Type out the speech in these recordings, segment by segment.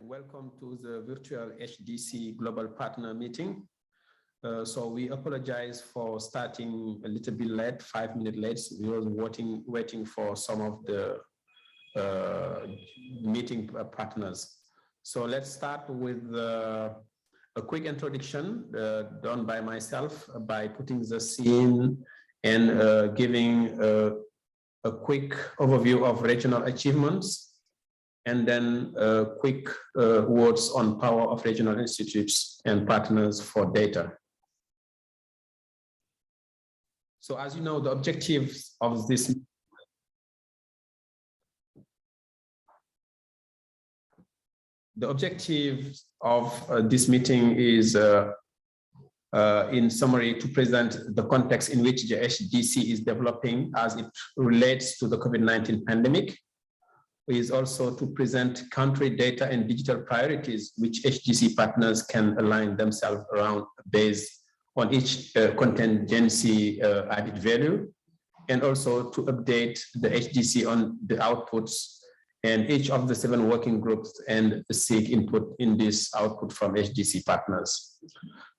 Welcome to the virtual HDC Global Partner Meeting. So we apologize for starting a little bit late, 5 minutes late. We were waiting for some of the meeting partners. So let's start with a quick introduction done by myself by putting the scene and giving a quick overview of regional achievements, and then quick words on power of regional institutes and partners for data. So as you know, the objectives of this meeting is, in summary, to present the context in which the HDC is developing as it relates to the COVID-19 pandemic. Is also to present country data and digital priorities which HDC partners can align themselves around based on each contingency added value, and also to update the HDC on the outputs and each of the 7 working groups and seek input in this output from HDC partners.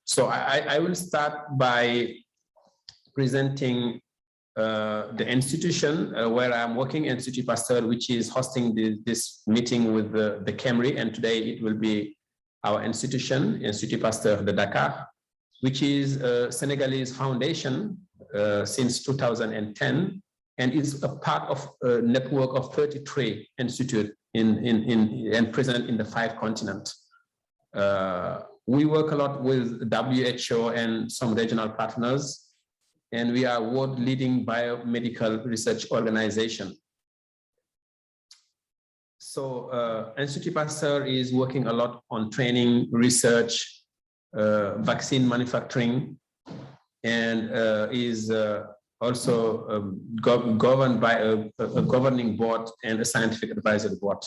So I will start by presenting the institution where I'm working, Institut Pasteur, which is hosting this meeting with the Camry, and today it will be our institution, Institut Pasteur de Dakar, which is a Senegalese foundation since 2010, and is a part of a network of 33 institutes and present in the 5 continents. We work a lot with WHO and some regional partners, and we are world-leading biomedical research organization. So Institut Pasteur is working a lot on training, research, vaccine manufacturing, and is also governed by a governing board and a scientific advisory board.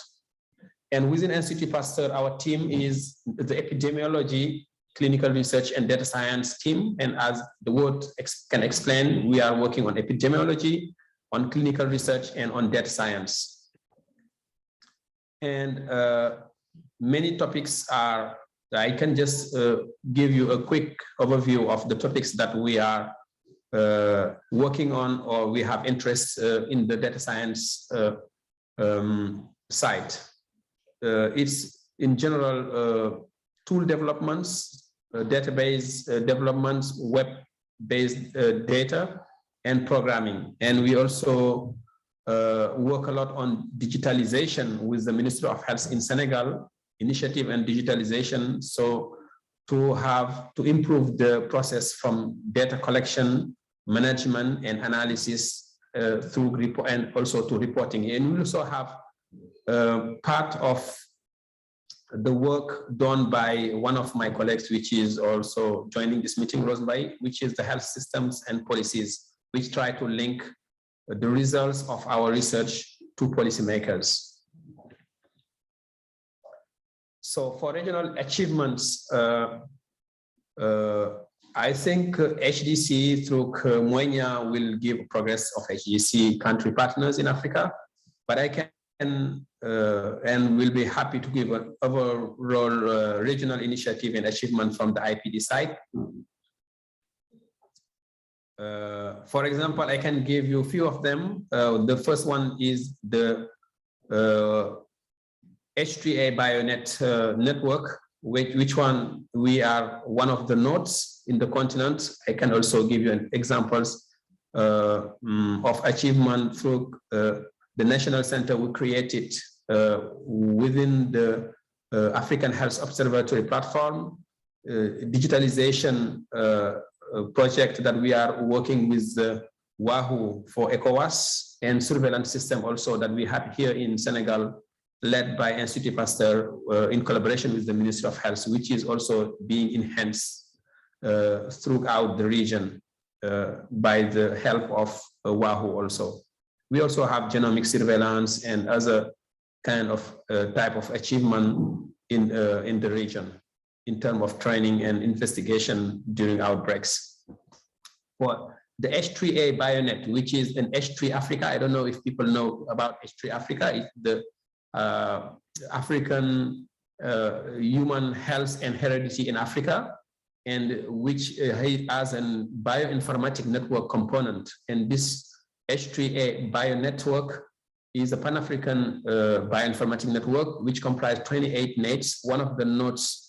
And within Institut Pasteur, our team is the epidemiology, clinical research and data science team. And as the word can explain, we are working on epidemiology, on clinical research, and on data science. And many topics are, I can just give you a quick overview of the topics that we are working on, or we have interest in the data science side. It's in general tool developments, database developments, web-based data, and programming. And we also work a lot on digitalization with the Ministry of Health in Senegal, initiative and digitalization. So to improve the process from data collection, management, and analysis through report, and also to reporting. And we also have part of the work done by one of my colleagues, which is also joining this meeting, Rosemary, which is the health systems and policies, which try to link the results of our research to policymakers. So for regional achievements, I think HDC through Mwenya will give progress of HDC country partners in Africa, but I can and will be happy to give an overall regional initiative and achievement from the IPD side. For example, I can give you a few of them. The first one is the H3A BioNet network, which one we are one of the nodes in the continent. I can also give you examples of achievement through the National Center we created within the African Health Observatory platform, digitalization project that we are working with WAHU for ECOWAS, and surveillance system also that we have here in Senegal, led by Institut Pasteur in collaboration with the Ministry of Health, which is also being enhanced throughout the region by the help of WAHU also. We also have genomic surveillance and other kind of type of achievement in the region in terms of training and investigation during outbreaks. For the H3A BioNet, which is an H3 Africa, I don't know if people know about H3 Africa, it's the African Human Health and Heredity in Africa, and which has a bioinformatic network component. And this H3A BioNetwork is a Pan-African bioinformatic network which comprises 28 nodes. One of the nodes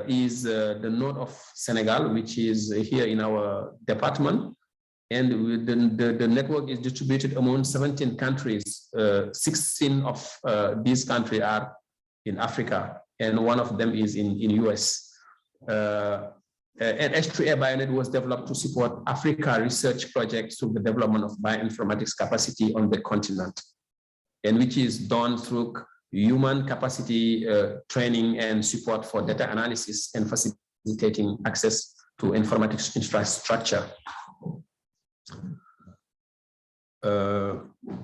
is the node of Senegal, which is here in our department. And the network is distributed among 17 countries. 16 of these countries are in Africa, and one of them is in US. And H3A BioNet was developed to support Africa research projects through the development of bioinformatics capacity on the continent, and which is done through human capacity training and support for data analysis and facilitating access to informatics infrastructure.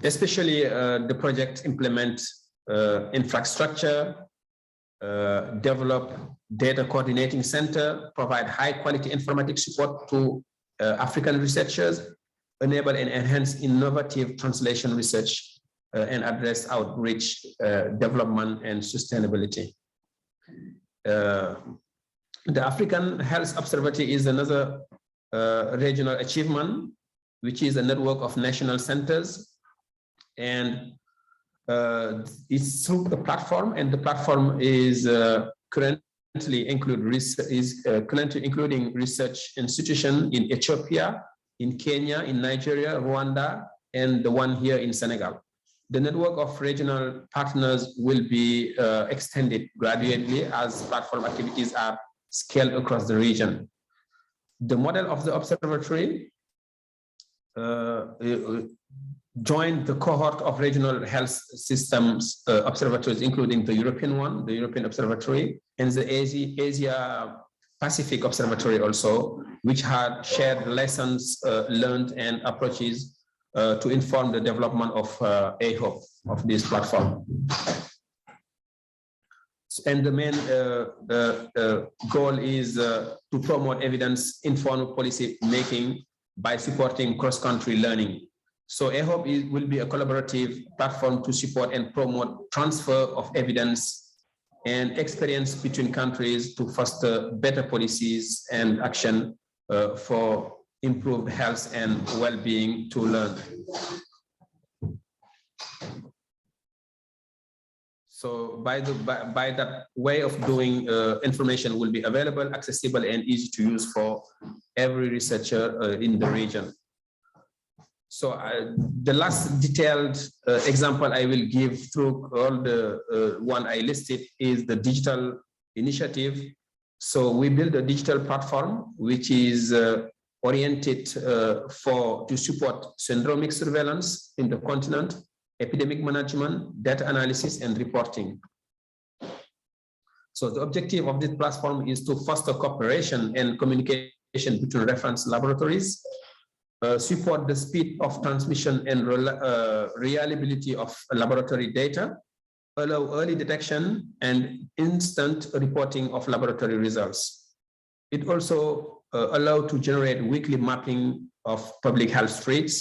Especially the project implement infrastructure, develop data coordinating center, provide high quality informatics support to African researchers, enable and enhance innovative translation research, and address outreach, development, and sustainability. The African Health Observatory is another regional achievement, which is a network of national centers, and it's through the platform, and the platform is currently including research institution in Ethiopia, in Kenya, in Nigeria, Rwanda, and the one here in Senegal. The network of regional partners will be extended gradually as platform activities are scaled across the region. The model of the observatory joined the cohort of regional health systems observatories, including the European one, the European Observatory, and the Asia Pacific Observatory also, which had shared lessons learned and approaches to inform the development of AHOP, of this platform. And the main goal is to promote evidence-informed policy making by supporting cross-country learning. So AHOP will be a collaborative platform to support and promote transfer of evidence and experience between countries to foster better policies and action for improved health and well-being to learn. So by that way of doing, information will be available, accessible, and easy to use for every researcher in the region. So the last detailed example I will give through all the one I listed is the digital initiative. So we build a digital platform which is oriented to support syndromic surveillance in the continent, epidemic management, data analysis, and reporting. So the objective of this platform is to foster cooperation and communication between reference laboratories, support the speed of transmission and reliability of laboratory data, allow early detection and instant reporting of laboratory results, It also allowed to generate weekly mapping of public health threats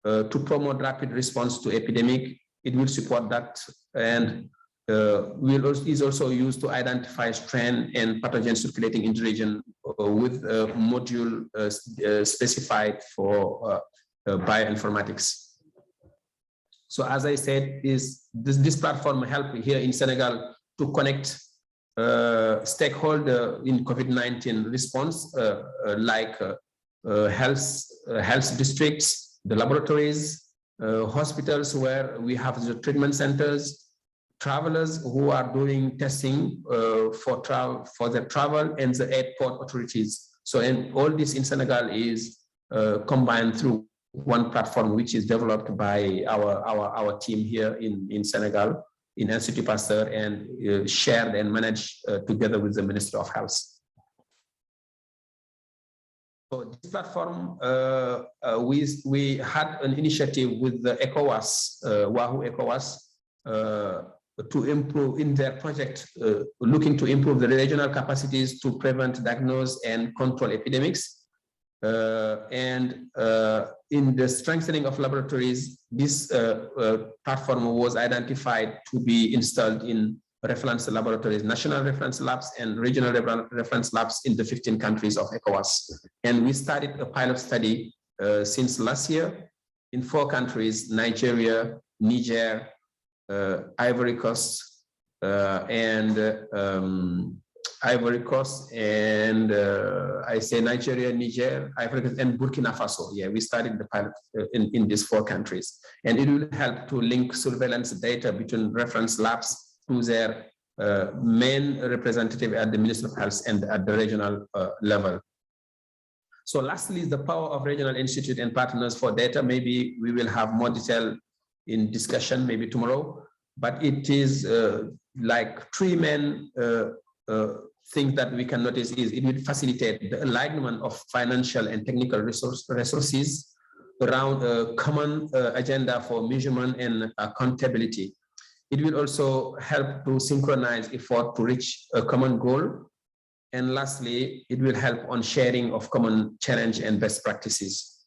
to promote rapid response to epidemic. It will support that, and is also used to identify strain and pathogen circulating in the region with a module specified for bioinformatics. So as I said, this platform help here in Senegal to connect stakeholder in COVID-19 response, like health districts, the laboratories, hospitals where we have the treatment centers, travelers who are doing testing for their travel, and the airport authorities. So, and all this in Senegal is combined through one platform, which is developed by our team here in Senegal, in Institut Pasteur, and shared and managed together with the Ministry of Health. So this platform, we had an initiative with the ECOWAS, Wahoo ECOWAS, to improve in their project, looking to improve the regional capacities to prevent, diagnose, and control epidemics. And in the strengthening of laboratories, this platform was identified to be installed in reference laboratories, national reference labs, and regional reference labs in the 15 countries of ECOWAS. And we started a pilot study since last year in 4 countries: Nigeria, Niger, Ivory Coast, and I say Nigeria, Niger, Ivory Coast, and Burkina Faso. Yeah, we started the pilot in these 4 countries, and it will help to link surveillance data between reference labs to their main representative at the Ministry of Health and at the regional level. So lastly, the power of regional institute and partners for data. Maybe we will have more detail in discussion maybe tomorrow, but it is like 3 main things that we can notice is it will facilitate the alignment of financial and technical resources around a common agenda for measurement and accountability. It will also help to synchronize effort to reach a common goal. And lastly, it will help on sharing of common challenge and best practices.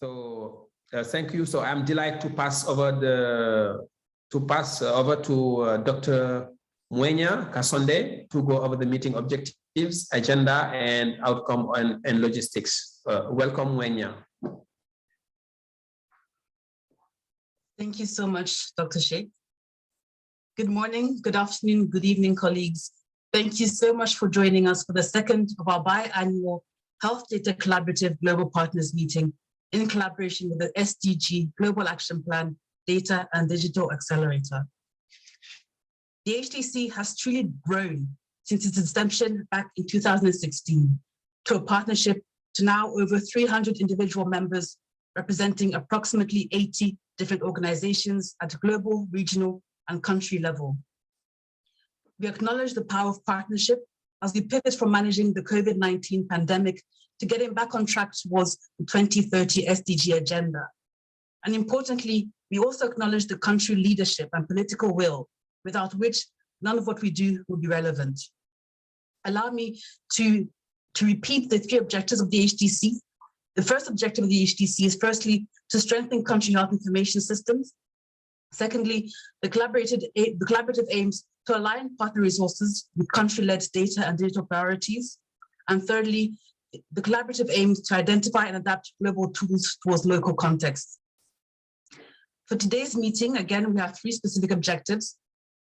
So thank you. So I'm delighted to pass over to Dr. Mwenya Kasonde to go over the meeting objectives, agenda, and outcome and logistics. Welcome, Mwenya. Thank you so much, Dr. Sheikh. Good morning, good afternoon, good evening, colleagues. Thank you so much for joining us for the second of our biannual Health Data Collaborative Global Partners meeting in collaboration with the SDG Global Action Plan Data and Digital Accelerator. The HDC has truly grown since its inception back in 2016 to a partnership to now over 300 individual members representing approximately 80 different organizations at global, regional, and country level. We acknowledge the power of partnership as we pivot from managing the COVID-19 pandemic to getting back on track towards the 2030 SDG agenda. And importantly, we also acknowledge the country leadership and political will, without which none of what we do would be relevant. Allow me to repeat the 3 objectives of the HDC. The first objective of the HDC is firstly, to strengthen country health information systems. Secondly, the collaborative aims to align partner resources with country-led data and digital priorities. And thirdly, the collaborative aims to identify and adapt global tools towards local contexts. For today's meeting, again, we have 3 specific objectives.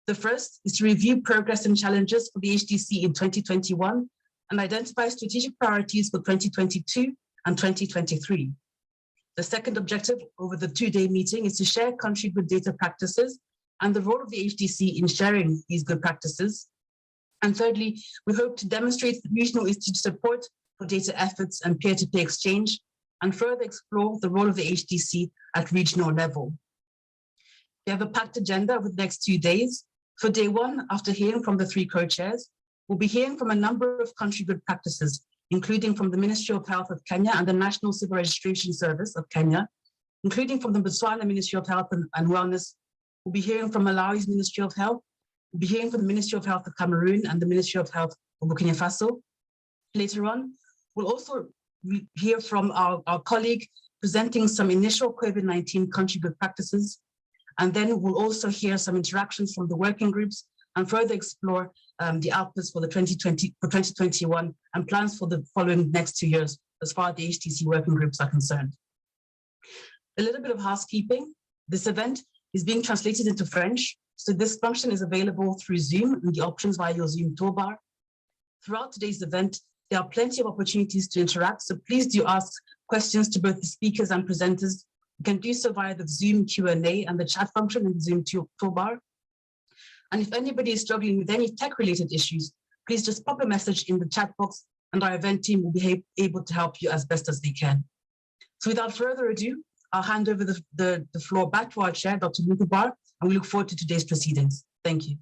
The first is to review progress and challenges for the HDC in 2021 and identify strategic priorities for 2022 and 2023. The second objective over the 2-day meeting is to share country good data practices and the role of the HDC in sharing these good practices. And thirdly, we hope to demonstrate the regional institute support for data efforts and peer-to-peer exchange, and further explore the role of the HDC at regional level. We have a packed agenda over the next 2 days. For day 1, after hearing from the 3 co-chairs, we'll be hearing from a number of country good practices, including from the Ministry of Health of Kenya and the National Civil Registration Service of Kenya, including from the Botswana Ministry of Health and Wellness. We'll be hearing from Malawi's Ministry of Health, We'll be hearing from the Ministry of Health of Cameroon and the Ministry of Health of Burkina Faso. Later on, we'll also hear from our colleague presenting some initial COVID-19 country good practices. And then we'll also hear some interactions from the working groups and further explore the outputs for the 2021 and plans for the following next 2 years as far as the HDC working groups are concerned. A little bit of housekeeping. This event is being translated into French, so this function is available through Zoom and the options via your Zoom toolbar. Throughout today's event, there are plenty of opportunities to interact, so please do ask questions to both the speakers and presenters. You can do so via the Zoom Q&A and the chat function in the Zoom toolbar. And if anybody is struggling with any tech-related issues, please just pop a message in the chat box and our event team will be able to help you as best as they can. So without further ado, I'll hand over the floor back to our chair, Dr. Mukubar, and we look forward to today's proceedings. Thank you.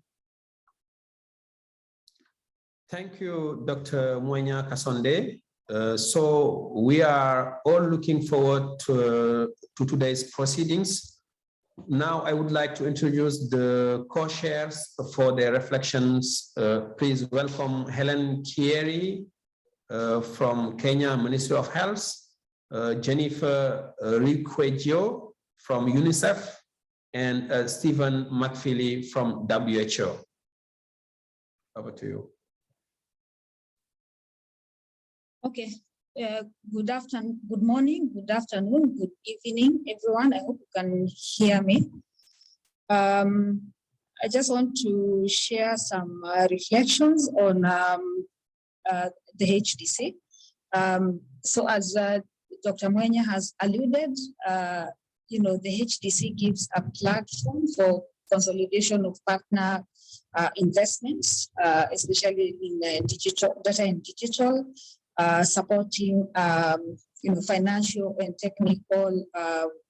Thank you, Dr. Mwenya Kasonde. So we are all looking forward to today's proceedings. Now I would like to introduce the co-chairs for their reflections. Please welcome Helen Kieri from Kenya Ministry of Health, Jennifer Rikwejo from UNICEF, and Stephen McFeely from WHO. Over to you. Okay, good afternoon, good morning, good afternoon, good evening, everyone. I hope you can hear me. I just want to share some reflections on the HDC. So as Dr. Mwenya has alluded, the HDC gives a platform for consolidation of partner investments, especially in digital data and digital, supporting financial and technical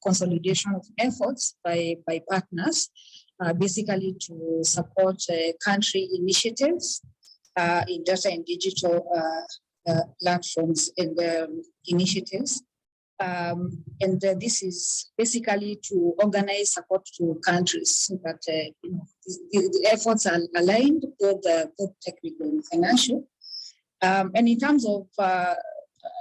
consolidation of efforts by partners, basically to support country initiatives in data and digital platforms and initiatives. And this is basically to organize support to countries so that the efforts are aligned, both technical and financial. And in terms of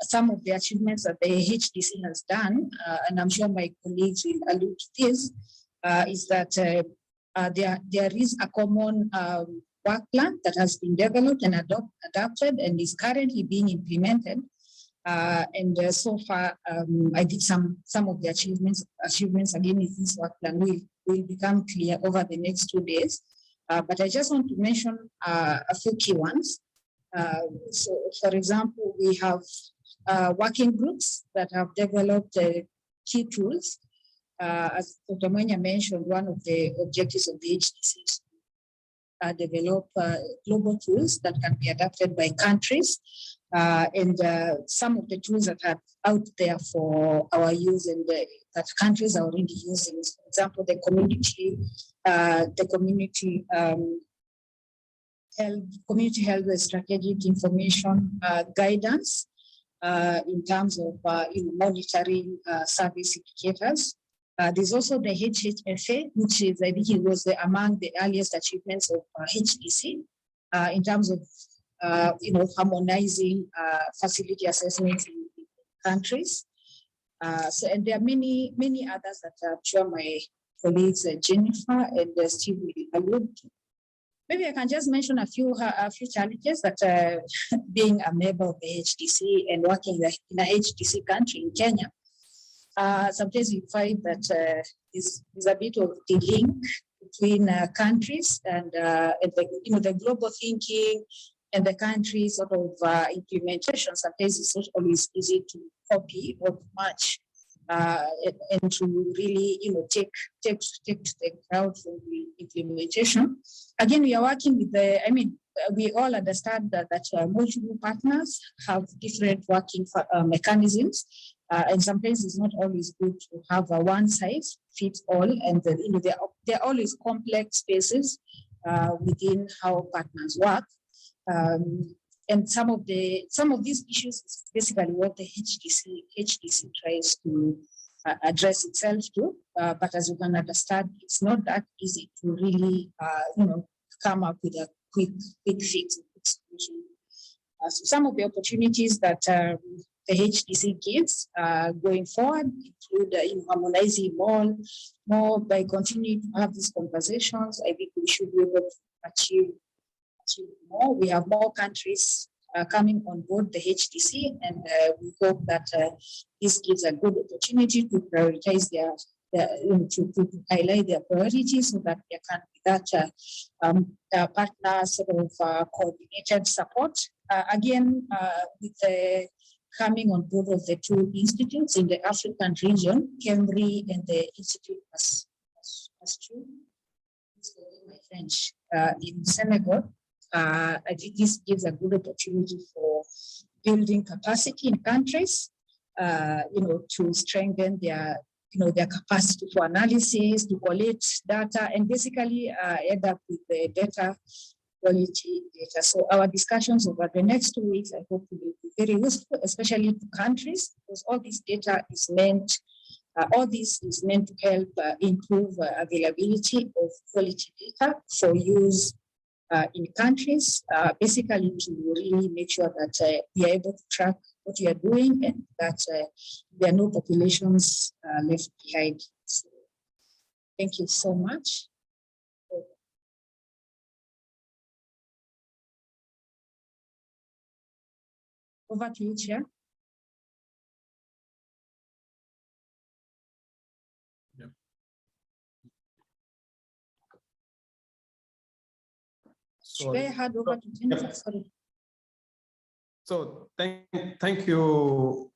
some of the achievements that the HDC has done, and I'm sure my colleagues will allude to this, is that there is a common work plan that has been developed and adopted and is currently being implemented. And so far, I did some of the achievements again in this work plan will become clear over the next 2 days. But I just want to mention a few key ones. So, for example, we have working groups that have developed key tools. As Dr. Mwenya mentioned, one of the objectives of the HDC is to develop global tools that can be adapted by countries. And some of the tools that are out there for our use and that countries are already using, for example, the community health strategic information guidance in terms of monitoring service indicators. There's also the HHFA, which is, I think it was among the earliest achievements of HDC in terms of harmonizing facility assessments in countries. And there are many others that I'm sure my colleagues Jennifer and Steve will allude to. Maybe I can just mention a few challenges that being a member of the HDC and working in a HDC country in Kenya. Sometimes you find that there's a bit of the link between countries and the global thinking and the country sort of implementation. Sometimes it's not always easy to copy or match and to really take to the crowd for the implementation. Again, we are working with we all understand that multiple partners have different working mechanisms, and sometimes it's not always good to have a one size fits all, and there are always complex spaces within how partners work. And some of these issues is basically what the HDC tries to address itself to. But as you can understand, it's not that easy to really come up with a quick fix, quick solution. So some of the opportunities that the HDC gives going forward include harmonizing more by continuing to have these conversations. I think we should be able to achieve more. We have more countries coming on board the HDC, and we hope that this gives a good opportunity to prioritize to highlight their priorities so that there can be that partner sort of coordinated support. Again, with the coming on board of the two institutes in the African region, KEMRI and the Institute my French, in Senegal, I think this gives a good opportunity for building capacity in countries, to strengthen their capacity for analysis, to collect data, and basically end up with the data quality data. So our discussions over the next 2 weeks, I hope will be very useful, especially to countries, because all this data is meant, to help improve availability of quality data for use in countries, basically to really make sure that we are able to track what we are doing and that there are no populations left behind. So, thank you so much. Over to you, Chair. Yeah. Should I hand over to Jennifer? Sorry. So thank you,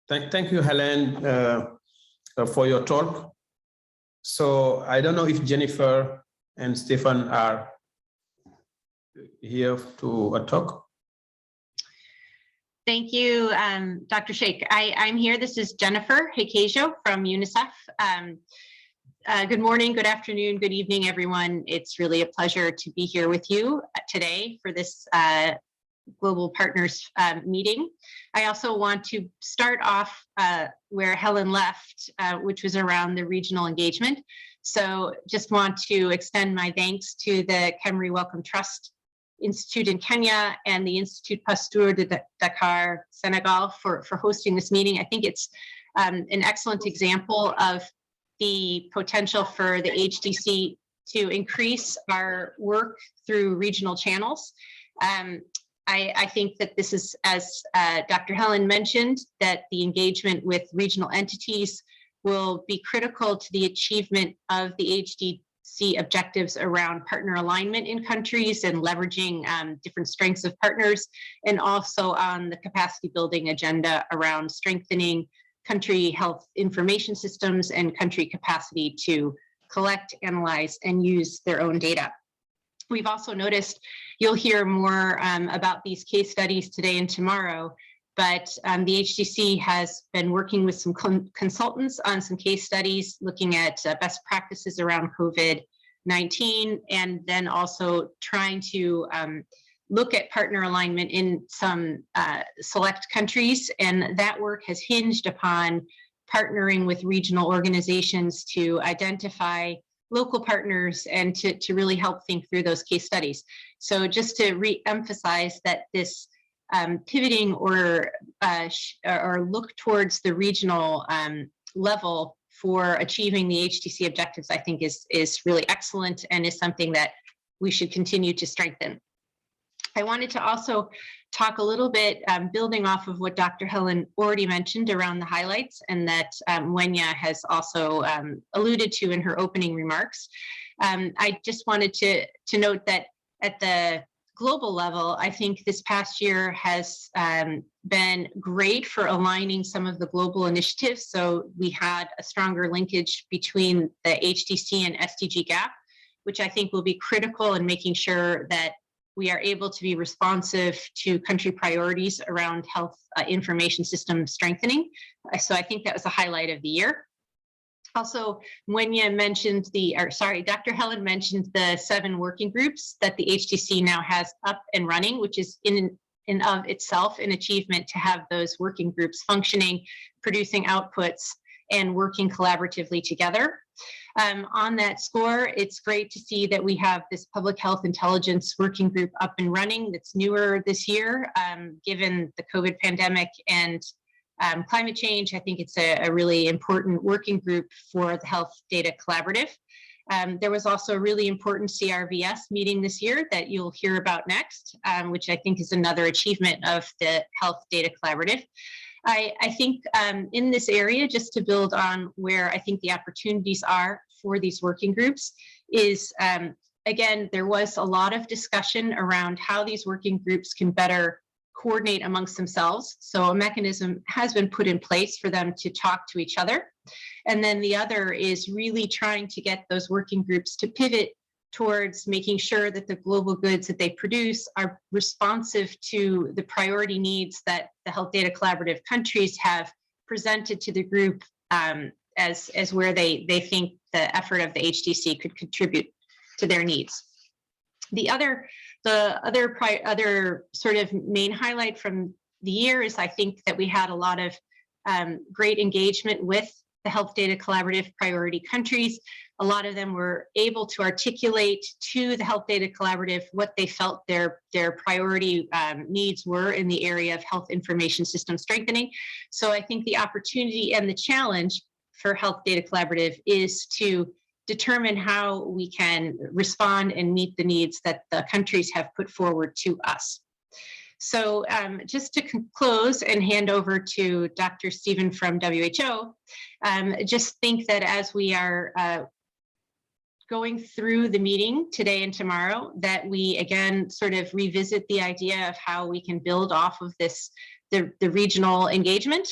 thank you, Helen, for your talk. So I don't know if Jennifer and Stefan are here to talk. Thank you, Dr. Sheikh. I'm here. This is Jennifer Hikajo from UNICEF. Good morning, good afternoon, good evening, everyone. It's really a pleasure to be here with you today for this Global Partners meeting. I also want to start off where Helen left, which was around the regional engagement. So just want to extend my thanks to the KEMRI Wellcome Trust Institute in Kenya and the Institut Pasteur de Dakar, Senegal for hosting this meeting. I think it's an excellent example of the potential for the HDC to increase our work through regional channels. I think that this is, as Dr. Helen mentioned, that the engagement with regional entities will be critical to the achievement of the HDC objectives around partner alignment in countries and leveraging different strengths of partners, and also on the capacity building agenda around strengthening country health information systems and country capacity to collect, analyze, and use their own data. We've also noticed, you'll hear more about these case studies today and tomorrow, but the HDC has been working with some consultants on some case studies looking at best practices around COVID-19, and then also trying to look at partner alignment in some select countries. And that work has hinged upon partnering with regional organizations to identify local partners and to really help think through those case studies. So just to re-emphasize that this pivoting or look towards the regional level for achieving the HDC objectives, I think is really excellent and is something that we should continue to strengthen. I wanted to also talk a little bit, building off of what Dr. Helen already mentioned around the highlights, and that Wenya has also alluded to in her opening remarks. I just wanted to note that at the global level, I think this past year has been great for aligning some of the global initiatives. So we had a stronger linkage between the HDC and SDG gap, which I think will be critical in making sure that we are able to be responsive to country priorities around health information system strengthening. So I think that was a highlight of the year. Also, Wenya mentioned Dr. Helen mentioned the 7 working groups that the HDC now has up and running, which is in and of itself an achievement to have those working groups functioning, producing outputs, and working collaboratively together On that score, it's great to see that we have this public health intelligence working group up and running that's newer this year, given the COVID pandemic and climate change. I think it's a really important working group for the Health Data Collaborative. There was also a really important CRVS meeting this year that you'll hear about next, which I think is another achievement of the Health Data Collaborative. I think in this area, just to build on where I think the opportunities are for these working groups is, again, there was a lot of discussion around how these working groups can better coordinate amongst themselves. So a mechanism has been put in place for them to talk to each other. And then the other is really trying to get those working groups to pivot towards making sure that the global goods that they produce are responsive to the priority needs that the Health Data Collaborative countries have presented to the group as where they think the effort of the HDC could contribute to their needs. The other sort of main highlight from the year is I think that we had a lot of great engagement with the Health Data Collaborative priority countries. A lot of them were able to articulate to the Health Data Collaborative what they felt their priority needs were in the area of health information system strengthening. So I think the opportunity and the challenge for Health Data Collaborative is to determine how we can respond and meet the needs that the countries have put forward to us. So just to close and hand over to Dr. Stephen from WHO, just think that as we are going through the meeting today and tomorrow, that we again sort of revisit the idea of how we can build off of this, the regional engagement.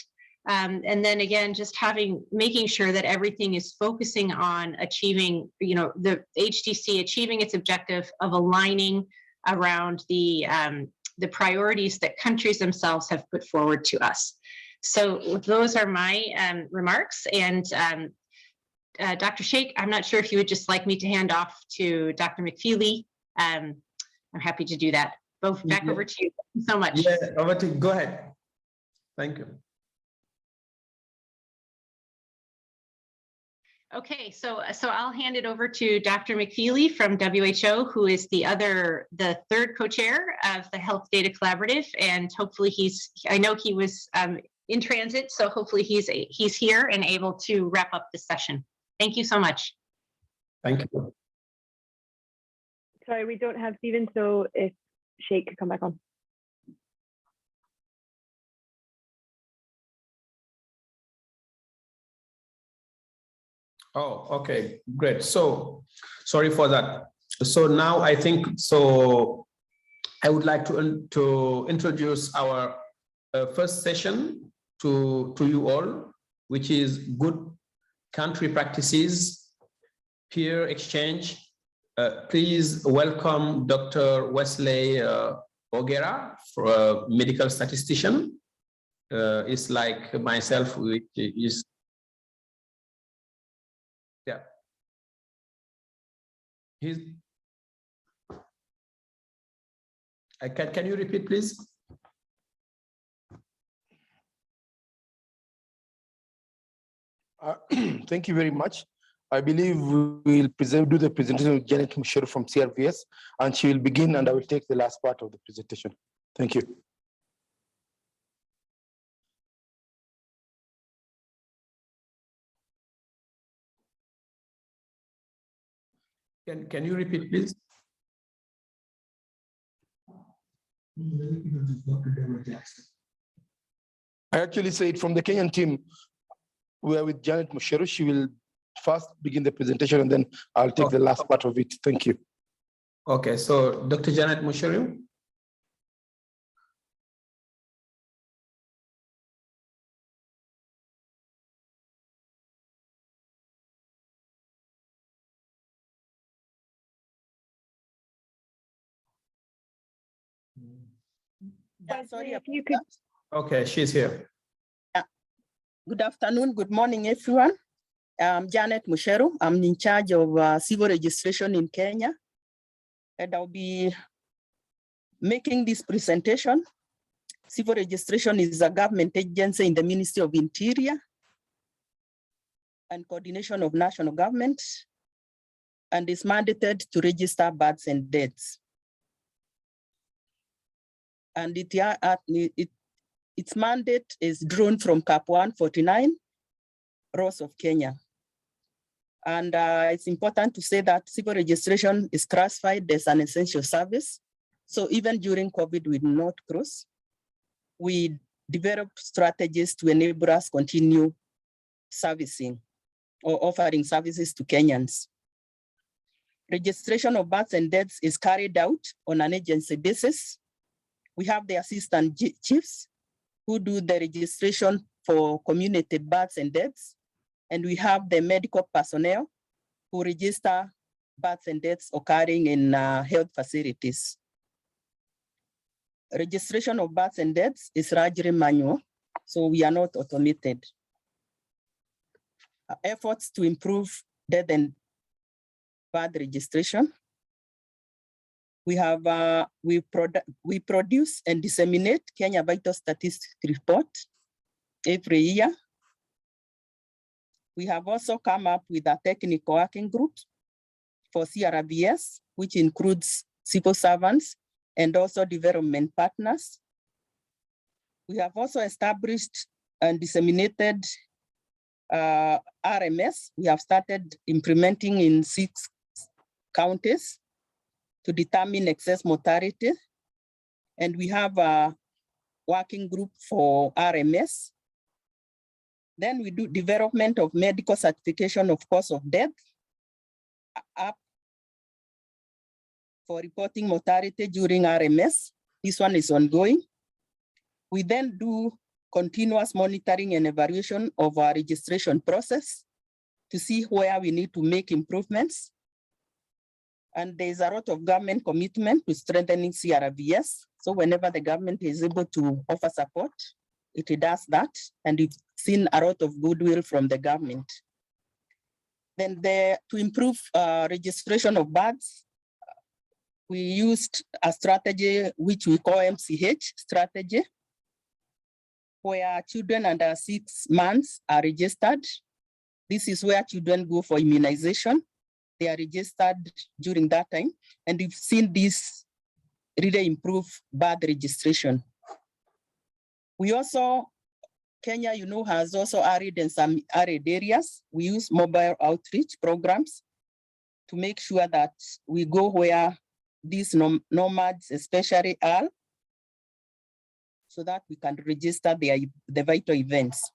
And then again, just making sure that everything is focusing on achieving, the HDC achieving its objective of aligning around the priorities that countries themselves have put forward to us. So those are my remarks. And Dr. Sheikh, I'm not sure if you would just like me to hand off to Dr. McFeely. I'm happy to do that. Back over to you. Thank you so much. Yeah, over to you. Go ahead. Thank you. Okay, so I'll hand it over to Dr. McFeely from WHO, who is the third co-chair of the Health Data Collaborative, and hopefully I know he was in transit, so hopefully he's here and able to wrap up the session. Thank you so much. Thank you. Sorry, we don't have Stephen, so if Sheikh could come back on. Oh, okay, great. So sorry for that. So now I think, so I would like to introduce our first session to you all, which is good country practices, peer exchange. Please welcome Dr. Wesley Ogera, a medical statistician. It's like myself, which is can you repeat, please? Thank you very much. I believe we will do the presentation with Janet Musher from CRVS, and she will begin, and I will take the last part of the presentation. Thank you. Can you repeat, please? I actually said from the Kenyan team, we are with Janet Musher. She will first begin the presentation, and then I'll take the last part of it. Thank you. Okay, so Dr. Janet Musher. Sorry, if you could. Okay, she's here. Good afternoon, good morning, everyone. I'm Janet Musheru. I'm in charge of civil registration in Kenya, and I'll be making this presentation. Civil registration is a government agency in the Ministry of Interior. and coordination of national government, and is mandated to register births and deaths. And its mandate is drawn from Cap 149, laws of Kenya. And it's important to say that civil registration is classified as an essential service. So even during COVID, we did not close. We developed strategies to enable us continue servicing or offering services to Kenyans. Registration of births and deaths is carried out on an agency basis. We have the assistant chiefs who do the registration for community births and deaths. And we have the medical personnel who register births and deaths occurring in health facilities. Registration of births and deaths is largely manual, so we are not automated. Efforts to improve death and birth registration. We have we produce and disseminate Kenya Vital Statistics Report every year. We have also come up with a technical working group for CRVS, which includes civil servants and also development partners. We have also established and disseminated RMS. We have started implementing in 6 counties to determine excess mortality. And we have a working group for RMS. Then we do development of medical certification of cause of death up for reporting mortality during RMS. This one is ongoing. We then do continuous monitoring and evaluation of our registration process to see where we need to make improvements. And there's a lot of government commitment to strengthening CRVS. So whenever the government is able to offer support, it does that. And we've seen a lot of goodwill from the government. Then to improve registration of births, we used a strategy which we call MCH strategy, where children under 6 months are registered. This is where children go for immunization. They are registered during that time. And we've seen this really improve birth registration. We also, Kenya, has also arid and some arid areas. We use mobile outreach programs to make sure that we go where these nomads especially are, so that we can register the vital events.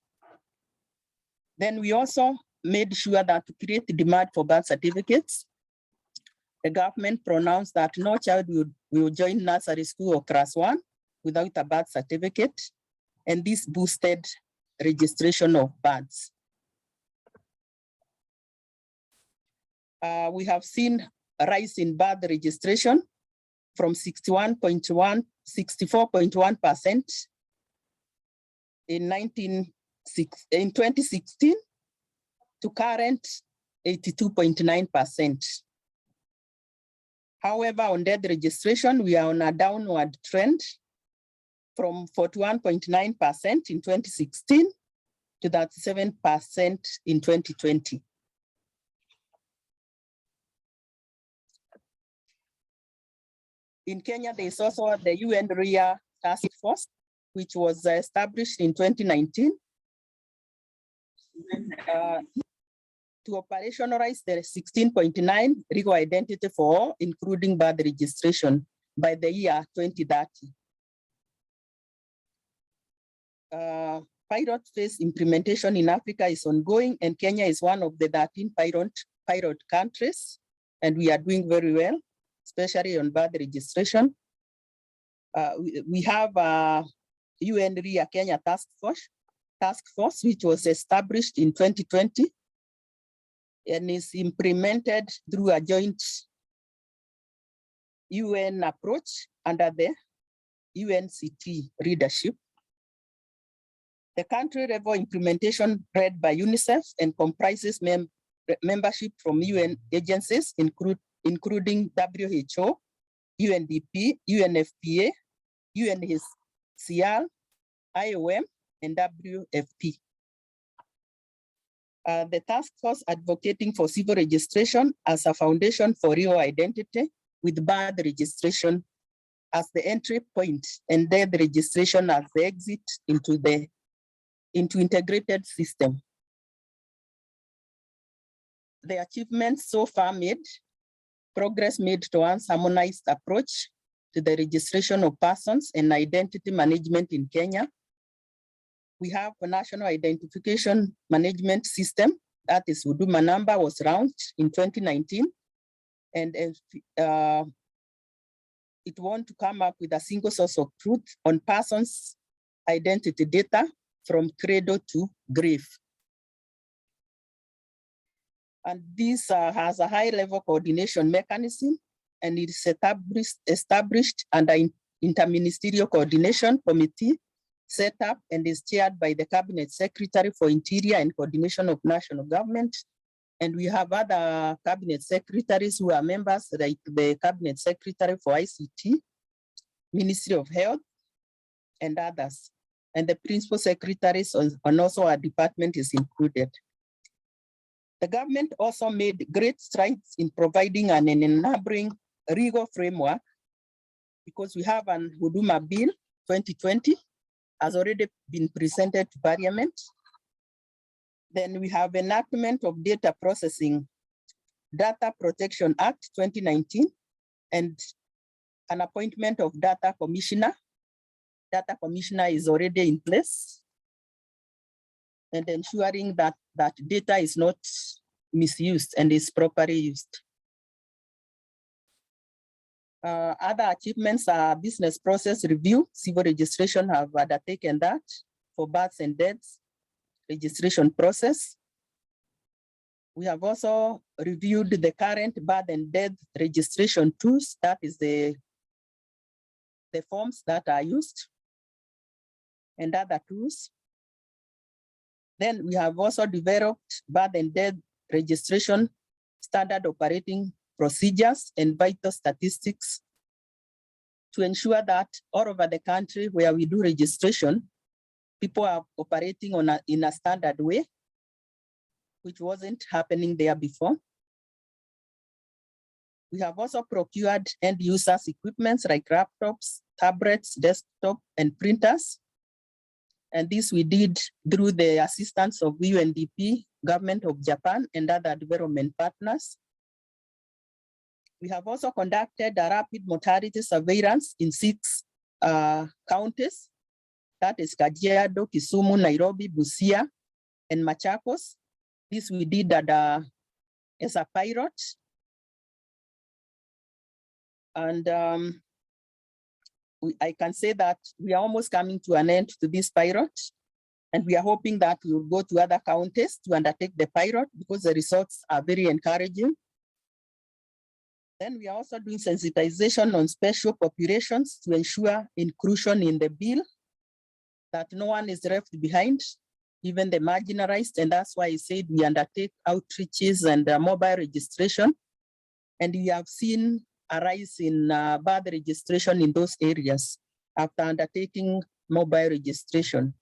Then we also made sure that to create demand for birth certificates, the government pronounced that no child will join nursery school or class 1 without a birth certificate. And this boosted registration of births. We have seen a rise in birth registration from 64.1% in 2016 to current 82.9%. However, on death registration, we are on a downward trend from 41.9% in 2016 to 37% in 2020. In Kenya, there is also the UN RIA task force, which was established in 2019 to operationalize the 16.9 legal identity for all, including birth registration by the year 2030. Pilot phase implementation in Africa is ongoing, and Kenya is one of the 13 pilot countries, and we are doing very well, especially on birth registration. We have a UN RIA Kenya task force, which was established in 2020 and is implemented through a joint UN approach under the UNCT leadership. The country level implementation led by UNICEF and comprises membership from UN agencies, including WHO, UNDP, UNFPA, UNHCR, IOM, and WFP. The task force advocating for civil registration as a foundation for real identity, with birth registration as the entry point and death registration as the exit into integrated system. The achievements so far made, progress made towards harmonized approach to the registration of persons and identity management in Kenya. We have a national identification management system, that is Huduma number, was launched in 2019. And it wants to come up with a single source of truth on persons' identity data from cradle to grave. And this has a high-level coordination mechanism, and it is established under interministerial coordination committee set up and is chaired by the Cabinet Secretary for Interior and Coordination of National Government. And we have other Cabinet Secretaries who are members, like the Cabinet Secretary for ICT, Ministry of Health, and others. And the Principal Secretaries on also our department is included. The government also made great strides in providing an enabling legal framework, because we have an Huduma Bill 2020 has already been presented to Parliament. Then we have enactment of Data Processing Data Protection Act 2019 and an appointment of Data Commissioner. Data Commissioner is already in place, and ensuring that data is not misused and is properly used. Other achievements are business process review. Civil registration have undertaken that for births and deaths registration process. We have also reviewed the current birth and death registration tools, that is the forms that are used and other tools. Then we have also developed birth and death registration standard operating procedures and vital statistics to ensure that all over the country where we do registration, people are operating in a standard way, which wasn't happening there before. We have also procured end users equipments like laptops, tablets, desktop, and printers. And this we did through the assistance of UNDP, Government of Japan, and other development partners. We have also conducted a rapid mortality surveillance in 6 counties. That is Kajiado, Kisumu, Nairobi, Busia, and Machakos. This we did as a pilot. And I can say that we are almost coming to an end to this pilot. And we are hoping that we will go to other counties to undertake the pilot because the results are very encouraging. Then we are also doing sensitization on special populations to ensure inclusion in the bill, that no one is left behind, even the marginalized. And that's why I said we undertake outreaches and mobile registration. And we have seen a rise in birth registration in those areas after undertaking mobile registration.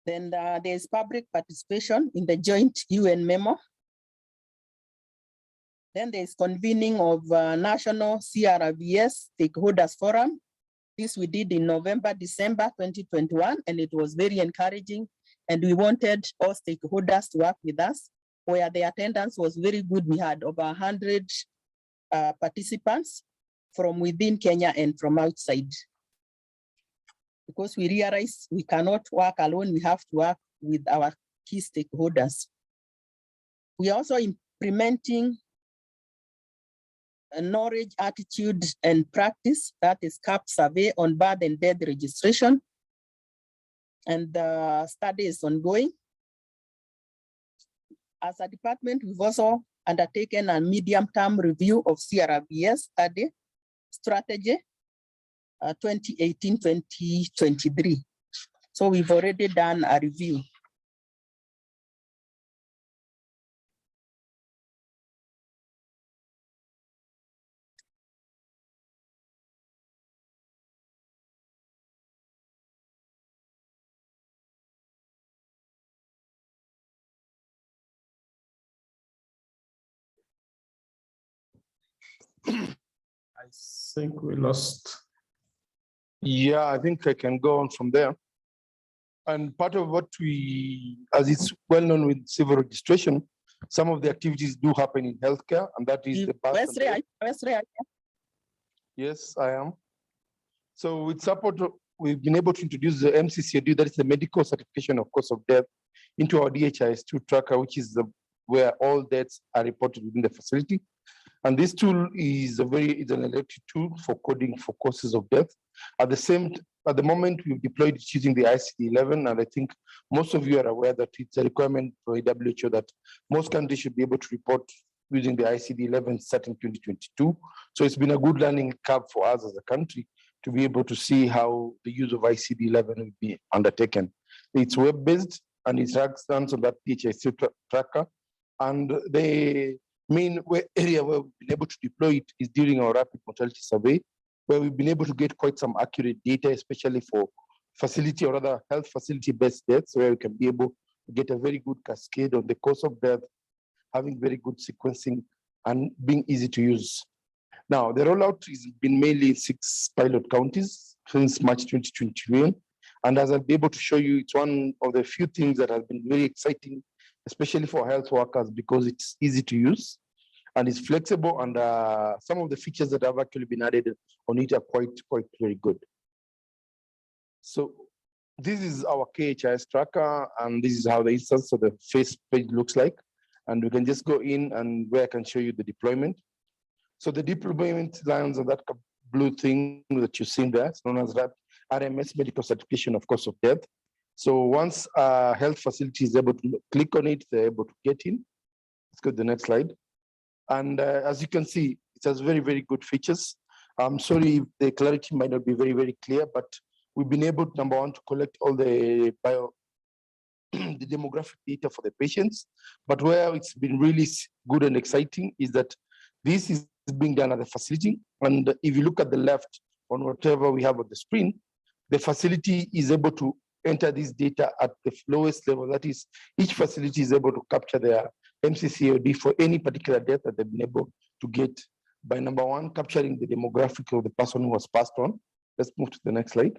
Then there's public participation in the joint UN memo. Then there's convening of National CRVS Stakeholders Forum. This we did in November, December 2021, and it was very encouraging. And we wanted all stakeholders to work with us, where the attendance was very good. We had over 100 participants from within Kenya and from outside. Because we realized we cannot work alone, we have to work with our key stakeholders. We are also implementing a knowledge, attitude, and practice, that is CAP survey on birth and death registration. And the study is ongoing. As a department, we've also undertaken a medium-term review of CRVS study strategy 2018-2023. So we've already done a review. I think we lost. Yeah, I think I can go on from there. And part of what as it's well known with civil registration, some of the activities do happen in healthcare, and that is the birth and death. Yes, I am. So with support, we've been able to introduce the MCCD, that is the medical certification of cause of death, into our DHIS2 tracker, which is where all deaths are reported within the facility. And this tool is an electric tool for coding for causes of death. At the moment, we've deployed it using the ICD-11, and I think most of you are aware that it's a requirement for WHO that most countries should be able to report using the ICD-11 starting 2022. So it's been a good learning curve for us as a country to be able to see how the use of ICD-11 will be undertaken. It's web-based, and it runs on that DHIS2 tracker. And the main area where we've been able to deploy it is during our rapid mortality survey, where we've been able to get quite some accurate data, especially for facility or other health facility-based deaths, where we can be able to get a very good cascade on the cause of death, having very good sequencing, and being easy to use. Now, the rollout has been mainly in 6 pilot counties since March 2021. And as I'll be able to show you, it's one of the few things that has been very exciting, especially for health workers, because it's easy to use and it's flexible, and some of the features that have actually been added on it are quite very good. So this is our KHIS tracker, and this is how the instance of the face page looks like. And we can just go in and where I can show you the deployment. So the deployment lands on that blue thing that you're seeing there. It's known as that RMS medical certification of cause of death. So once a health facility is able to click on it, they're able to get in. Let's go to the next slide. And as you can see, it has very good features. I'm sorry if the clarity might not be very clear, but we've been able, number one, to collect all the the demographic data for the patients. But where it's been really good and exciting is that this is being done at the facility. And if you look at the left on whatever we have on the screen, the facility is able to enter this data at the lowest level. That is, each facility is able to capture their MCCOD for any particular death that they've been able to get by, number one, capturing the demographic of the person who was passed on. Let's move to the next slide.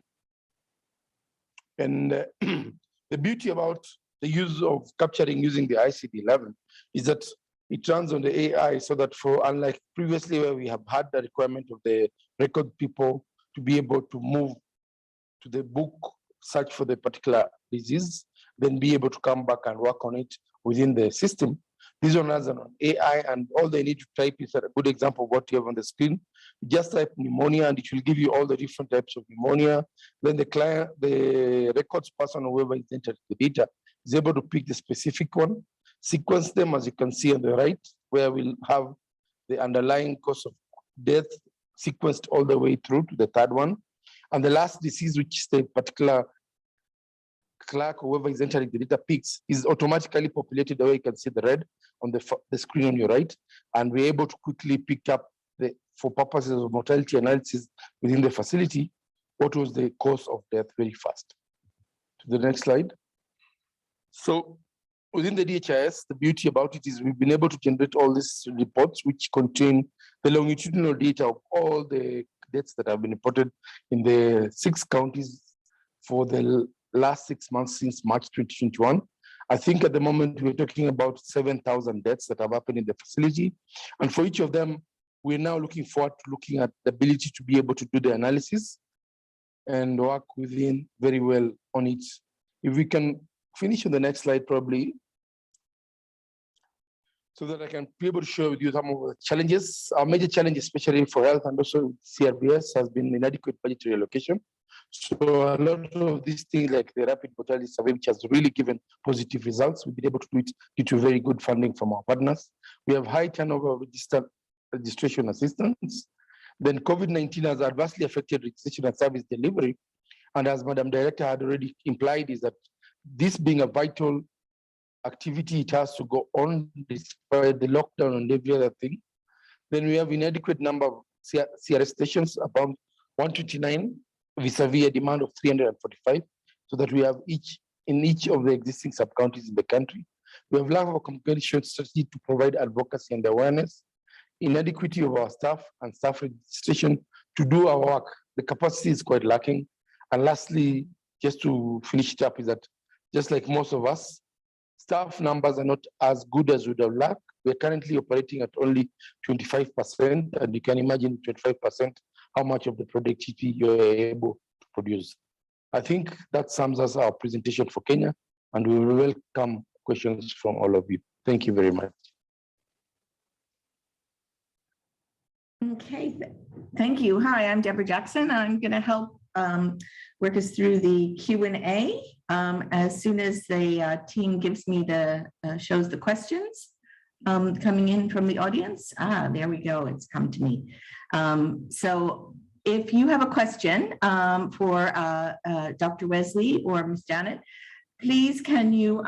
And the beauty about the use of capturing using the ICD-11 is that it runs on the AI, so that for, unlike previously where we have had the requirement of the record people to be able to move to the book, search for the particular disease, then be able to come back and work on it within the system. This one has an AI, and all they need to type is a good example of what you have on the screen. You just type pneumonia, and it will give you all the different types of pneumonia. Then the client, the records person, or whoever is entered the data, is able to pick the specific one, sequence them, as you can see on the right, where we'll have the underlying cause of death sequenced all the way through to the third one. And the last disease, which is the particular clerk, whoever is entering the data picks, is automatically populated the way you can see the red on the screen on your right. And we're able to quickly pick up, for purposes of mortality analysis within the facility, what was the cause of death very fast. To the next slide. So within the DHIS, the beauty about it is we've been able to generate all these reports, which contain the longitudinal data of all the deaths that have been reported in the 6 counties for the last 6 months since March 2021. I think at the moment we're talking about 7,000 deaths that have happened in the facility. And for each of them, we're now looking forward to looking at the ability to be able to do the analysis and work within very well on it. If we can finish on the next slide, probably, so that I can be able to share with you some of the challenges. Our major challenge, especially for health and also CRBS, has been inadequate budgetary allocation. So a lot of these things, like the rapid mortality survey, which has really given positive results, we've been able to do it due to very good funding from our partners. We have high turnover of registration assistance. Then COVID-19 has adversely affected registration and service delivery. And as Madam Director had already implied, is that this being a vital activity, it has to go on despite the lockdown and every other thing. Then we have inadequate number of CRS stations, about 129, vis-a-vis a demand of 345, so that we have in each of the existing sub-counties in the country. We have lack of a communication strategy to provide advocacy and awareness. inadequacy of our staff and staff registration to do our work. The capacity is quite lacking. And lastly, just to finish it up, is that just like most of us, staff numbers are not as good as we'd have liked. We're currently operating at only 25%, and you can imagine 25%, how much of the productivity you're able to produce. I think that sums us our presentation for Kenya, and we will welcome questions from all of you. Thank you very much. Okay, thank you. Hi, I'm Deborah Jackson. I'm going to help work us through the Q&A as soon as the team gives me shows the questions coming in from the audience. There we go. It's come to me. So if you have a question for Dr. Wesley or Ms. Janet, please can you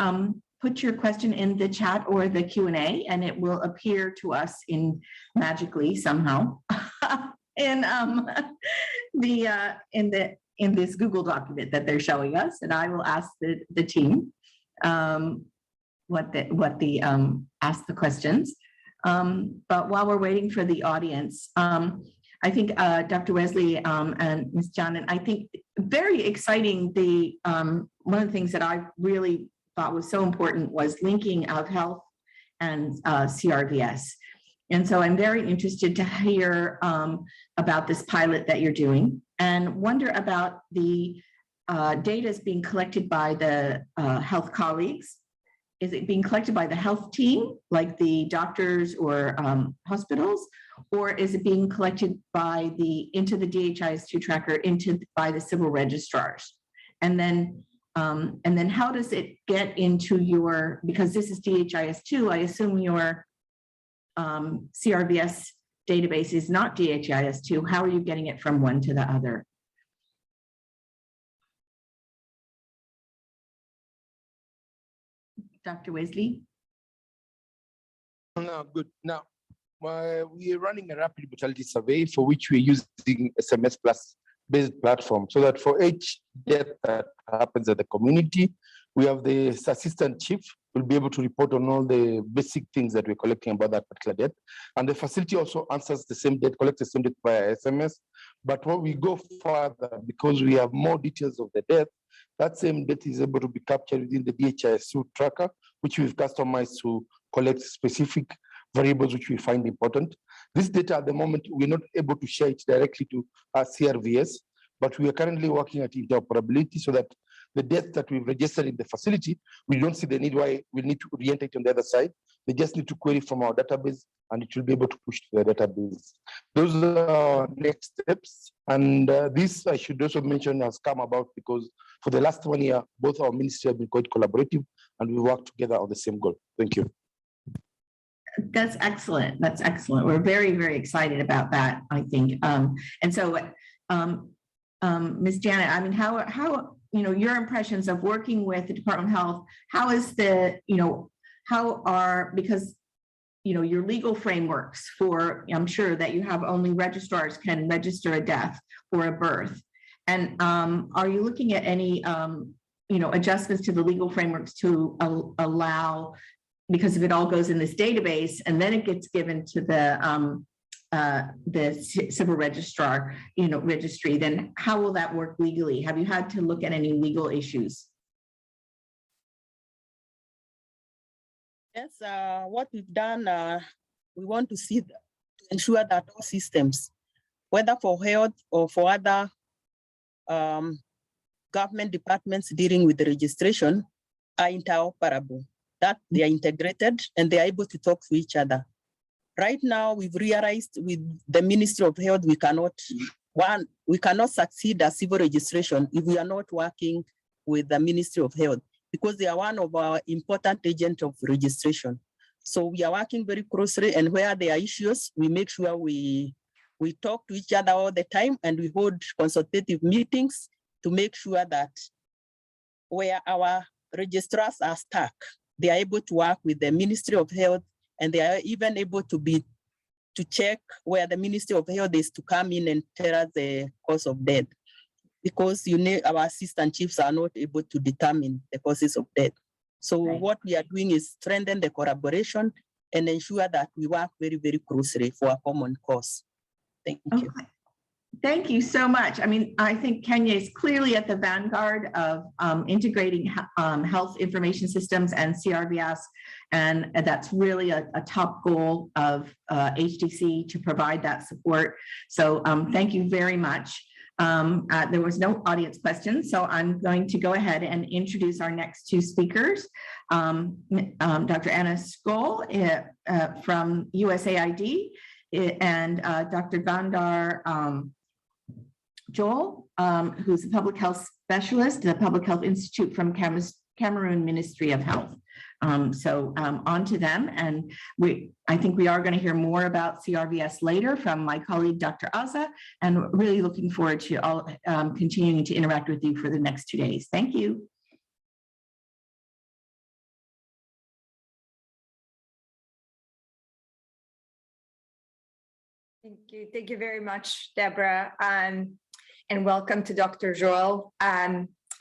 put your question in the chat or the Q&A, and it will appear to us magically somehow in this Google document that they're showing us, and I will ask the team ask the questions. But while we're waiting for the audience, I think Dr. Wesley and Ms. Janet, I think very exciting. One of the things that I really thought was so important was linking of health and CRVS. And so I'm very interested to hear about this pilot that you're doing and wonder about the data is being collected by the health colleagues. Is it being collected by the health team, like the doctors or hospitals, or is it being collected by into the DHIS2 tracker by the civil registrars? And then how does it get into your, because this is DHIS2, I assume your CRVS database is not DHIS2. How are you getting it from one to the other? Dr. Wesley? No, good. Now, we are running a rapid mortality survey for which we're using SMS Plus based platform, so that for each death that happens at the community, we have the assistant chief will be able to report on all the basic things that we're collecting about that particular death. And the facility also answers the same death, collects the same death via SMS. But when we go further, because we have more details of the death, that same death is able to be captured within the DHIS2 tracker, which we've customized to collect specific variables which we find important. This data at the moment, we're not able to share it directly to our CRVS, but we are currently working at interoperability so that the death that we've registered in the facility, we don't see the need why we need to re-enter it on the other side. They just need to query from our database and it will be able to push to the database. Those are our next steps. And this, I should also mention, has come about because for the last 1 year, both our ministries have been quite collaborative and we work together on the same goal. Thank you. That's excellent. That's excellent. We're very, very excited about that, I think. And so, Ms. Janet, I mean, how your impressions of working with the Department of Health, how is because your legal frameworks for, I'm sure that you have only registrars can register a death or a birth. And are you looking at any, adjustments to the legal frameworks to allow, because if it all goes in this database and then it gets given to the civil registrar, registry, then how will that work legally? Have you had to look at any legal issues? Yes, what we've done, we want to see to ensure that all systems, whether for health or for other government departments dealing with the registration, are interoperable, that they are integrated and they are able to talk to each other. Right now, we've realized with the Ministry of Health, we cannot succeed at civil registration if we are not working with the Ministry of Health, because they are one of our important agents of registration. So we are working very closely, and where there are issues, we make sure we talk to each other all the time, and we hold consultative meetings to make sure that where our registrars are stuck, they are able to work with the Ministry of Health, and they are even able to check where the Ministry of Health is to come in and tell us the cause of death, because our assistant chiefs are not able to determine the causes of death. So what we are doing is strengthen the collaboration and ensure that we work very, very closely for a common cause. Thank you. Okay. Thank you so much. I mean, I think Kenya is clearly at the vanguard of integrating health information systems and CRVS, and that's really a top goal of HDC to provide that support. So thank you very much. There was no audience questions, so I'm going to go ahead and introduce our next two speakers. Dr. Anna Skoll from USAID and Dr. Gandar Joel, who's a public health specialist at the Public Health Institute from Cameroon Ministry of Health. On to them, and I think we are going to hear more about CRVS later from my colleague, Dr. Aza, and really looking forward to all continuing to interact with you for the next 2 days. Thank you. Thank you very much, Deborah, and welcome to Dr. Joel.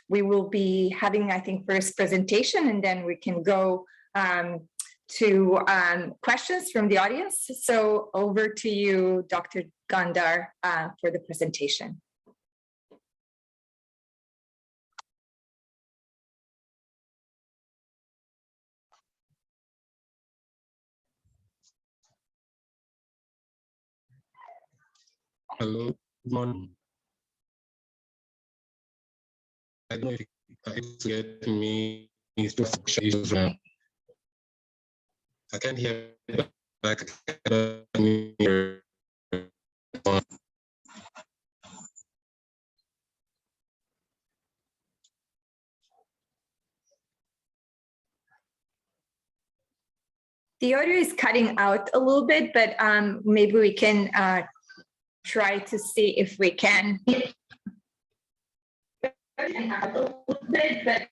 We will be having, I think, first presentation, and then we can go to questions from the audience. So over to you, Dr. Gandar, for the presentation. Hello, good morning. I don't know if it's getting me to issues now. I can't hear, but I can hear. The audio is cutting out a little bit, but maybe we can try to see if we can. A little bit, but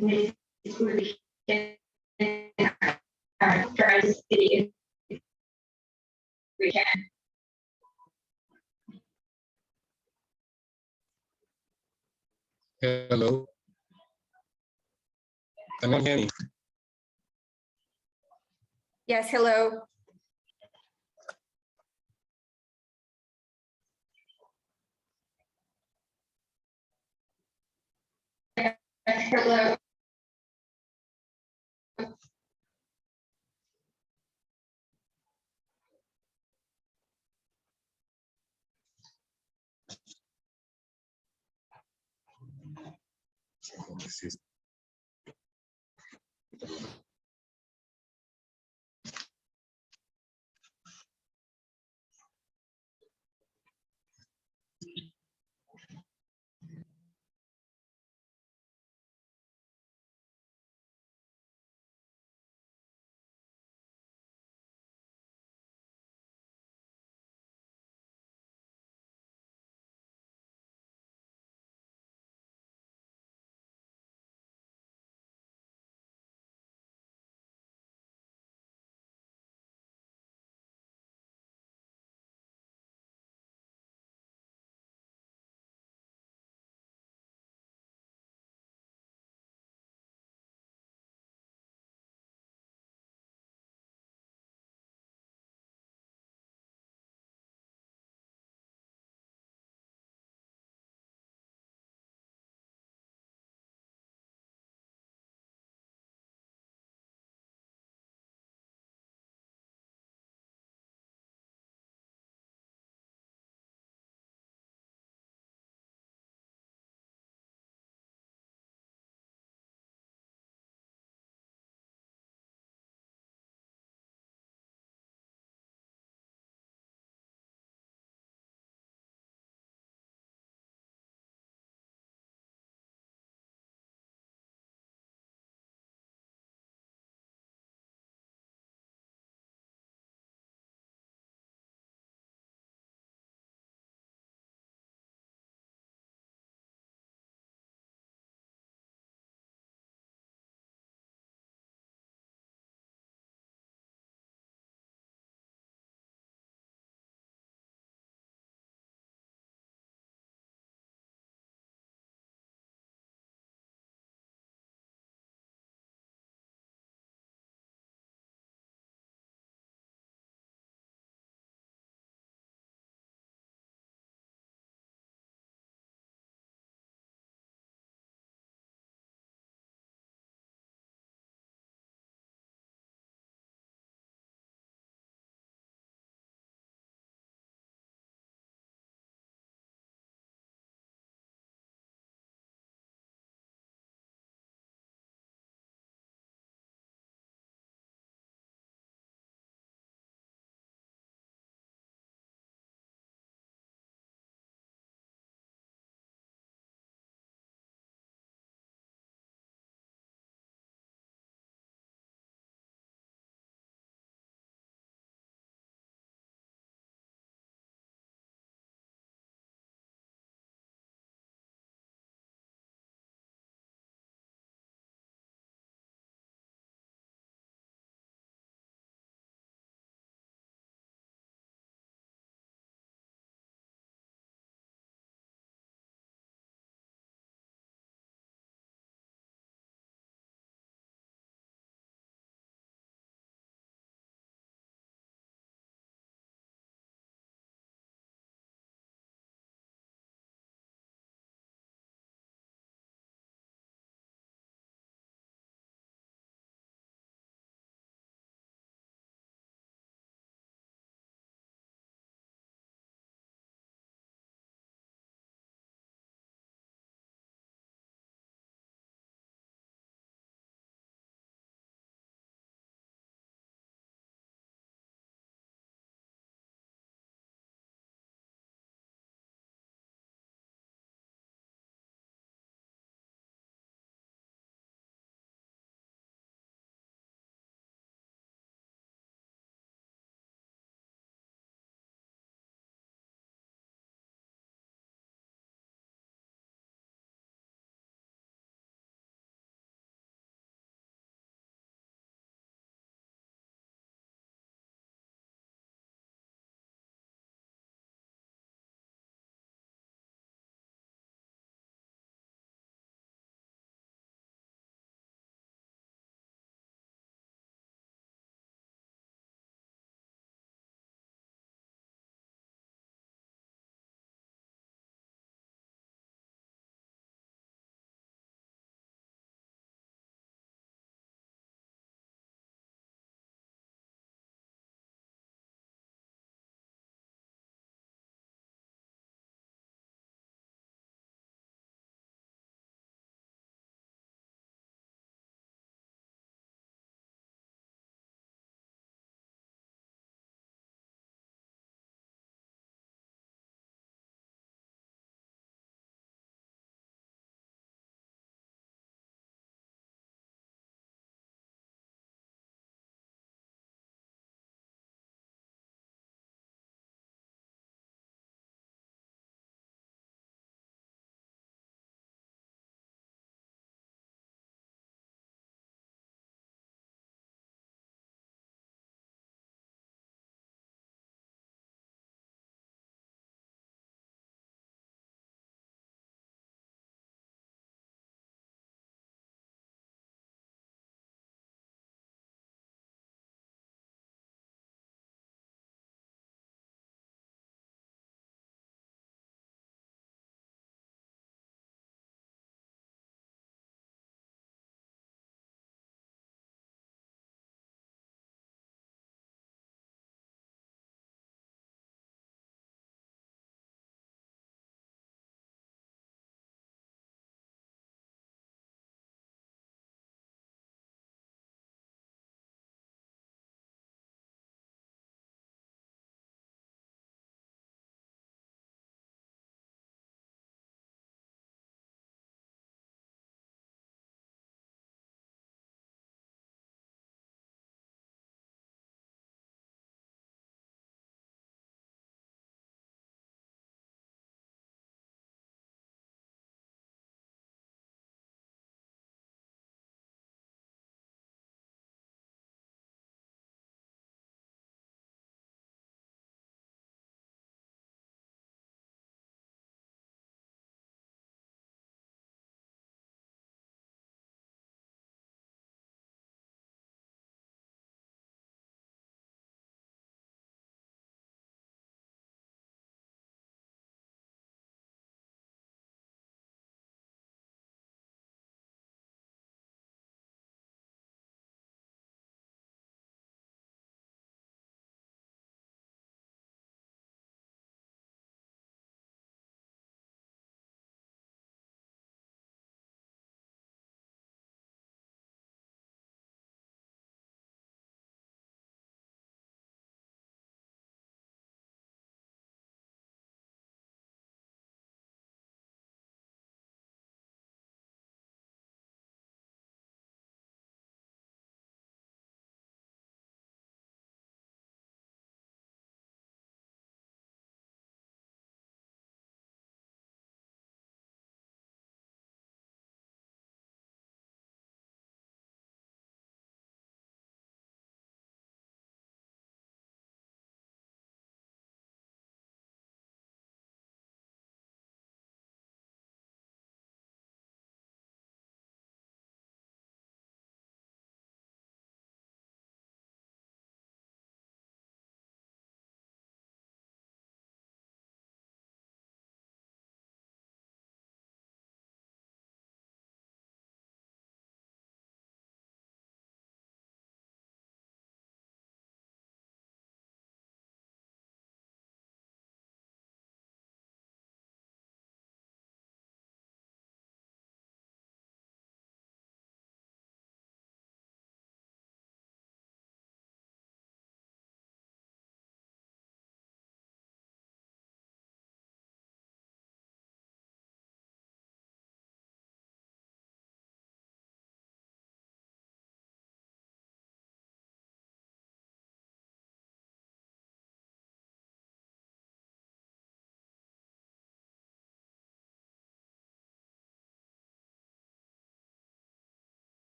maybe we can try to see if we can. Hello. Can you hear me? Yes, hello. Hello. This is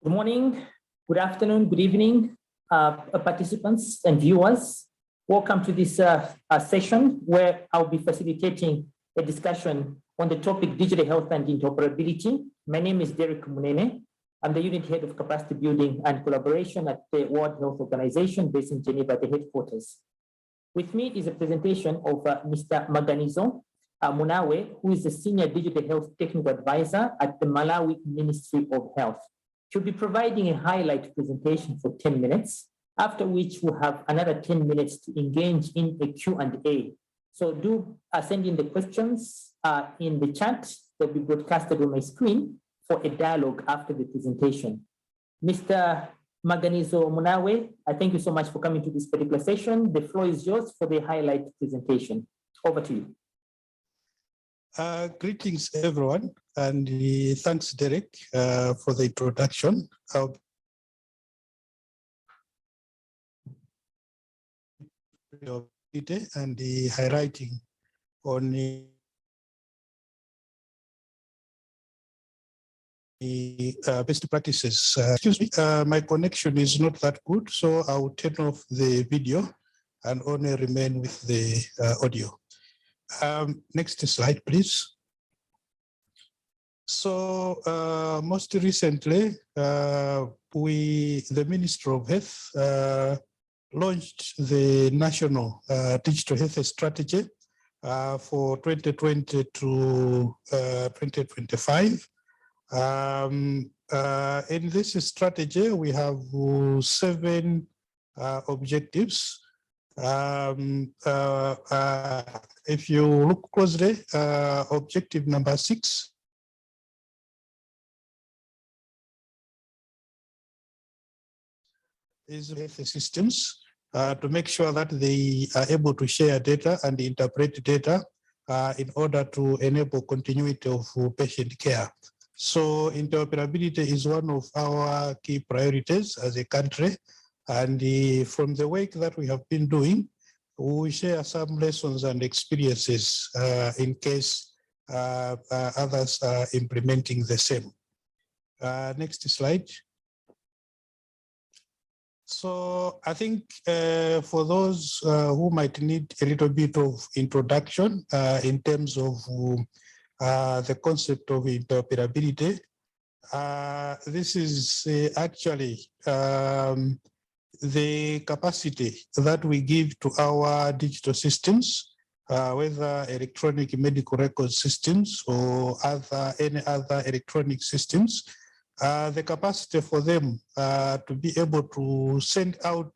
Good morning, good afternoon, good evening, participants and viewers. Welcome to this session where I'll be facilitating a discussion on the topic digital health and interoperability. My name is Derek Munene. I'm the unit head of capacity building and collaboration at the World Health Organization based in Geneva, the headquarters. With me is a presentation of Mr. Maganizo Munawe, who is the Senior Digital Health Technical Advisor at the Malawi Ministry of Health. She'll be providing a highlight presentation for 10 minutes, after which we'll have another 10 minutes to engage in a Q&A. So do send in the questions in the chat. They'll be broadcasted on my screen for a dialogue after the presentation. Mr. Maganizo Munawe, I thank you so much for coming to this particular session. The floor is yours for the highlight presentation. Over to you. Greetings, everyone, and thanks, Derek, for the introduction. And the highlighting on the best practices. Excuse me, my connection is not that good, so I will turn off the video and only remain with the audio. Next slide, please. So most recently, the Ministry of Health launched the National Digital Health Strategy for 2020 to 2025. In this strategy, we have 7 objectives. If you look closely, objective number 6 is health systems to make sure that they are able to share data and interpret data in order to enable continuity of patient care. So interoperability is one of our key priorities as a country. And from the work that we have been doing, we share some lessons and experiences in case others are implementing the same. Next slide. So I think for those who might need a little bit of introduction in terms of the concept of interoperability, this is actually the capacity that we give to our digital systems, whether electronic medical record systems or any other electronic systems, the capacity for them to be able to send out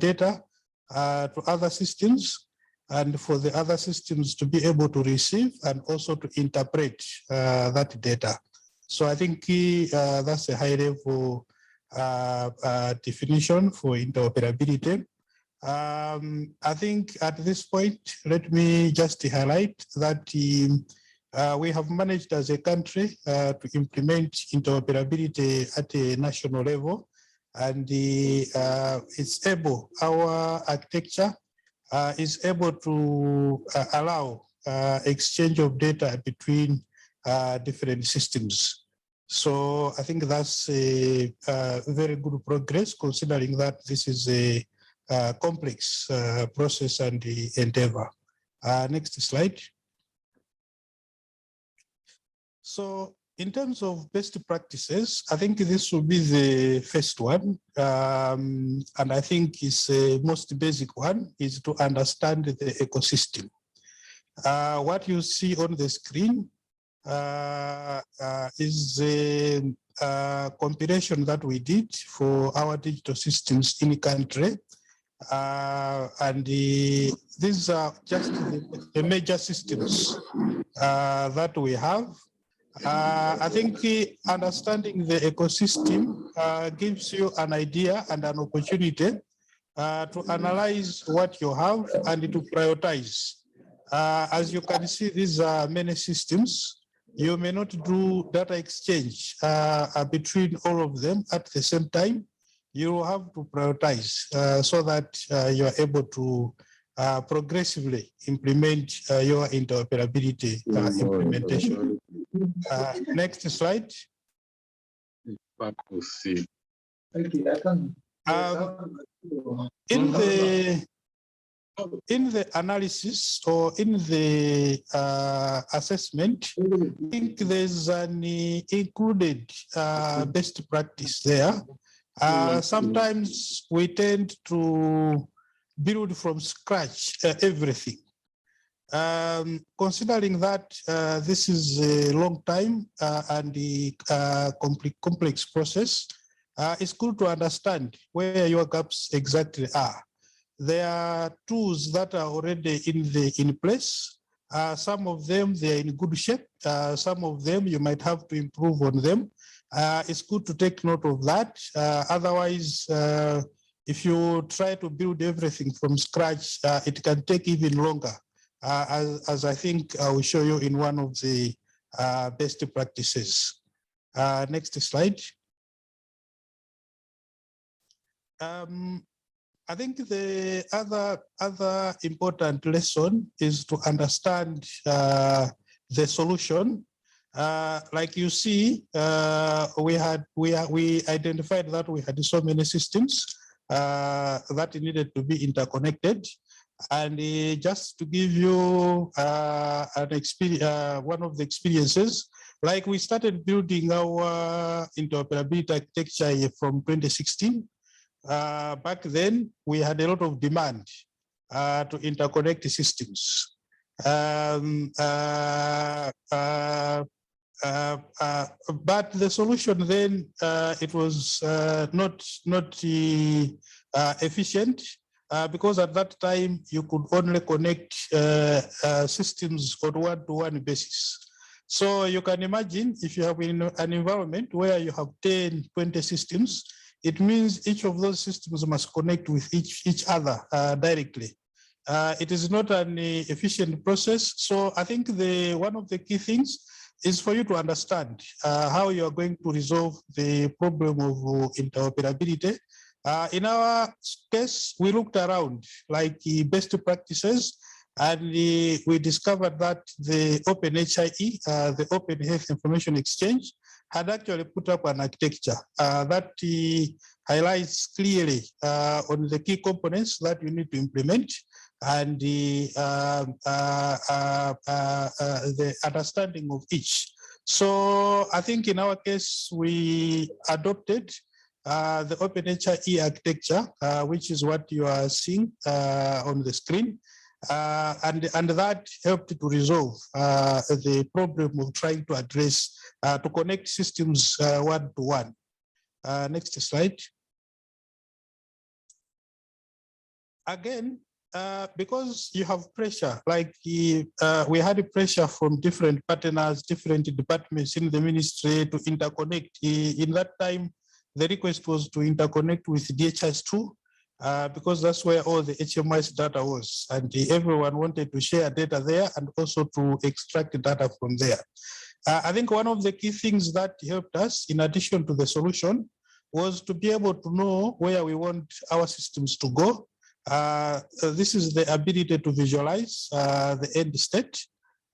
data to other systems, and for the other systems to be able to receive and also to interpret that data. So I think that's a high level definition for interoperability. I think at this point, let me just highlight that we have managed as a country to implement interoperability at a national level, and it's able, our architecture is able to allow exchange of data between different systems. So I think that's a very good progress, considering that this is a complex process and endeavor. Next slide. So in terms of best practices, I think this will be the first one. And I think it's the most basic one, is to understand the ecosystem. What you see on the screen is the compilation that we did for our digital systems in the country. And these are just the major systems that we have. I think understanding the ecosystem gives you an idea and an opportunity to analyze what you have and to prioritize. As you can see, these are many systems. You may not do data exchange between all of them at the same time. You have to prioritize so that you are able to progressively implement your interoperability implementation. Next slide. In the analysis or in the assessment, I think there's an included best practice there. Sometimes we tend to build from scratch everything. Considering that this is a long time and a complex process, it's good to understand where your gaps exactly are. There are tools that are already in place. Some of them, they're in good shape. Some of them, you might have to improve on them. It's good to take note of that. Otherwise, if you try to build everything from scratch, it can take even longer, as I think I will show you in one of the best practices. Next slide. I think the other important lesson is to understand the solution. Like you see, we identified that we had so many systems that needed to be interconnected. And just to give you an experience, one of the experiences, like we started building our interoperability architecture from 2016. Back then, we had a lot of demand to interconnect the systems. But the solution then, it was not efficient because at that time, you could only connect systems on one-to-one basis. So you can imagine if you have an environment where you have 10, 20 systems, it means each of those systems must connect with each other directly. It is not an efficient process. So I think one of the key things is for you to understand how you are going to resolve the problem of interoperability. In our case, we looked around like best practices, and we discovered that the OpenHIE, the Open Health Information Exchange, had actually put up an architecture that highlights clearly on the key components that you need to implement and the understanding of each. So I think in our case, we adopted the OpenHIE architecture, which is what you are seeing on the screen. And that helped to resolve the problem of trying to address, to connect systems one-to-one. Next slide. Again, because you have pressure, like we had pressure from different partners, different departments in the ministry to interconnect. In that time, the request was to interconnect with DHIS2, because that's where all the HMIS data was, and everyone wanted to share data there and also to extract data from there. I think one of the key things that helped us, in addition to the solution, was to be able to know where we want our systems to go. This is the ability to visualize the end state.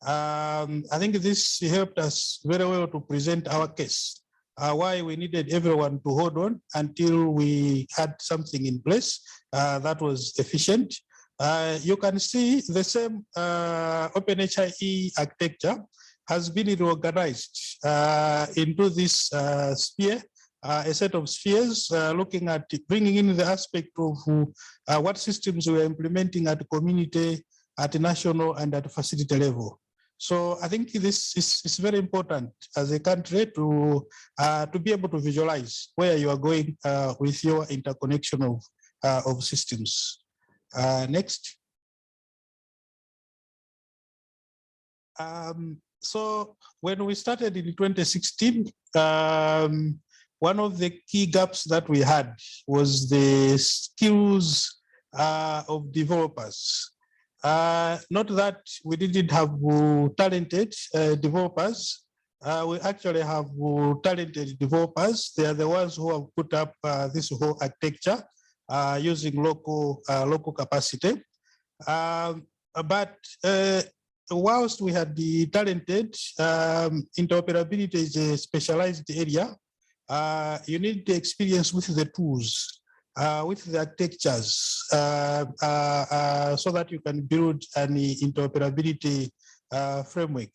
I think this helped us very well to present our case. Why we needed everyone to hold on until we had something in place that was efficient. You can see the same OpenHIE architecture has been reorganized into this sphere, a set of spheres looking at bringing in the aspect of what systems we are implementing at community, at national, and at facility level. So I think this is very important as a country to be able to visualize where you are going with your interconnection of systems. Next. So when we started in 2016, one of the key gaps that we had was the skills of developers. Not that we didn't have talented developers. We actually have talented developers. They are the ones who have put up this whole architecture using local capacity. But whilst we had the talented, interoperability is a specialized area. you need the experience with the tools, with the architectures, so that you can build an interoperability framework.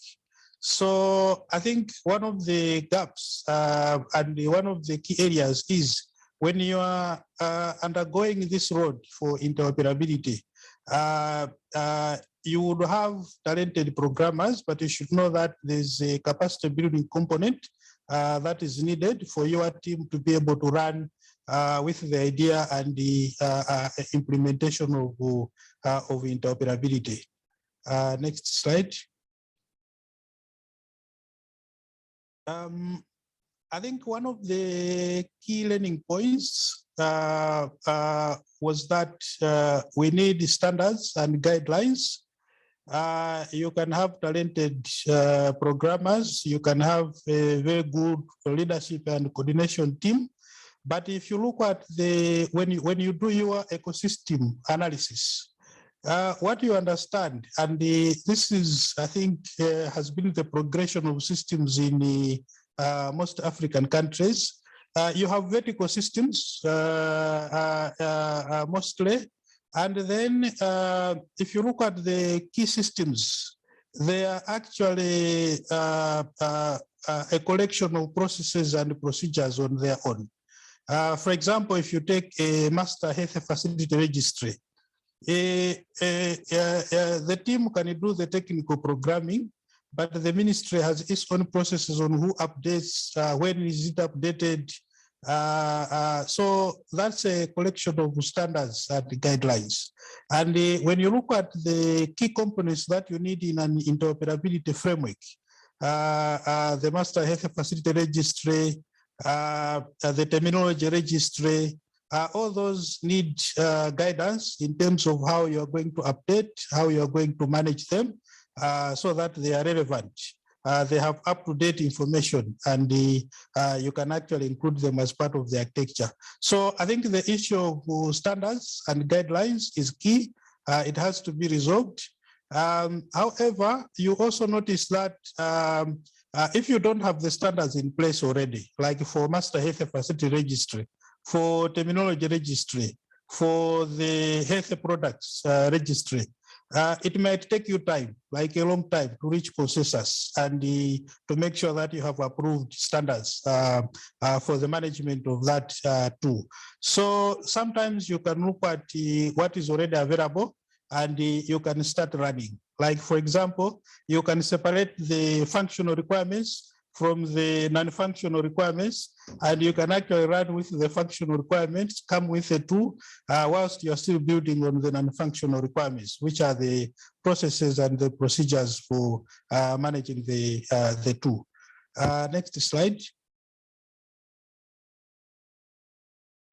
So I think one of the gaps and one of the key areas is when you are undergoing this road for interoperability, you would have talented programmers, but you should know that there's a capacity building component that is needed for your team to be able to run with the idea and the implementation of interoperability. Next slide. I think one of the key learning points was that we need standards and guidelines. You can have talented programmers, you can have a very good leadership and coordination team, but if you look at when you do your ecosystem analysis, what you understand, and this is, I think, has been the progression of systems in most African countries. You have vertical systems mostly, and then if you look at the key systems, they are actually a collection of processes and procedures on their own. For example, if you take a master health facility registry, the team can do the technical programming, but the ministry has its own processes on who updates, when is it updated. So that's a collection of standards and guidelines. And when you look at the key components that you need in an interoperability framework, the master health facility registry, the terminology registry, all those need guidance in terms of how you're going to update, how you're going to manage them, so that they are relevant. They have up-to-date information, and you can actually include them as part of the architecture. So I think the issue of standards and guidelines is key. It has to be resolved. However, you also notice that if you don't have the standards in place already, like for master health facility registry, for terminology registry, for the health products registry, it might take you time, like a long time, to reach consensus and to make sure that you have approved standards for the management of that too. So sometimes you can look at what is already available and you can start running. Like, for example, you can separate the functional requirements from the non-functional requirements, and you can actually run with the functional requirements, come with a tool, whilst you're still building on the non-functional requirements, which are the processes and the procedures for managing the tool. Next slide.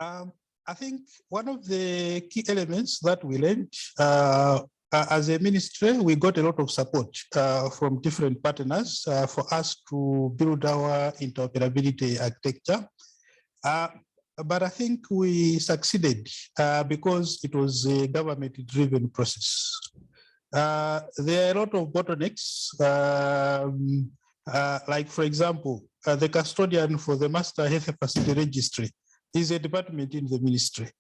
I think one of the key elements that we learned as a ministry, we got a lot of support from different partners for us to build our interoperability architecture. But I think we succeeded because it was a government-driven process. There are a lot of bottlenecks, like, for example, the custodian for the master health facility registry is a department in the ministry.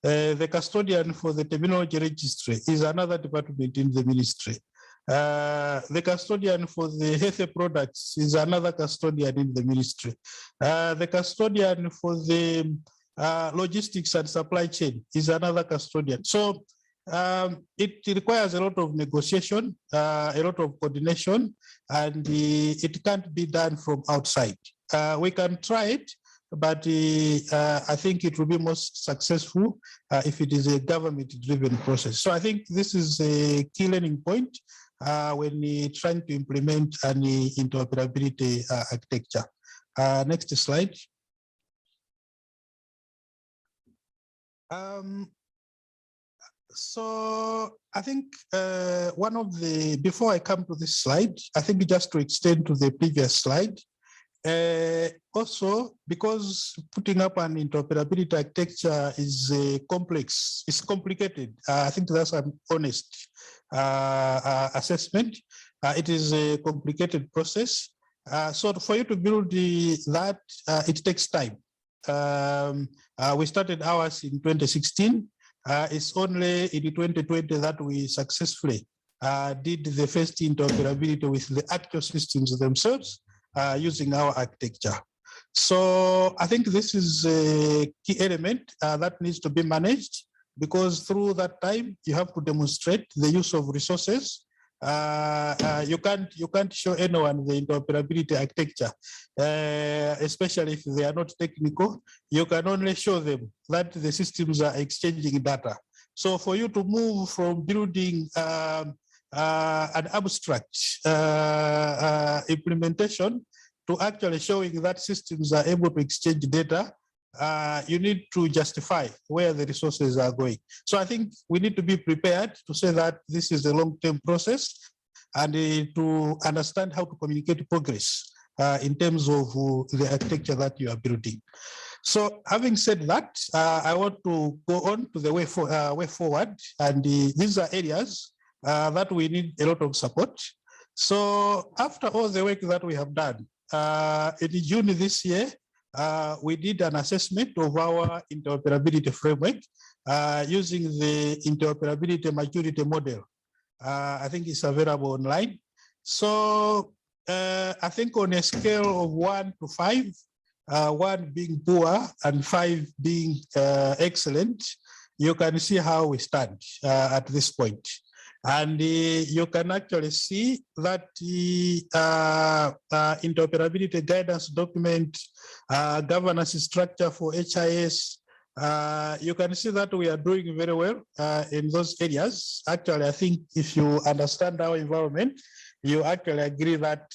The custodian for the terminology registry is another department in the ministry. The custodian for the health products is another custodian in the ministry. The custodian for the logistics and supply chain is another custodian. So it requires a lot of negotiation, a lot of coordination, and it can't be done from outside. We can try it, but I think it will be most successful if it is a government-driven process. So I think this is a key learning point when trying to implement an interoperability architecture. Next slide. So I think one of the, before I come to this slide, I think just to extend to the previous slide, also, because putting up an interoperability architecture is complex, it's complicated. I think that's an honest assessment. It is a complicated process. So for you to build that, it takes time. We started ours in 2016. It's only in 2020 that we successfully did the first interoperability with the actual systems themselves using our architecture. So I think this is a key element that needs to be managed, because through that time you have to demonstrate the use of resources. You can't show anyone the interoperability architecture, especially if they are not technical. You can only show them that the systems are exchanging data. So for you to move from building an abstract implementation to actually showing that systems are able to exchange data, you need to justify where the resources are going. So I think we need to be prepared to say that this is a long-term process, and to understand how to communicate progress in terms of the architecture that you are building. So having said that, I want to go on to the way forward, and these are areas that we need a lot of support. So after all the work that we have done, in June this year, we did an assessment of our interoperability framework using the interoperability maturity model. I think it's available online. So I think on a scale of 1 to 5, 1 being poor and 5 being excellent, you can see how we stand at this point. And you can actually see that the interoperability guidance document, governance structure for HIS, you can see that we are doing very well in those areas. Actually, I think if you understand our environment, you actually agree that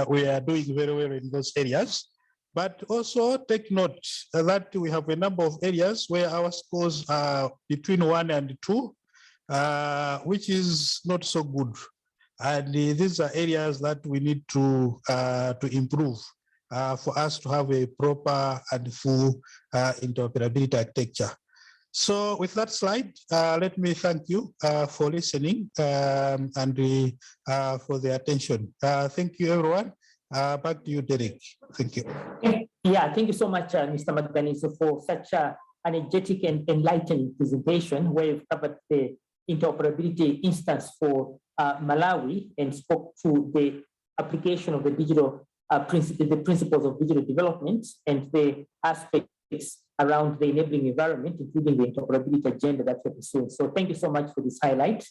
we are doing very well in those areas. But also take note that we have a number of areas where our scores are between 1 and 2. Which is not so good, and these are areas that we need to improve for us to have a proper and full interoperability architecture. So with that slide, let me thank you for listening and for the attention. Thank you, everyone. Back to you, Derek. Thank you. Yeah, thank you so much, Mr. Maganizo, for such an energetic and enlightening presentation where you've covered the interoperability instance for Malawi and spoke to the application of the digital the principles of digital development and the aspects around the enabling environment, including the interoperability agenda that we're pursuing. So thank you so much for this highlight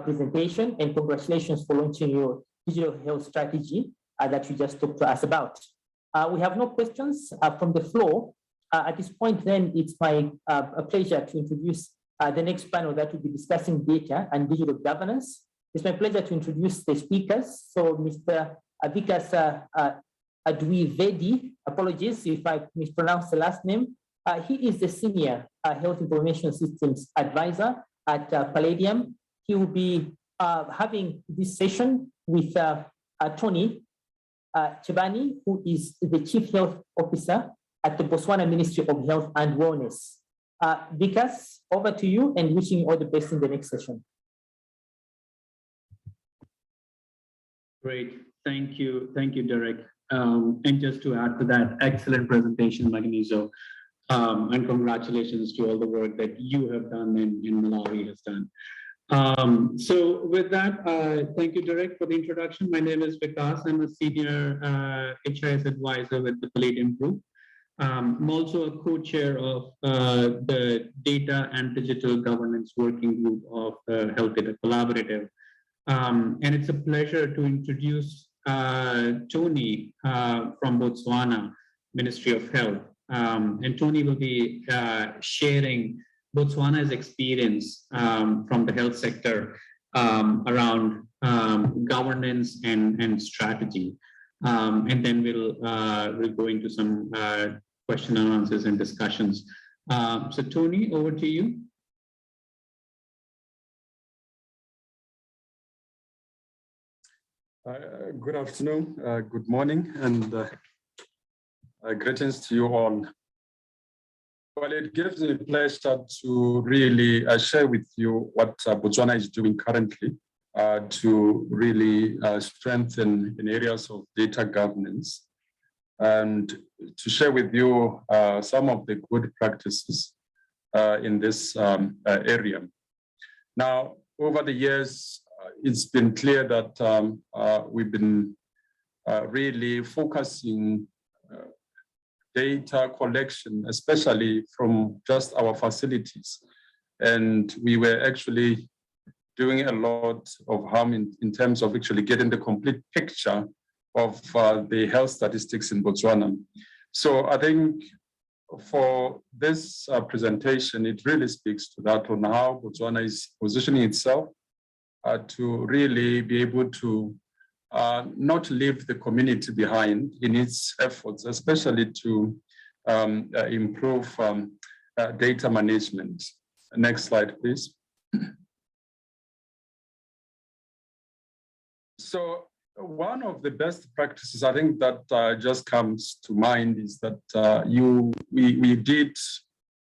presentation, and congratulations for launching your digital health strategy that you just talked to us about. We have no questions from the floor. At this point, then, it's my pleasure to introduce the next panel that will be discussing data and digital governance. It's my pleasure to introduce the speakers. So Mr. Vikas Adwivedi, apologies if I mispronounced the last name. He is the Senior Health Information Systems Advisor at Palladium. He will be having this session with Tony Chebani, who is the Chief Health Officer at the Botswana Ministry of Health and Wellness. Vikas, over to you, and wishing you all the best in the next session. Great, thank you, Derek. And just to add to that, excellent presentation, Maganizo, and congratulations to all the work that you have done and Malawi has done. So with that, thank you, Derek, for the introduction. My name is Vikas. I'm a Senior HIS Advisor with the Palladium Group. I'm also a co-chair of the Data and Digital Governance Working Group of Health Data Collaborative. And it's a pleasure to introduce Tony from Botswana, Ministry of Health. And Tony will be sharing Botswana's experience from the health sector around governance and strategy. And then we'll go into some question and answers and discussions. So Tony, over to you. Good afternoon, good morning, and greetings to you all. Well, it gives me pleasure to really share with you what Botswana is doing currently to really strengthen in areas of data governance and to share with you some of the good practices in this area. Now, over the years, it's been clear that we've been really focusing data collection, especially from just our facilities. And we were actually doing a lot of harm in terms of actually getting the complete picture of the health statistics in Botswana. So I think for this presentation, it really speaks to that on how Botswana is positioning itself to really be able to not leave the community behind in its efforts, especially to improve data management. Next slide, please. So one of the best practices, I think that just comes to mind is that we did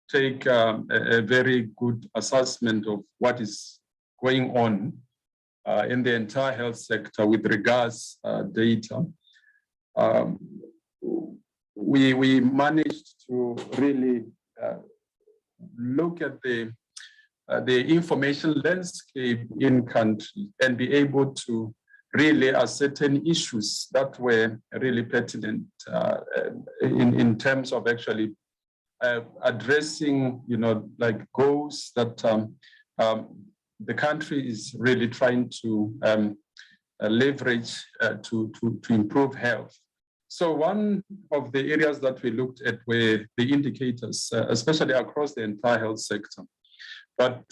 take a very good assessment of what is going on in the entire health sector with regards data. We managed to really look at the information landscape in country and be able to really ascertain issues that were really pertinent in terms of actually addressing, like goals that the country is really trying to leverage to improve health. So one of the areas that we looked at were the indicators, especially across the entire health sector. But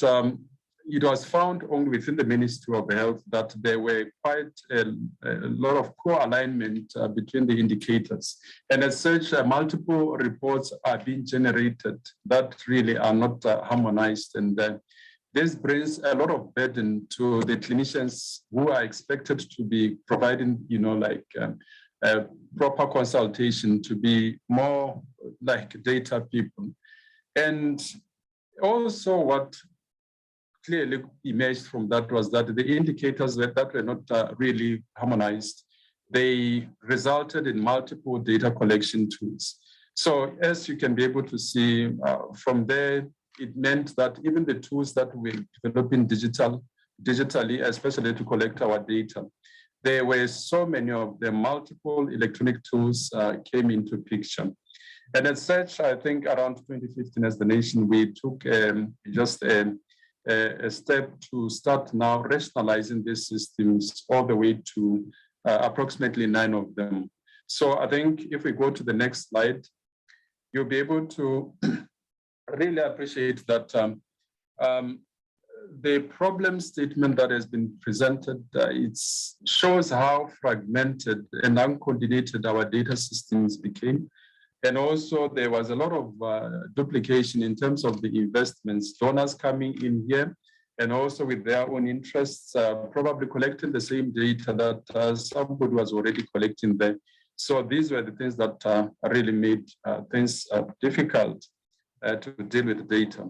it was found only within the Ministry of Health that there were quite a lot of poor alignment between the indicators. And as such, multiple reports are being generated that really are not harmonized. And this brings a lot of burden to the clinicians who are expected to be providing, proper consultation, to be more like data people. And also what clearly emerged from that was that the indicators that were not really harmonized, they resulted in multiple data collection tools. So as you can be able to see from there, it meant that even the tools that we're developing digitally, especially to collect our data, there were so many of the multiple electronic tools came into picture. And as such, I think around 2015 as the nation, we took just a step to start now rationalizing these systems all the way to approximately 9 of them. So I think if we go to the next slide, you'll be able to really appreciate that the problem statement that has been presented, it shows how fragmented and uncoordinated our data systems became. And also there was a lot of duplication in terms of the investments, donors coming in here, and also with their own interests, probably collecting the same data that somebody was already collecting there. So these were the things that really made things difficult to deal with the data.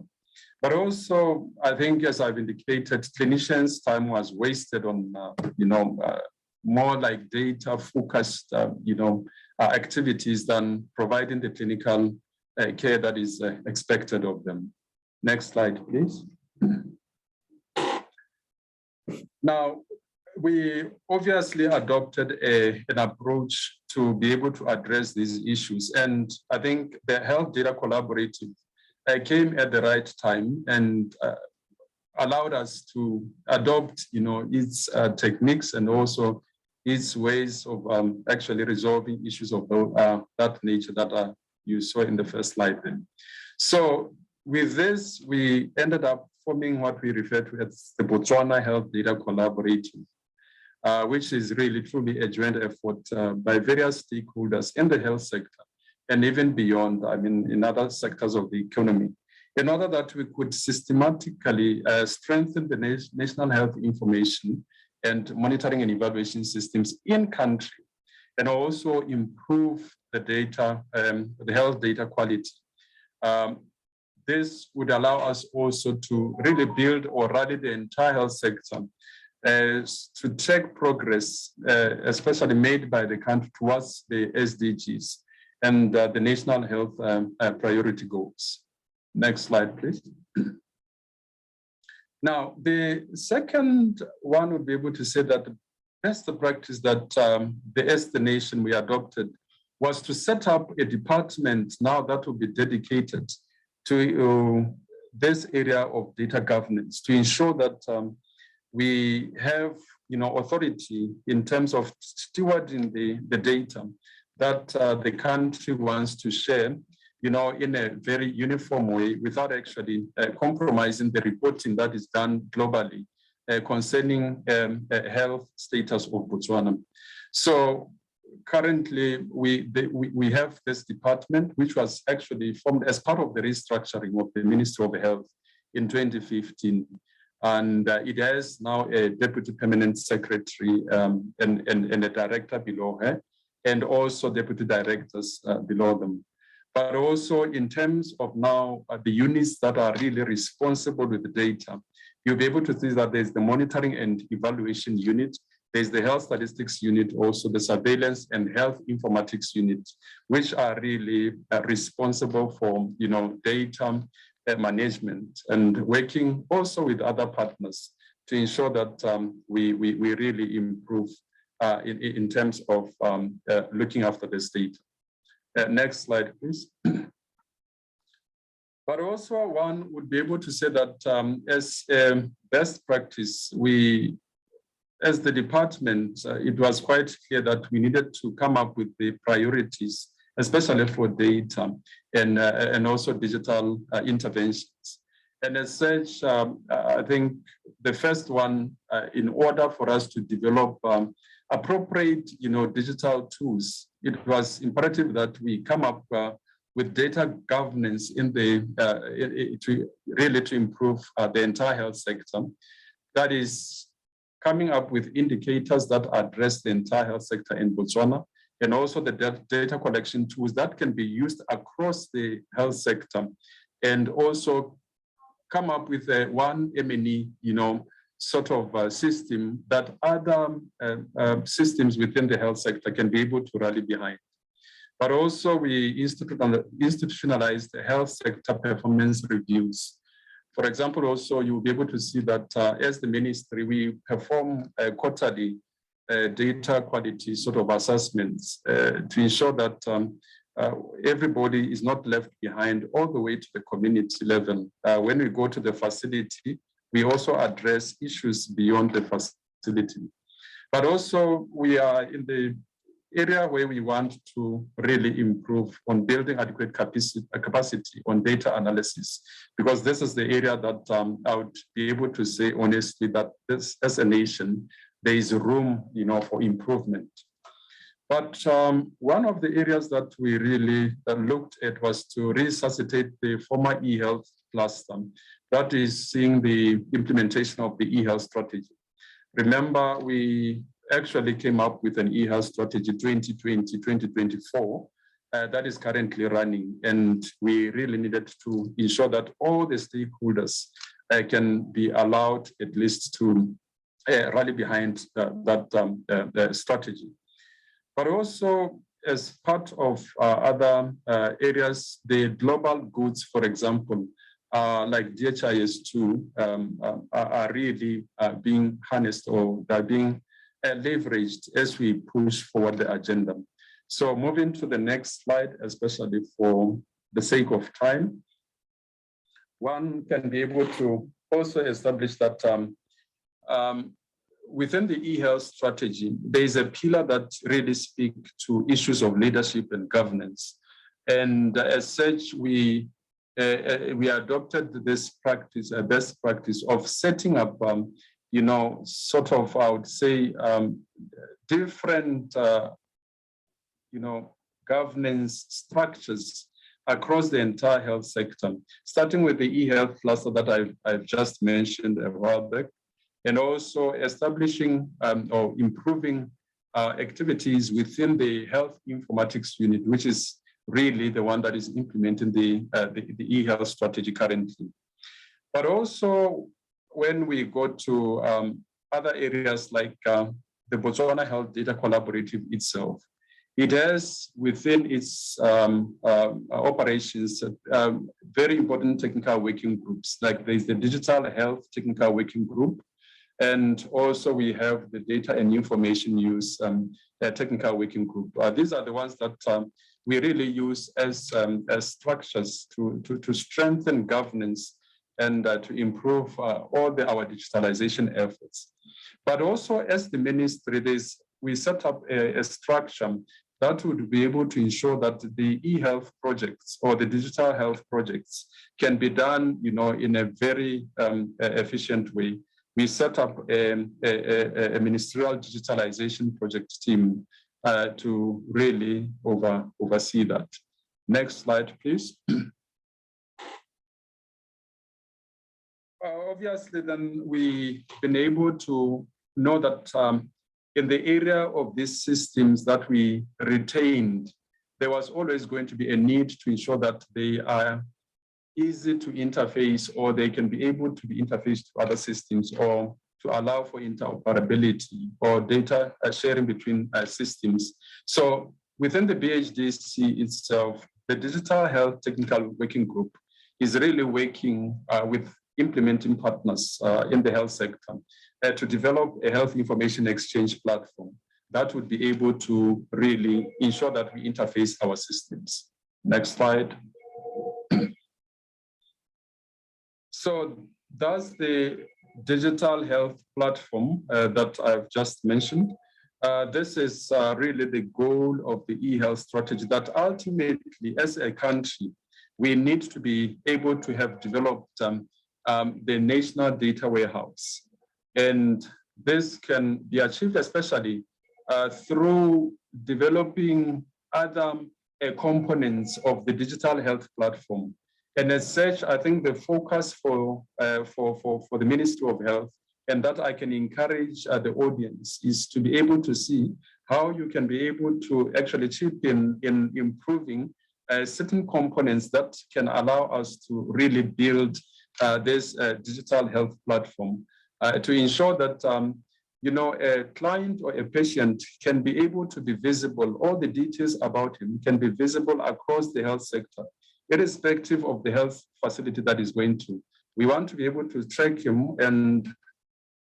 But also, I think, as I've indicated, clinicians' time was wasted on, more like data-focused, activities than providing the clinical care that is expected of them. Next slide, please. Now, we obviously adopted an approach to be able to address these issues. And I think the Health Data Collaborative came at the right time and allowed us to adopt, its techniques and also its ways of actually resolving issues of that nature that you saw in the first slide then. So with this, we ended up forming what we refer to as the Botswana Health Data Collaborative, which is really truly a joint effort by various stakeholders in the health sector and even beyond, in other sectors of the economy, in order that we could systematically strengthen the national health information and monitoring and evaluation systems in country, and also improve the data, the health data quality. This would allow us also to really build or rally the entire health sector to track progress, especially made by the country towards the SDGs and the national health priority goals. Next slide, please. Now, the second one would be able to say that the best practice that the nation we adopted was to set up a department now that will be dedicated to this area of data governance to ensure that we have authority in terms of stewarding the data that the country wants to share in a very uniform way without actually compromising the reporting that is done globally concerning health status of Botswana. So currently we have this department, which was actually formed as part of the restructuring of the Ministry of Health in 2015. And it has now a deputy permanent secretary and a director below her, and also deputy directors below them. But also in terms of now the units that are really responsible with the data, you'll be able to see that there's the monitoring and evaluation unit, there's the health statistics unit, also the surveillance and health informatics unit, which are really responsible for data management and working also with other partners to ensure that we really improve in terms of looking after this data. Next slide, please. But also one would be able to say that as a best practice, as the department, it was quite clear that we needed to come up with the priorities, especially for data and also digital interventions. And as such, I think the first one, in order for us to develop appropriate, digital tools, it was imperative that we come up with data governance in to improve the entire health sector. That is coming up with indicators that address the entire health sector in Botswana, and also the data collection tools that can be used across the health sector, and also come up with one M&E, sort of system that other systems within the health sector can be able to rally behind. But also we institutionalized the health sector performance reviews. For example, also you'll be able to see that as the ministry, we perform quarterly data quality sort of assessments to ensure that everybody is not left behind all the way to the community level. When we go to the facility, we also address issues beyond the facility. But also we are in the area where we want to really improve on building adequate capacity on data analysis, because this is the area that I would be able to say honestly that this, as a nation, there is room, for improvement. But one of the areas that we really looked at was to resuscitate the former e-health cluster, that is seeing the implementation of the e-health strategy. Remember, we actually came up with an e-health strategy 2020-2024 that is currently running, and we really needed to ensure that all the stakeholders can be allowed at least to rally behind that strategy. But also, as part of other areas, the global goods, for example, like DHIS2 are really being harnessed, or they're being leveraged as we push forward the agenda. So moving to the next slide, especially for the sake of time, one can be able to also establish that within the e-health strategy, there is a pillar that really speaks to issues of leadership and governance. And as such, we adopted this practice, a best practice of setting up, sort of, I would say, different, governance structures across the entire health sector, starting with the e-health cluster that I've just mentioned a while back, and also establishing or improving activities within the health informatics unit, which is really the one that is implementing the e-health strategy currently. But also, when we go to other areas like the Botswana Health Data Collaborative itself. It has within its operations very important technical working groups, like there's the Digital Health Technical Working Group, and also we have the Data and Information Use Technical Working Group. These are the ones that we really use as structures to strengthen governance and to improve all our digitalization efforts. But also as the ministry, we set up a structure that would be able to ensure that the e-health projects or the digital health projects can be done, in a very efficient way. We set up a ministerial digitalization project team to really oversee that. Next slide, please. Obviously, then we've been able to know that in the area of these systems that we retained, there was always going to be a need to ensure that they are easy to interface, or they can be able to be interfaced to other systems, or to allow for interoperability or data sharing between systems. So within the BHDC itself, the Digital Health Technical Working Group is really working with implementing partners in the health sector to develop a health information exchange platform that would be able to really ensure that we interface our systems. Next slide. So does the digital health platform that I've just mentioned, this is really the goal of the e-health strategy, that ultimately as a country, we need to be able to have developed the national data warehouse. And this can be achieved especially through developing other components of the digital health platform. And as such, I think the focus for the Ministry of Health, and that I can encourage the audience, is to be able to see how you can be able to actually chip in improving certain components that can allow us to really build this digital health platform to ensure that a client or a patient can be able to be visible. All the details about him can be visible across the health sector, irrespective of the health facility that is going to. We want to be able to track him, and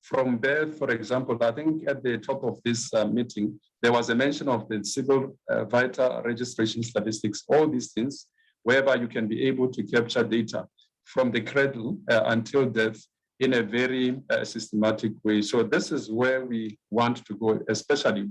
from birth, for example, I think at the top of this meeting, there was a mention of the civil vital registration statistics, all these things, whereby you can be able to capture data from the cradle until death in a very systematic way. So this is where we want to go, especially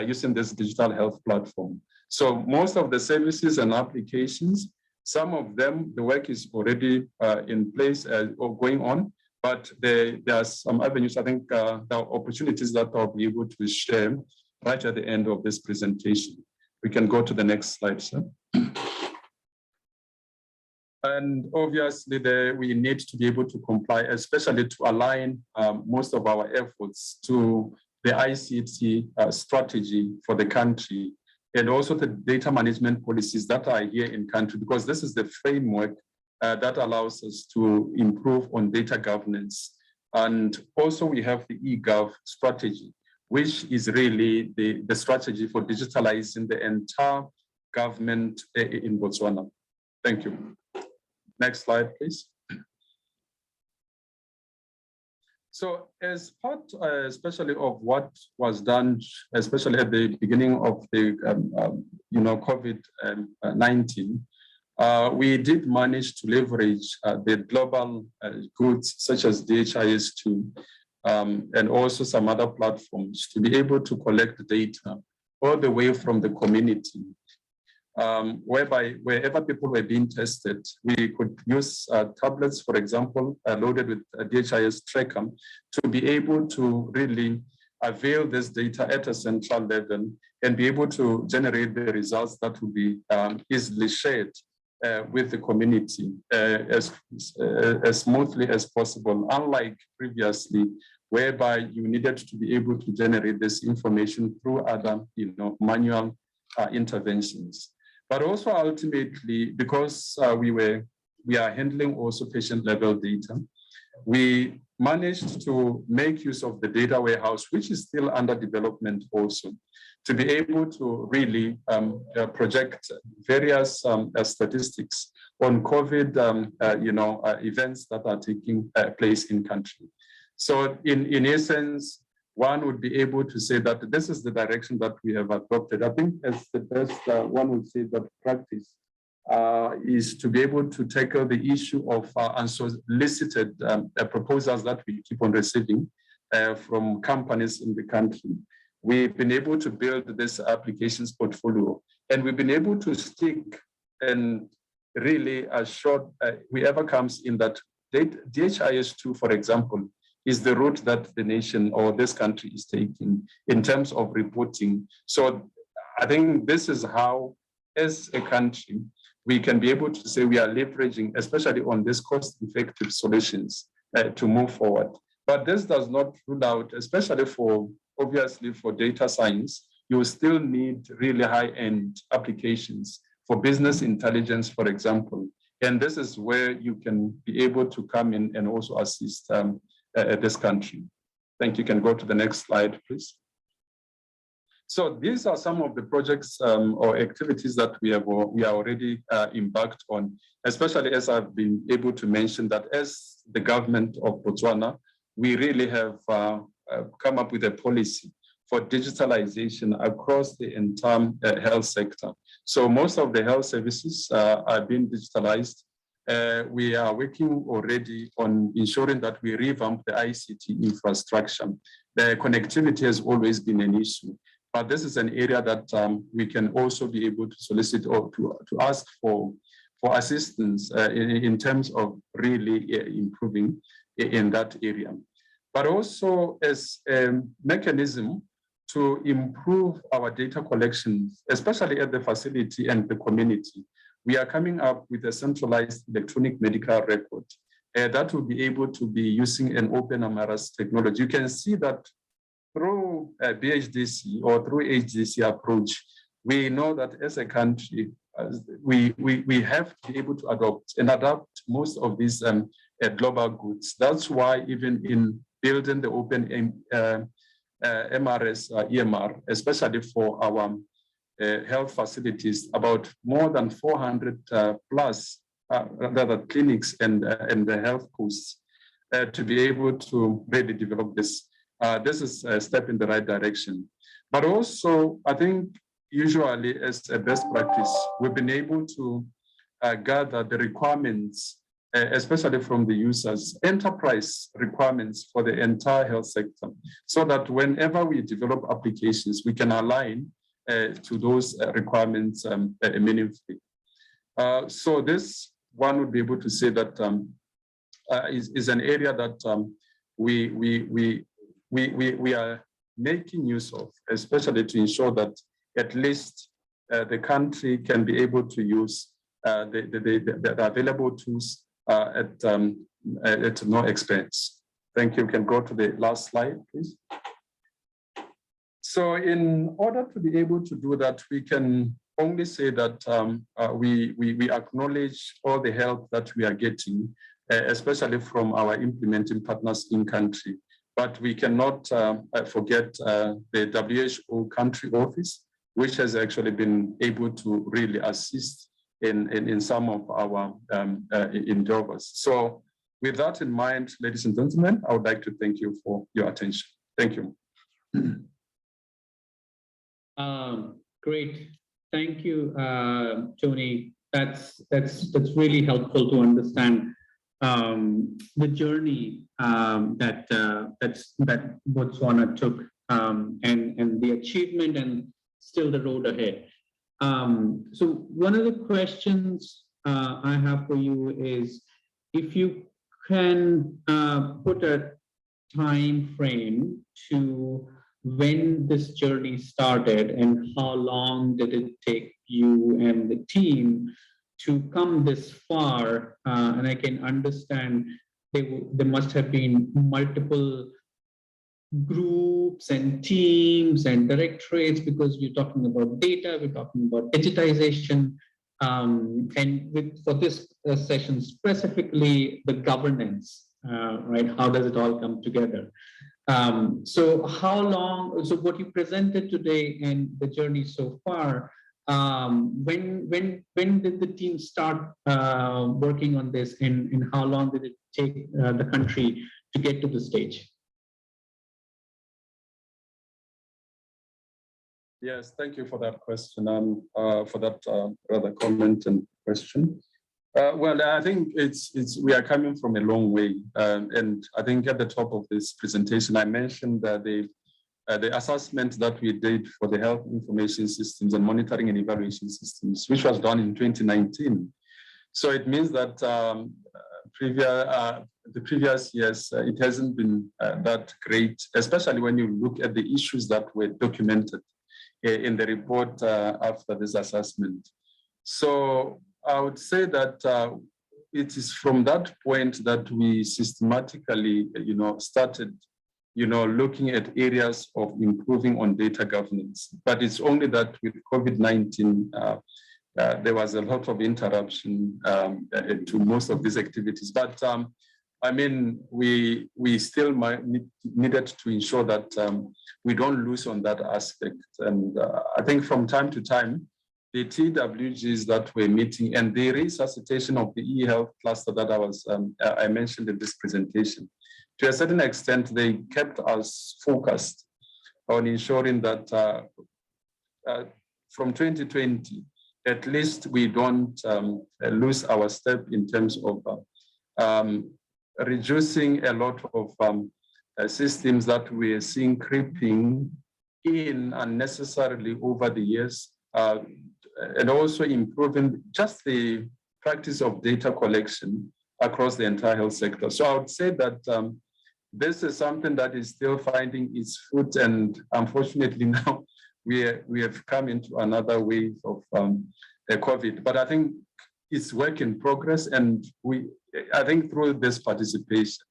using this digital health platform. So most of the services and applications, some of them, the work is already in place or going on, but there are some avenues. I think there are opportunities that I'll be able to share right at the end of this presentation. We can go to the next slide, sir. And obviously, we need to be able to comply, especially to align most of our efforts to the ICT strategy for the country, and also the data management policies that are here in country, because this is the framework that allows us to improve on data governance. And also we have the eGov strategy, which is really the strategy for digitalizing the entire government in Botswana. Thank you. Next slide, please. So as part, especially of what was done, especially at the beginning of the COVID-19, we did manage to leverage the global goods such as DHIS2 and also some other platforms to be able to collect data all the way from the community. Whereby wherever people were being tested, we could use tablets, for example, loaded with a DHIS tracker to be able to really avail this data at a central level and be able to generate the results that will be easily shared with the community as smoothly as possible, unlike previously, whereby you needed to be able to generate this information through other manual interventions. But also ultimately, because we are handling also patient level data, we managed to make use of the data warehouse, which is still under development also, to be able to really project various statistics on COVID events that are taking place in country. So in essence, one would be able to say that this is the direction that we have adopted. I think as the best one would say that practice is to be able to tackle the issue of unsolicited proposals that we keep on receiving from companies in the country. We've been able to build this applications portfolio, and we've been able to stick and really assure whoever comes in that DHIS2, for example, is the route that the nation or this country is taking in terms of reporting. So I think this is how, as a country, we can be able to say we are leveraging, especially on these cost-effective solutions to move forward. But this does not rule out, especially for, obviously for data science, you will still need really high-end applications for business intelligence, for example. And this is where you can be able to come in and also assist this country. Thank you. You can go to the next slide, please. So these are some of the projects or activities that we are already embarked on, especially as I've been able to mention that as the government of Botswana, we really have come up with a policy for digitalization across the entire health sector. So most of the health services are being digitalized. We are working already on ensuring that we revamp the ICT infrastructure. The connectivity has always been an issue, but this is an area that we can also be able to solicit or to ask for assistance in terms of really improving in that area. But also as a mechanism to improve our data collections, especially at the facility and the community, we are coming up with a centralized electronic medical record that will be able to be using an open MRS technology. You can see that through BHDC or through HDC approach, we know that as a country, we have to be able to adapt most of these global goods. That's why even in building the open MRS EMR, especially for our health facilities, about more than 400 plus rather clinics and the health posts to be able to really develop this. This is a step in the right direction. But also, I think usually as a best practice, we've been able to gather the requirements, especially from the users, enterprise requirements for the entire health sector, so that whenever we develop applications, we can align to those requirements meaningfully. So this one would be able to say that is an area that we are making use of, especially to ensure that at least the country can be able to use the available tools at no expense. Thank you. We can go to the last slide, please. So in order to be able to do that, we can only say that we acknowledge all the help that we are getting, especially from our implementing partners in country. But we cannot forget the WHO country office, which has actually been able to really assist in some of our endeavors. So with that in mind, ladies and gentlemen, I would like to thank you for your attention. Thank you. Great. Thank you, Tony. That's really helpful to understand the journey that Botswana took and the achievement and still the road ahead. So one of the questions I have for you is if you can put a time frame to when this journey started and how long did it take you and the team to come this far, and I can understand there must have been multiple groups and teams and directorates because we're talking about data, we're talking about digitization, and for this session specifically, the governance right? How does it all come together? So how long, so what you presented today and the journey so far, when did the team start working on this, and how long did it take the country to get to the stage? Yes, thank you for that question, for that rather comment and question. Well, I think we are coming from a long way, and I think at the top of this presentation, I mentioned that the assessment that we did for the health information systems and monitoring and evaluation systems, which was done in 2019. So it means that the previous years, it hasn't been that great, especially when you look at the issues that were documented in the report after this assessment. So I would say that it is from that point that we systematically, started, looking at areas of improving on data governance. But it's only that with COVID-19, there was a lot of interruption to most of these activities. But I mean, we still needed to ensure that we don't lose on that aspect. And I think from time to time, the TWGs that we're meeting and the resuscitation of the e-health cluster that I mentioned in this presentation, to a certain extent, they kept us focused on ensuring that from 2020, at least we don't lose our step in terms of reducing a lot of systems that we are seeing creeping in unnecessarily over the years, and also improving just the practice of data collection across the entire health sector. So I would say that this is something that is still finding its foot, and unfortunately now we have come into another wave of COVID. But I think it's work in progress, and I think through this participation,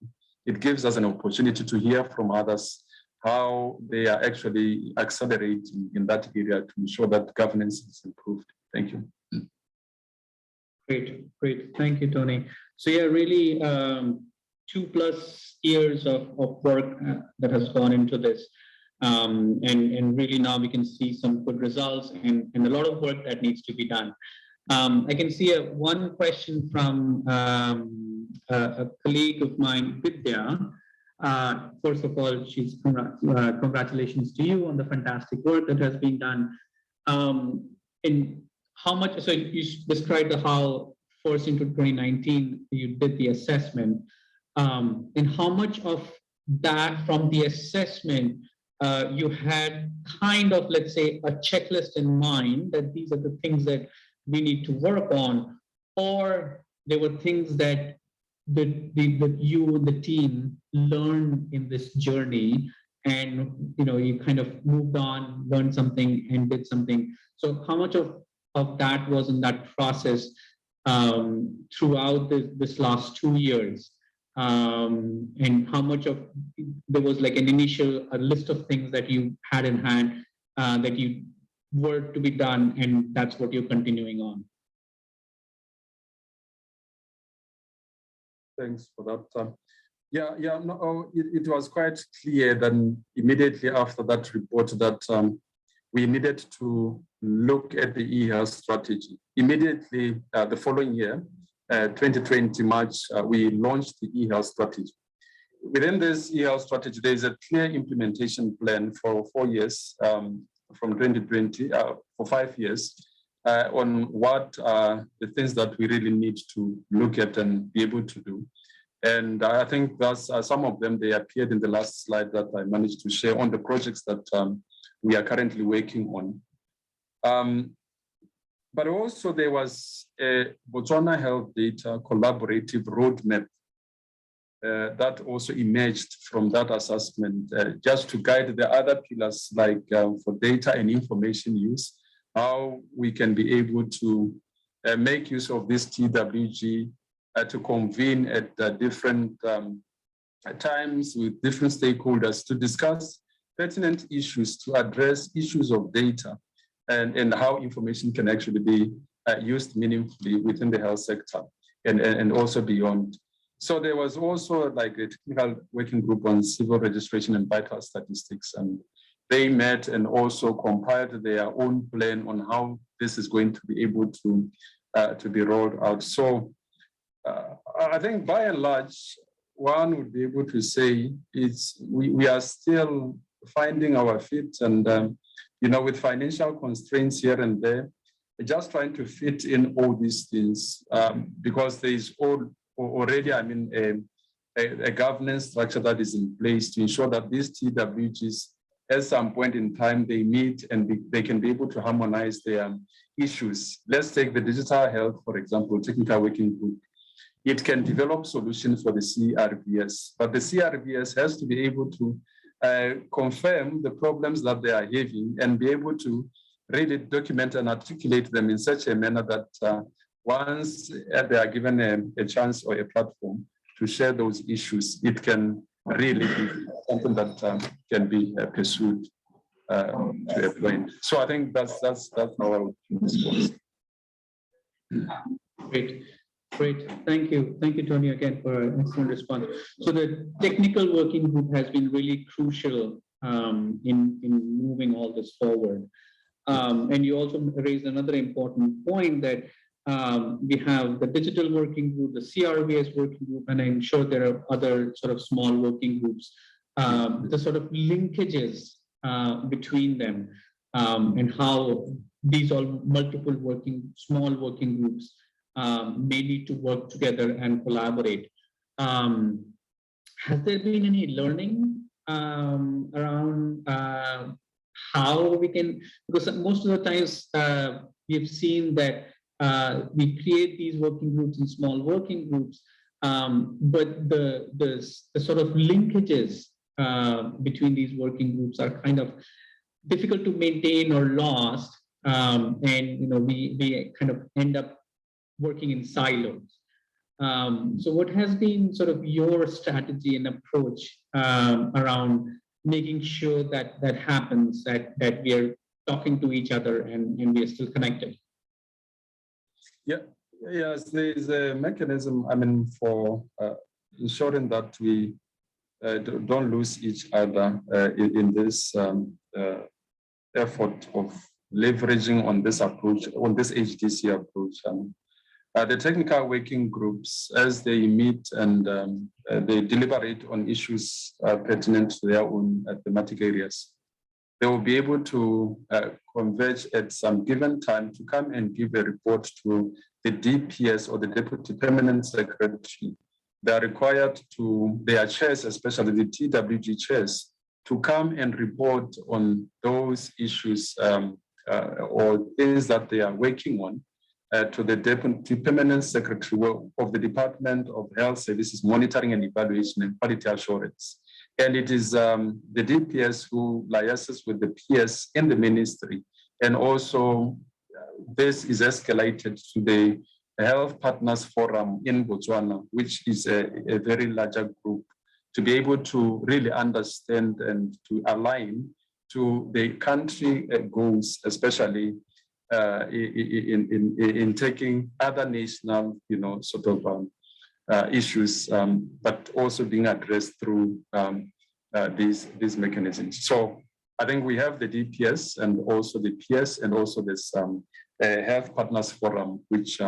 it gives us an opportunity to hear from others how they are actually accelerating in that area to ensure that governance is improved. Thank you. Great. Thank you, Tony. So yeah, really 2+ years of work that has gone into this. And really now we can see some good results and a lot of work that needs to be done. I can see one question from a colleague of mine, Vidya. First of all, she's congratulations to you on the fantastic work that has been done. And how much, so you described how first into 2019, you did the assessment, and how much of that from the assessment you had kind of, let's say, a checklist in mind that these are the things that we need to work on, or there were things that you and the team learned in this journey, and you kind of moved on, learned something, and did something. So how much of that was in that process throughout this last 2 years? And how much of there was like an initial list of things that you had in hand that you were to be done, and that's what you're continuing on? Thanks for that. It was quite clear then immediately after that report that we needed to look at the e-health strategy. Immediately the following year, 2020 March, we launched the e-health strategy. Within this e-health strategy, there is a clear implementation plan for 4 years, from 2020, for 5 years, on what are the things that we really need to look at and be able to do. And I think that's some of them, they appeared in the last slide that I managed to share on the projects that we are currently working on. But also there was a Botswana Health Data Collaborative Roadmap that also emerged from that assessment, just to guide the other pillars like for data and information use, how we can be able to make use of this TWG to convene at different times with different stakeholders to discuss pertinent issues, to address issues of data and how information can actually be used meaningfully within the health sector and also beyond. So there was also like a technical working group on civil registration and vital statistics, and they met and also compiled their own plan on how this is going to be able to be rolled out. So I think by and large, one would be able to say we are still finding our feet, and with financial constraints here and there, we're just trying to fit in all these things because there is already, a governance structure that is in place to ensure that these TWGs, at some point in time, they meet and they can be able to harmonize their issues. Let's take the digital health, for example, technical working group. It can develop solutions for the CRVS, but the CRVS has to be able to confirm the problems that they are having and be able to really document and articulate them in such a manner that once they are given a chance or a platform to share those issues, it can really be something that can be pursued to a point. So I think that's our response. Great. Thank you, Tony, again for an excellent response. So the technical working group has been really crucial in moving all this forward. And you also raised another important point that we have the digital working group, the CRVS working group, and I'm sure there are other sort of small working groups. The sort of linkages between them and how these all multiple small working groups may need to work together and collaborate. Has there been any learning around how we can, because most of the times we've seen that we create these working groups and small working groups, but the sort of linkages between these working groups are kind of difficult to maintain or lost, and we kind of end up working in silos. So what has been sort of your strategy and approach around making sure that that happens, that we are talking to each other and we are still connected? Yes, there is a mechanism, for ensuring that we don't lose each other in this effort of leveraging on this approach, on this HDC approach. The technical working groups, as they meet and they deliberate on issues pertinent to their own thematic areas, they will be able to converge at some given time to come and give a report to the DPS or the Deputy Permanent Secretary. They are required to, their chairs, especially the TWG chairs, to come and report on those issues or things that they are working on to the Deputy Permanent Secretary of the Department of Health Services Monitoring and Evaluation and Quality Assurance. And it is the DPS who liaises with the PS in the ministry. And also this is escalated to the Health Partners Forum in Botswana, which is a very larger group, to be able to really understand and to align to the country goals, especially in taking other national, issues, but also being addressed through these mechanisms. So I think we have the DPS and also the PS and also this Health Partners Forum, which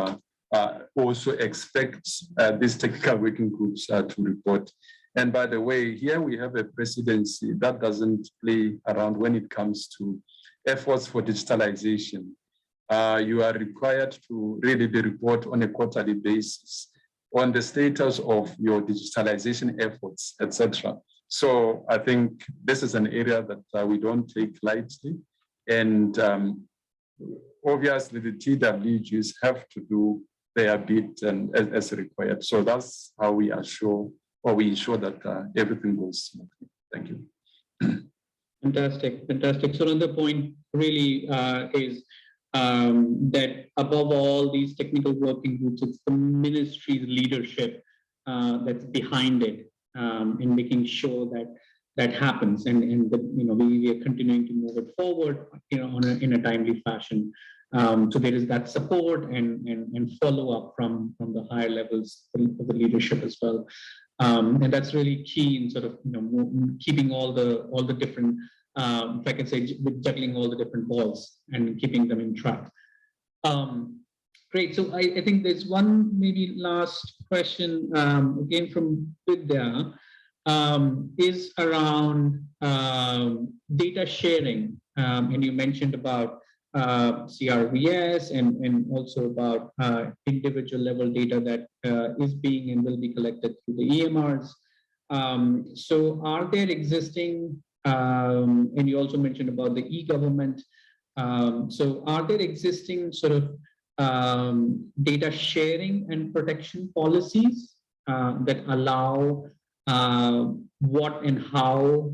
also expects these technical working groups to report. And by the way, here we have a presidency that doesn't play around when it comes to efforts for digitalization. You are required to really report on a quarterly basis on the status of your digitalization efforts, etc. So I think this is an area that we don't take lightly. And obviously the TWGs have to do their bit and as required. So that's how we ensure that everything goes smoothly. Thank you. Fantastic. So another point really is that above all these technical working groups, it's the ministry's leadership that's behind it in making sure that happens, and we are continuing to move it forward, in a timely fashion. So there is that support and follow-up from the higher levels of the leadership as well. And that's really key in sort of keeping all the different, if I can say, juggling all the different balls and keeping them in track. Great. So I think there's one maybe last question again from Vidya, is around data sharing. And you mentioned about CRVS and also about individual level data that is being and will be collected through the EMRs. So are there existing, and you also mentioned about the e-government. So are there existing sort of data sharing and protection policies that allow what and how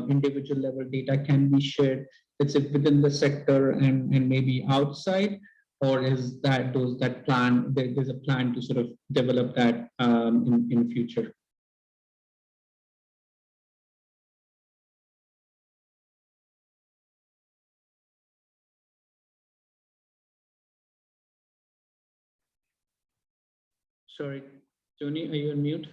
individual level data can be shared? Is it within the sector and maybe outside, or is that there's a plan to sort of develop that in future? Sorry, Tony, are you on mute?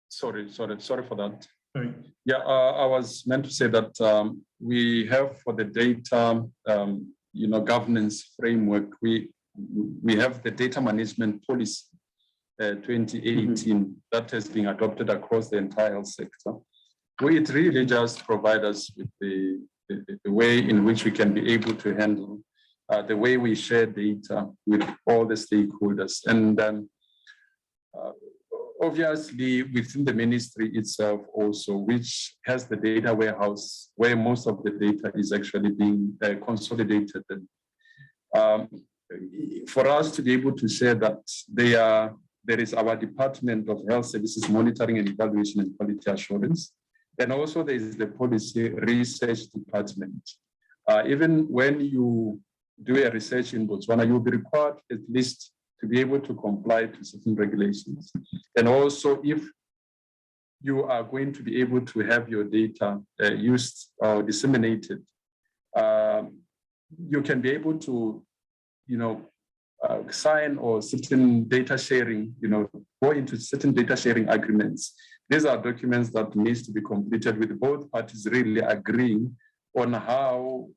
Sorry for that. Sorry. Yeah, I was meant to say that we have for the data, governance framework, we have the data management policy 2018 that has been adopted across the entire health sector. It really just provides us with the way in which we can be able to handle the way we share data with all the stakeholders. And obviously within the ministry itself also, which has the data warehouse where most of the data is actually being consolidated. For us to be able to share that, there is our Department of Health Services Monitoring and Evaluation and Quality Assurance. And also there is the Policy Research Department. Even when you do a research in Botswana, you'll be required at least to be able to comply to certain regulations. And also if you are going to be able to have your data used or disseminated, you can be able to, sign or certain data sharing, go into certain data sharing agreements. These are documents that needs to be completed with both parties really agreeing on how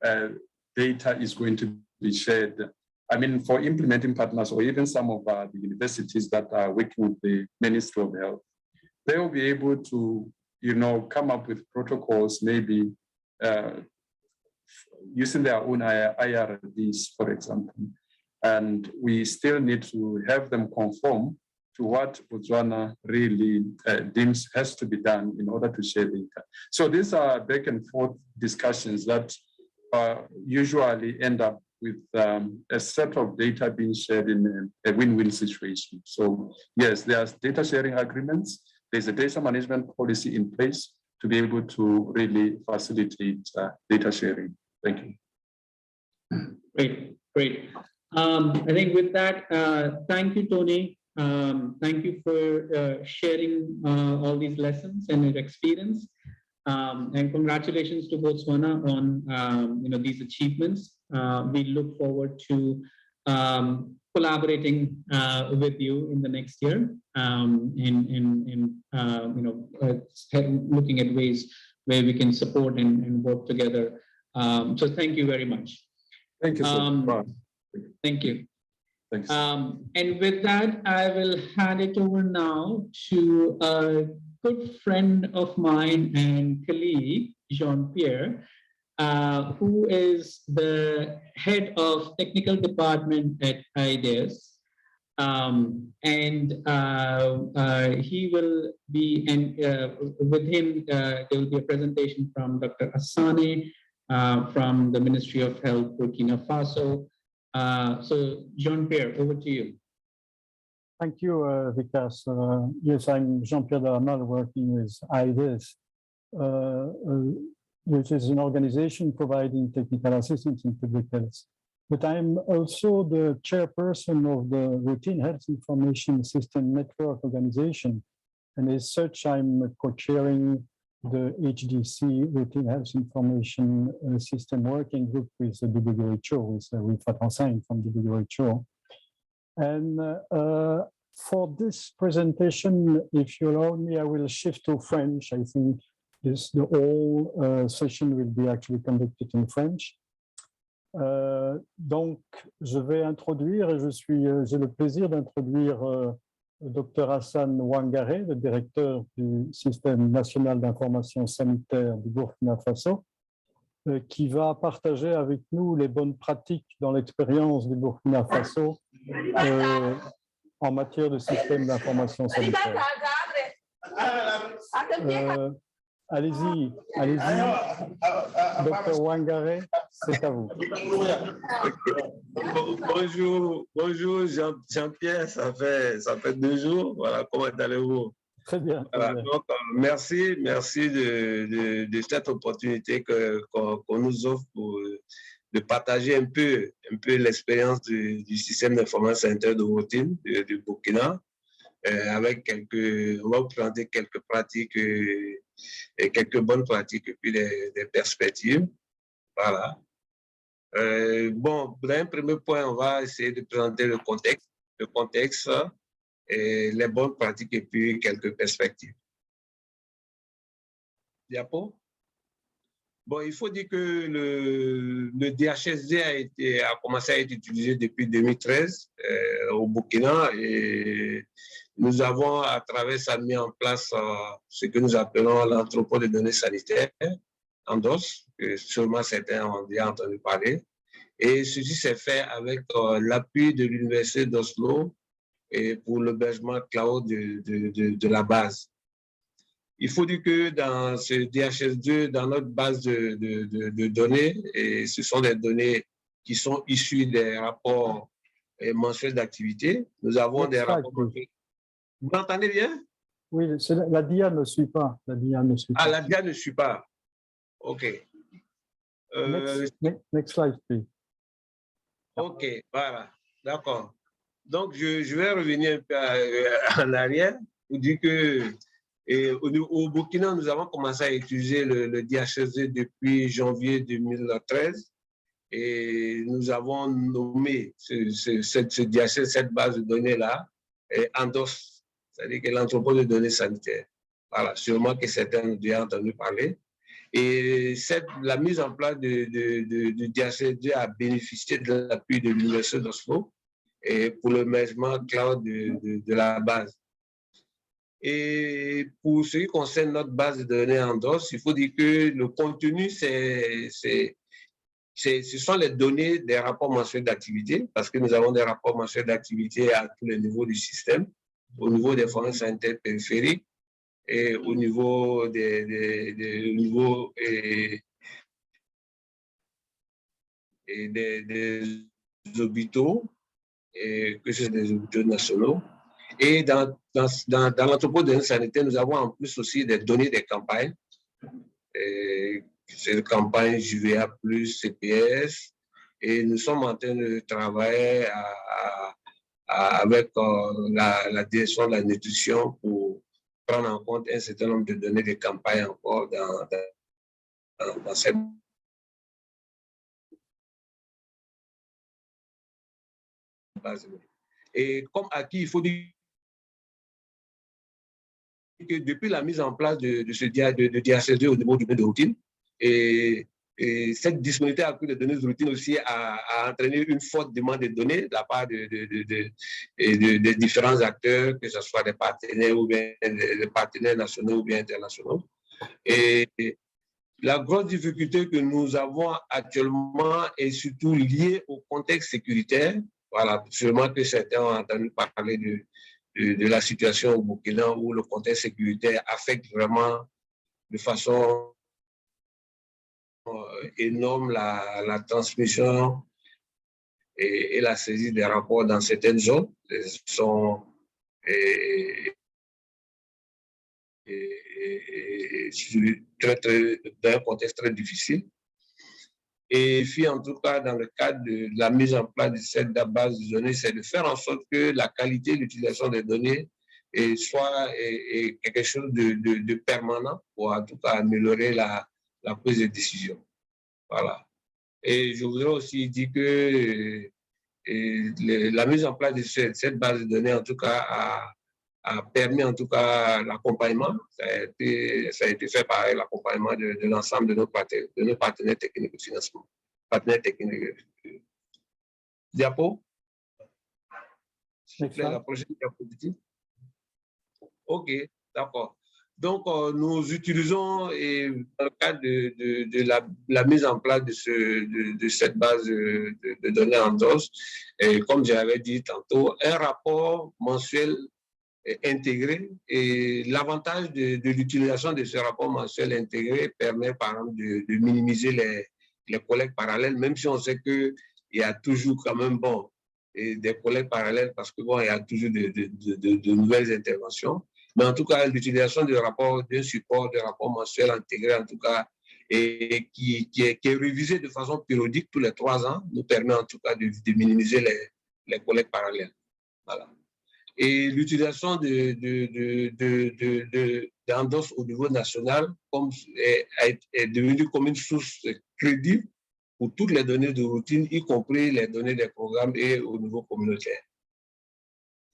data is going to be shared. I mean, for implementing partners or even some of the universities that are working with the Ministry of Health, they will be able to, come up with protocols, maybe using their own IRBs, for example. And we still need to have them conform to what Botswana really deems has to be done in order to share data. So these are back and forth discussions that usually end up with a set of data being shared in a win-win situation. So yes, there's data sharing agreements. There's a data management policy in place to be able to really facilitate data sharing. Thank you. Great. I think with that, thank you, Tony. Thank you for sharing all these lessons and your experience. And congratulations to Botswana on these achievements. We look forward to collaborating with you in the next year looking at ways where we can support and work together. So thank you very much. Thank you so much. Thank you. Thanks. And with that, I will hand it over now to a good friend of mine and colleague, Jean-Pierre, who is the head of technical department at HDC. He will be, and with him, there will be a presentation from Dr. Asane from the Ministry of Health, Burkina Faso. So Jean-Pierre, over to you. Thank you, Vikas. Yes, I'm Jean-Pierre Daramal, working with HDC, which is an organization providing technical assistance in public health. But I'm also the chairperson of the Routine Health Information System Network organization. And as such, I'm co-chairing the HDC, Routine Health Information System Working Group with the WHO, with Fatransin from WHO. And for this presentation, if you allow me, I will shift to French. I think the whole session will be actually conducted in French. Donc, je vais introduire, et j'ai le plaisir d'introduire Dr Hassan Ouangare, le directeur du Système national d'information sanitaire du Burkina Faso, qui va partager avec nous les bonnes pratiques dans l'expérience du Burkina Faso en matière de système d'information sanitaire. Allez-y, Dr Ouangare, c'est à vous. Bonjour Jean-Pierre, ça fait 2 jours, voilà, comment allez-vous? Très bien. Voilà, donc, merci de cette opportunité qu'on nous offre de partager un peu l'expérience du système d'information sanitaire de routine du Burkina, avec on va vous présenter quelques pratiques et quelques bonnes pratiques et puis des perspectives. Voilà. Bon, dans un premier point, on va essayer de présenter le contexte et les bonnes pratiques et puis quelques perspectives. Diapo. Bon, il faut dire que le DHSD a commencé à être utilisé depuis 2013 au Burkina et nous avons à travers ça mis en place ce que nous appelons l'entrepôt de données sanitaires, ENDOS, que sûrement certains ont déjà entendu parler. Et ceci s'est fait avec l'appui de l'Université d'Oslo et pour l'hébergement cloud de la base. Il faut dire que dans ce DHS2, dans notre base de données, et ce sont des données qui sont issues des rapports mensuels d'activité. Nous avons des rapports mensuels. Vous m'entendez bien? Oui, la DIA ne suit pas. La DIA ne suit pas. Ah, la DIA ne suit pas. OK. Next slide, please. OK, voilà. D'accord. Donc, je vais revenir un peu en arrière pour dire que au Burkina, nous avons commencé à utiliser le DHSD depuis janvier 2013 et nous avons nommé ce DHSD, cette base de données-là, ENDOS, c'est-à-dire que l'entrepôt de données sanitaires. Voilà, sûrement que certains ont déjà entendu parler. Et la mise en place du DHSD a bénéficié de l'appui de l'Université d'Oslo et pour le management cloud de la base. Et pour ce qui concerne notre base de données ENDOS, il faut dire que le contenu, ce sont les données des rapports mensuels d'activité, parce que nous avons des rapports mensuels d'activité à tous les niveaux du système, au niveau des formations sanitaires périphériques et au niveau des hôpitaux, et que ce soit des hôpitaux nationaux. Et dans l'entrepôt de données sanitaires, nous avons en plus aussi des données des campagnes. C'est une campagne JVA+, CPS. Et nous sommes en train de travailler avec la direction de la nutrition pour prendre en compte un certain nombre de données de campagne encore dans cette base. Et comme acquis, il faut dire que depuis la mise en place de ce DHSD au niveau du de routine, et cette disponibilité accrue de données de routine aussi a entraîné une forte demande de données de la part de différents acteurs, que ce soit des partenaires ou bien des partenaires nationaux ou bien internationaux. Et la grosse difficulté que nous avons actuellement est surtout liée au contexte sécuritaire. Voilà, sûrement que certains ont entendu parler de la situation au Burkina où le contexte sécuritaire affecte vraiment de façon énorme la transmission et la saisie des rapports dans certaines zones. Sont dans un contexte très difficile. Et puis, en tout cas, dans le cadre de la mise en place de cette base de données, c'est de faire en sorte que la qualité de l'utilisation des données soit quelque chose de permanent pour en tout cas améliorer la prise de décision. Voilà. Et je voudrais aussi dire que la mise en place de cette base de données, en tout cas, a permis en tout cas l'accompagnement. Ça a été fait par l'accompagnement de l'ensemble de nos partenaires techniques de financement. Partenaires techniques. Diapo. S'il vous plaît, la prochaine diapositive. OK, d'accord. Donc, nous utilisons, dans le cadre de la mise en place de cette base de données en DOS, et comme j'avais dit tantôt, un rapport mensuel intégré. Et l'avantage de l'utilisation de ce rapport mensuel intégré permet, par exemple, de minimiser les collègues parallèles, même si on sait qu'il y a toujours quand même, des collègues parallèles parce que, il y a toujours de nouvelles interventions. Mais en tout cas, l'utilisation d'un support de rapport mensuel intégré, en tout cas, et qui est révisé de façon périodique tous les 3 ans, nous permet en tout cas de minimiser les collègues parallèles. Voilà. Et l'utilisation d'Andos au niveau national est devenue comme une source crédible pour toutes les données de routine, y compris les données des programmes et au niveau communautaire.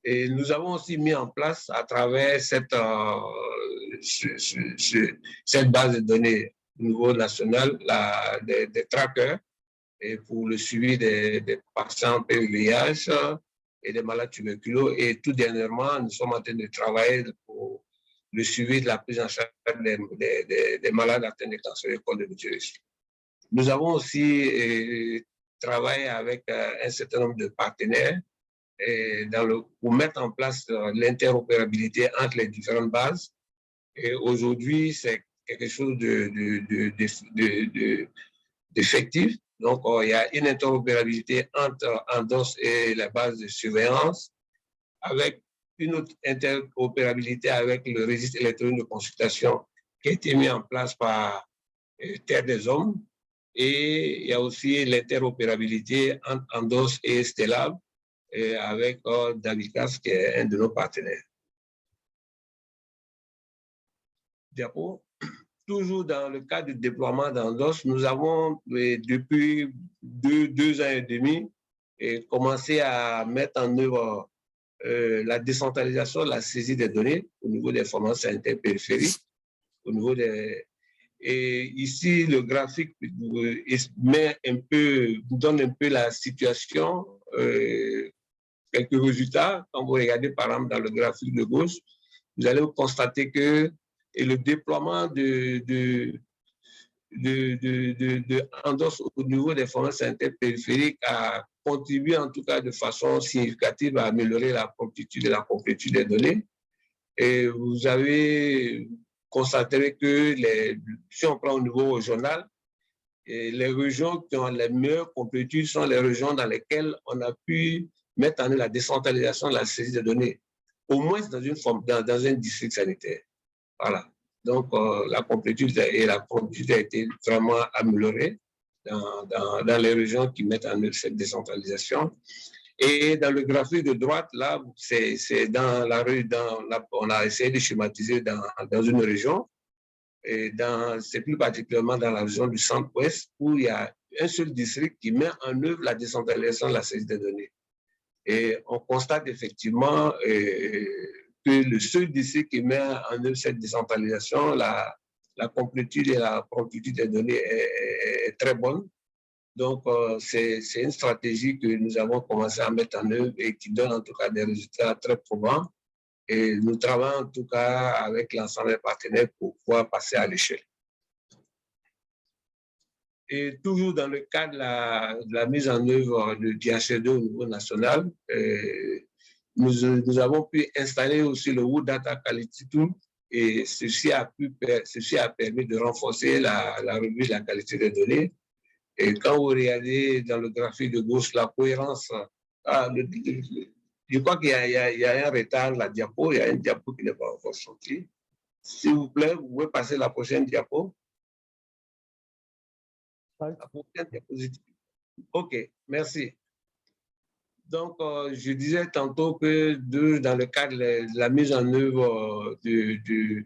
Et nous avons aussi mis en place à travers cette base de données au niveau national des trackers et pour le suivi des patients PVIH et des malades tuberculeux. Et tout dernièrement, nous sommes en train de travailler pour le suivi de la prise en charge des malades atteints de cancer du col de l'utérus. Nous avons aussi travaillé avec un certain nombre de partenaires pour mettre en place l'interopérabilité entre les différentes bases. Et aujourd'hui, c'est quelque chose d'effectif. Donc, il y a une interopérabilité entre Andos et la base de surveillance, avec une autre interopérabilité avec le registre électronique de consultation qui a été mis en place par Terre des Hommes. Et il y a aussi l'interopérabilité entre Andos et Stellab, avec Davikas, qui est un de nos partenaires. Diapo. Toujours dans le cadre du déploiement d'Andos, nous avons, depuis deux ans et demi, commencé à mettre en œuvre la décentralisation, la saisie des données au niveau des formations sanitaires périphériques, au niveau des... Et ici, le graphique donne un peu la situation, quelques résultats. Quand vous regardez, par exemple, dans le graphique de gauche, vous allez constater que le déploiement de Andos au niveau des formations sanitaires périphériques a contribué en tout cas de façon significative à améliorer la promptitude et la complétude des données. Et vous avez constaté que si on prend au niveau régional, les régions qui ont les meilleures complétudes sont les régions dans lesquelles on a pu mettre en œuvre la décentralisation de la saisie de données, au moins dans un district sanitaire. Voilà. Donc, la complétude et la promptitude a été vraiment améliorée dans les régions qui mettent en œuvre cette décentralisation. Et dans le graphique de droite, là, c'est on a essayé de schématiser dans une région, et c'est plus particulièrement dans la région du centre-ouest, où il y a un seul district qui met en œuvre la décentralisation de la saisie des données. Et on constate effectivement que le seul district qui met en œuvre cette décentralisation, la complétude et la promptitude des données est très bonne. Donc, c'est une stratégie que nous avons commencé à mettre en œuvre et qui donne en tout cas des résultats très probants. Et nous travaillons en tout cas avec l'ensemble des partenaires pour pouvoir passer à l'échelle. Et toujours dans le cadre de la mise en œuvre de DHS2 au niveau national, nous avons pu installer aussi le Wood Data Quality Tool, et ceci a permis de renforcer la revue de la qualité des données. Et quand vous regardez dans le graphique de gauche la cohérence, je crois qu'il y a un retard, la diapo, il y a un diapo qui n'est pas encore sorti. S'il vous plaît, vous pouvez passer la prochaine diapo. La prochaine diapositive. OK, merci. Donc, je disais tantôt que dans le cadre de la mise en œuvre du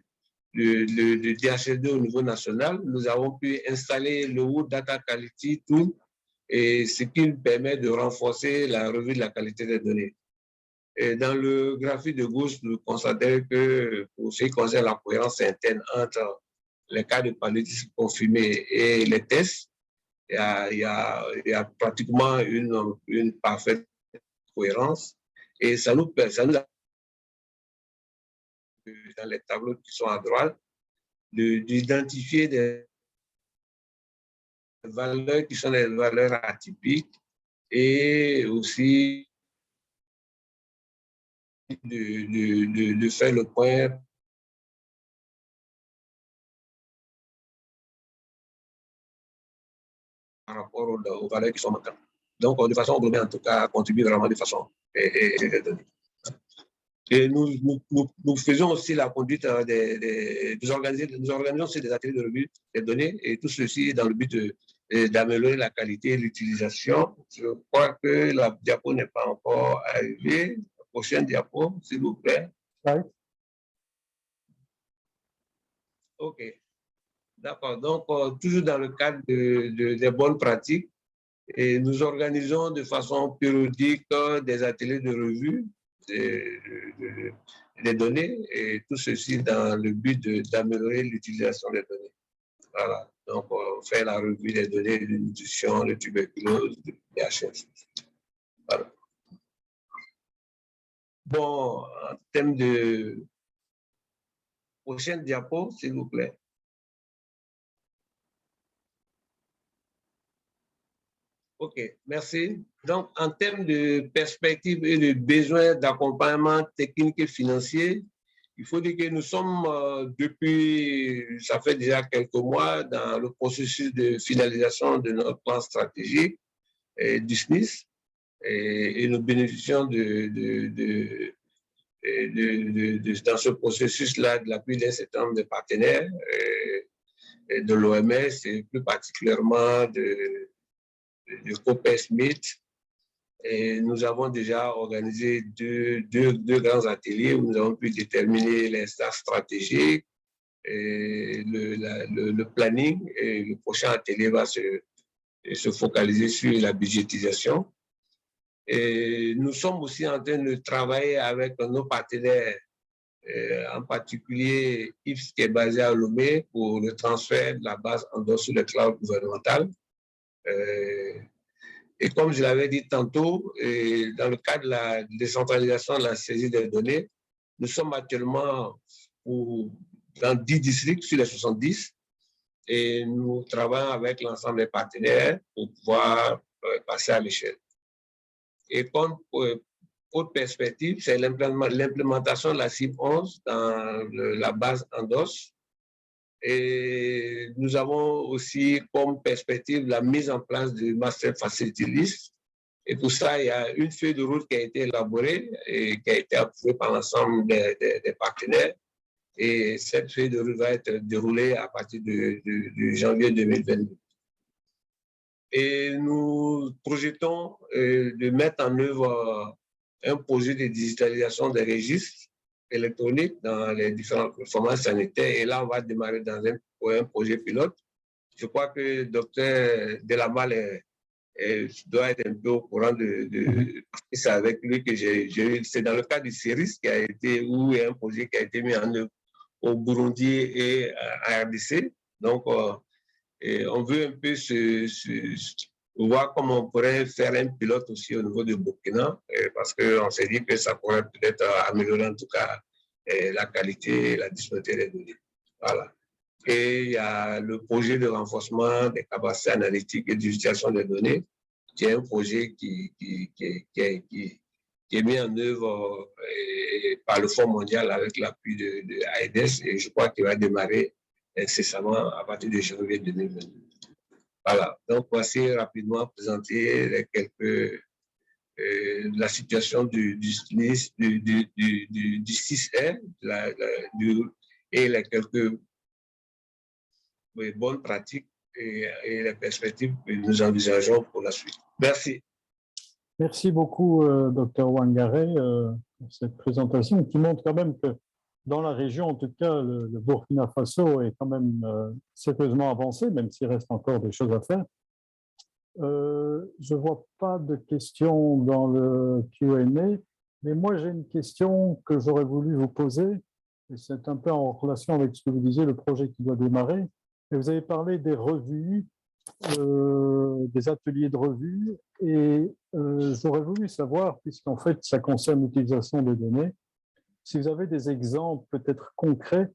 DHS2 au niveau national, nous avons pu installer le World Data Quality Tool, et ce qui nous permet de renforcer la revue de la qualité des données. Et dans le graphique de gauche, nous constatons que pour ce qui concerne la cohérence interne entre les cas de paludisme confirmés et les tests, il y a pratiquement une parfaite cohérence, et ça nous a, dans les tableaux qui sont à droite, d'identifier des valeurs qui sont des valeurs atypiques, et aussi de faire le point par rapport aux valeurs qui sont manquantes. Donc, de façon globale, en tout cas, contribue vraiment de façon. Et nous faisons aussi la conduite nous organisons aussi des ateliers de revue des données, et tout ceci dans le but d'améliorer la qualité et l'utilisation. Je crois que la diapo n'est pas encore arrivée. La prochaine diapo, s'il vous plaît. Oui. OK. D'accord. Donc, toujours dans le cadre des bonnes pratiques, et nous organisons de façon périodique des ateliers de revue des données, et tout ceci dans le but d'améliorer l'utilisation des données. Voilà. Donc, on fait la revue des données de nutrition, de tuberculose, de DHS. Voilà. Bon, en termes de prochaine diapo, s'il vous plaît. OK, merci. Donc, en termes de perspectives et de besoins d'accompagnement technique et financier, il faut dire que nous sommes depuis, ça fait déjà quelques mois, dans le processus de finalisation de notre plan stratégique du SNIS, et nous bénéficions dans ce processus-là de l'appui d'un certain nombre de partenaires, de l'OMS, et plus particulièrement de COPESMIT. Et nous avons déjà organisé deux grands ateliers où nous avons pu déterminer les stades stratégiques, et le planning, et le prochain atelier va se focaliser sur la budgétisation. Et nous sommes aussi en train de travailler avec nos partenaires, en particulier IFS qui est basé à Lomé, pour le transfert de la base en dehors sur le cloud gouvernemental. Et comme je l'avais dit tantôt, dans le cadre de la décentralisation de la saisie des données, nous sommes actuellement dans 10 districts sur les 70, et nous travaillons avec l'ensemble des partenaires pour pouvoir passer à l'échelle. Et comme autre perspective, c'est l'implémentation de la CIP 11 dans la base ENDOS. Et nous avons aussi comme perspective la mise en place du Master Facility List. Et pour ça, il y a une feuille de route qui a été élaborée et qui a été approuvée par l'ensemble des partenaires. Et cette feuille de route va être déroulée à partir de janvier 2022. Et nous projetons de mettre en œuvre un projet de digitalisation des registres électroniques dans les différents formats sanitaires. Et là, on va démarrer dans un projet pilote. Je crois que le docteur Delamal doit être un peu au courant c'est avec lui que j'ai eu. C'est dans le cas du CERIS où il y a un projet qui a été mis en œuvre au Burundi et à RDC. Donc, on veut un peu voir comment on pourrait faire un pilote aussi au niveau du Burkina, parce qu'on s'est dit que ça pourrait peut-être améliorer en tout cas la qualité et la disponibilité des données. Voilà. Et il y a le projet de renforcement des capacités analytiques et d'utilisation des données, qui est un projet qui est mis en œuvre par le Fonds mondial avec l'appui de HDC, et je crois qu'il va démarrer incessamment à partir de janvier 2022. Voilà, donc voici rapidement présenter la situation du 6R et les quelques bonnes pratiques et les perspectives que nous envisageons pour la suite. Merci. Merci beaucoup, Dr Wangare, pour cette présentation qui montre quand même que dans la région, en tout cas, le Burkina Faso est quand même sérieusement avancé, même s'il reste encore des choses à faire. Je ne vois pas de questions dans le Q&A, mais moi j'ai une question que j'aurais voulu vous poser, et c'est un peu en relation avec ce que vous disiez, le projet qui doit démarrer. Et vous avez parlé des revues, des ateliers de revues, et j'aurais voulu savoir, puisqu'en fait ça concerne l'utilisation des données, si vous avez des exemples peut-être concrets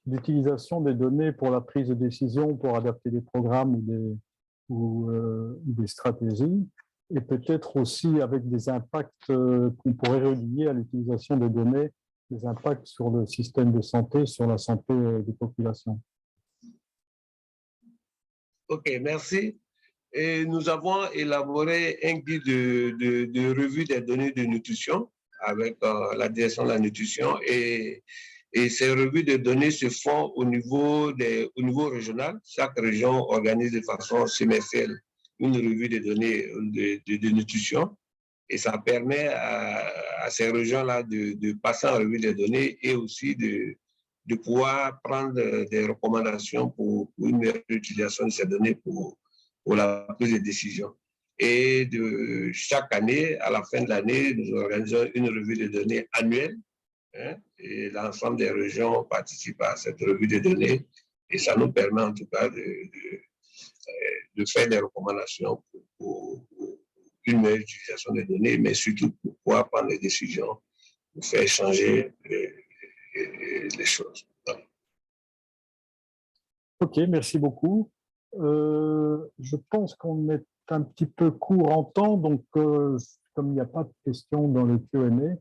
d'utilisation des données pour la prise de décision, pour adapter des programmes ou des stratégies, et peut-être aussi avec des impacts qu'on pourrait relier à l'utilisation des données, des impacts sur le système de santé, sur la santé des populations. OK, merci. Et nous avons élaboré un guide de revue des données de nutrition avec la direction de la nutrition et ces revues de données se font au niveau régional. Chaque région organise de façon semestrielle une revue de données de nutrition et ça permet à ces régions-là de passer en revue des données et aussi de pouvoir prendre des recommandations pour une meilleure utilisation de ces données pour la prise de décision. Et chaque année, à la fin de l'année, nous organisons une revue de données annuelle. Hein, et l'ensemble des régions participent à cette revue de données. Et ça nous permet en tout cas de faire des recommandations pour une meilleure utilisation des données, mais surtout pour pouvoir prendre des décisions, pour faire changer les choses. OK, merci beaucoup. Je pense qu'on est un petit peu court en temps, donc comme il n'y a pas de questions dans le Q&A,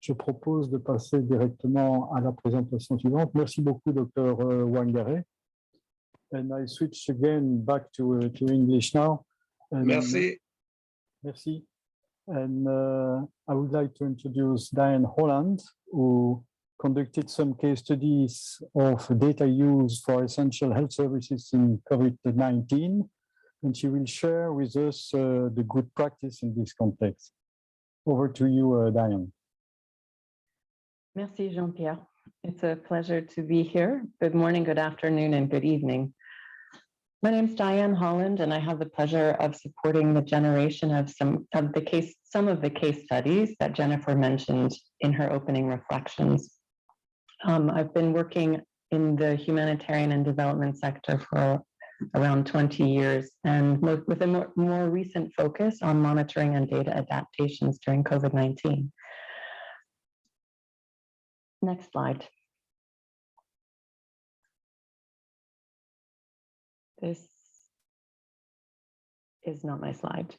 je propose de passer directement à la présentation suivante. Merci beaucoup, Dr Wangare. And I switch again back to English now. And, merci. Merci. And I would like to introduce Diane Holland, who conducted some case studies of data use for essential health services in COVID-19, and she will share with us the good practice in this context. Over to you, Diane. Merci, Jean-Pierre. It's a pleasure to be here. Good morning, good afternoon, and good evening. My name is Diane Holland, and I have the pleasure of supporting the generation of some of the case studies that Jennifer mentioned in her opening reflections. I've been working in the humanitarian and development sector for around 20 years, and with a more recent focus on monitoring and data adaptations during COVID-19. Next slide. This is not my slide.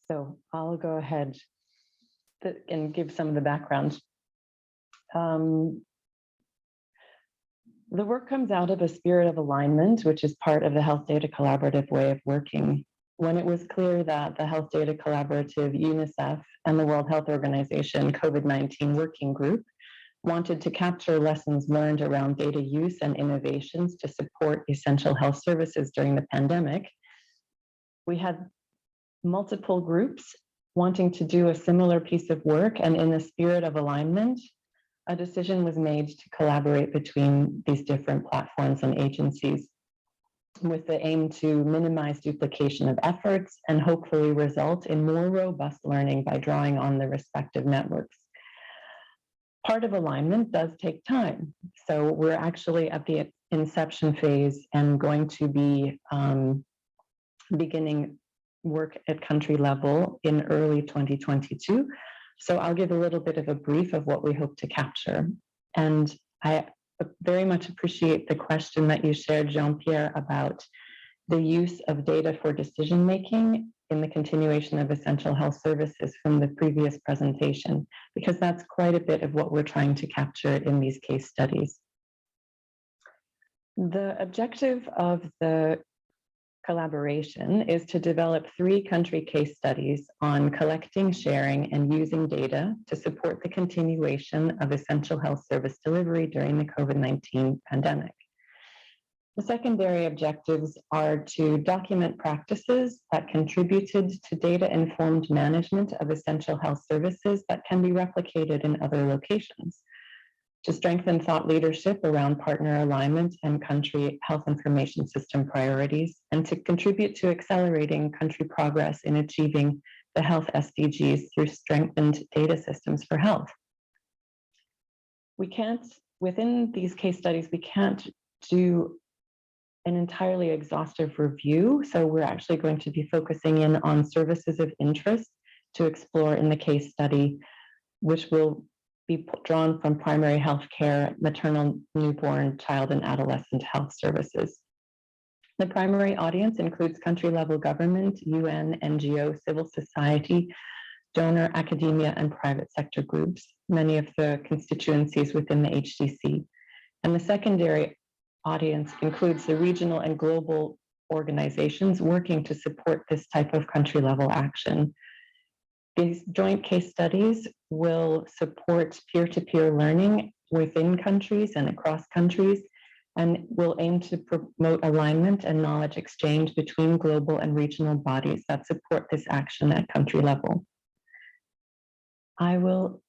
So I'll go ahead and give some of the background. The work comes out of a spirit of alignment, which is part of the Health Data Collaborative way of working. When it was clear that the Health Data Collaborative, UNICEF, and the World Health Organization COVID-19 Working Group wanted to capture lessons learned around data use and innovations to support essential health services during the pandemic, we had multiple groups wanting to do a similar piece of work, and in the spirit of alignment, a decision was made to collaborate between these different platforms and agencies with the aim to minimize duplication of efforts and hopefully result in more robust learning by drawing on the respective networks. Part of alignment does take time. So we're actually at the inception phase and going to be beginning work at country level in early 2022. So I'll give a little bit of a brief of what we hope to capture. And I very much appreciate the question that you shared, Jean-Pierre, about the use of data for decision-making in the continuation of essential health services from the previous presentation, because that's quite a bit of what we're trying to capture in these case studies. The objective of the collaboration is to develop 3 country case studies on collecting, sharing, and using data to support the continuation of essential health service delivery during the COVID-19 pandemic. The secondary objectives are to document practices that contributed to data-informed management of essential health services that can be replicated in other locations, to strengthen thought leadership around partner alignment and country health information system priorities, and to contribute to accelerating country progress in achieving the health SDGs through strengthened data systems for health. We can't, within these case studies, we can't do an entirely exhaustive review. So we're actually going to be focusing in on services of interest to explore in the case study, which will be drawn from primary health care, maternal, newborn, child, and adolescent health services. The primary audience includes country-level government, UN, NGO, civil society, donor, academia, and private sector groups, many of the constituencies within the HDC. And the secondary audience includes the regional and global organizations working to support this type of country-level action. These joint case studies will support peer-to-peer learning within countries and across countries, and will aim to promote alignment and knowledge exchange between global and regional bodies that support this action at country level. I will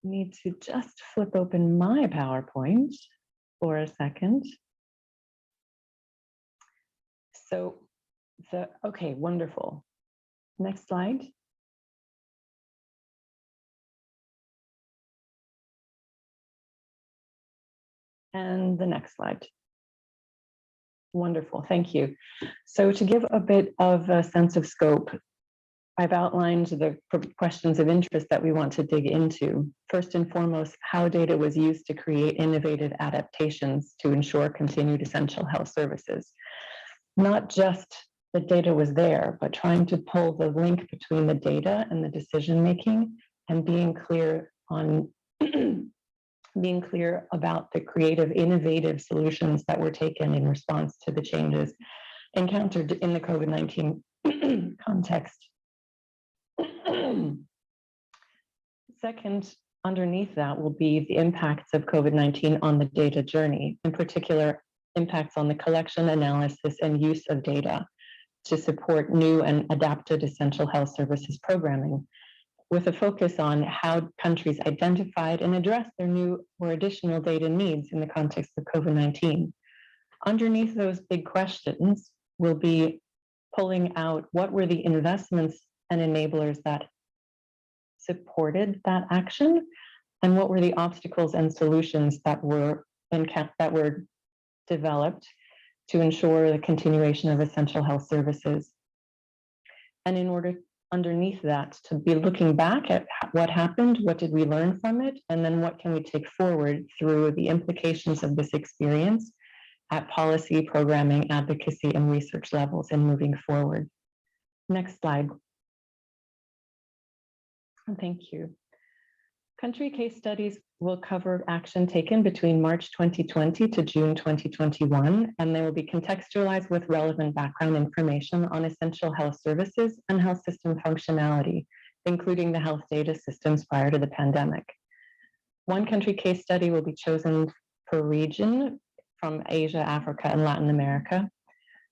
need to just flip open my PowerPoint for a second. So, okay, wonderful. Next slide. And the next slide. Wonderful, thank you. So to give a bit of a sense of scope, I've outlined the questions of interest that we want to dig into. First and foremost, how data was used to create innovative adaptations to ensure continued essential health services. Not just the data was there, but trying to pull the link between the data and the decision-making, and being clear on being clear about the creative, innovative solutions that were taken in response to the changes encountered in the COVID-19 context. Second, underneath that will be the impacts of COVID-19 on the data journey, in particular, impacts on the collection, analysis, and use of data to support new and adapted essential health services programming, with a focus on how countries identified and addressed their new or additional data needs in the context of COVID-19. Underneath those big questions, we'll be pulling out what were the investments and enablers that supported that action, and what were the obstacles and solutions that were developed to ensure the continuation of essential health services. And in order underneath that to be looking back at what happened, what did we learn from it, and then what can we take forward through the implications of this experience at policy, programming, advocacy, and research levels and moving forward. Next slide. Thank you. Country case studies will cover action taken between March 2020 to June 2021, and they will be contextualized with relevant background information on essential health services and health system functionality, including the health data systems prior to the pandemic. One country case study will be chosen per region from Asia, Africa, and Latin America.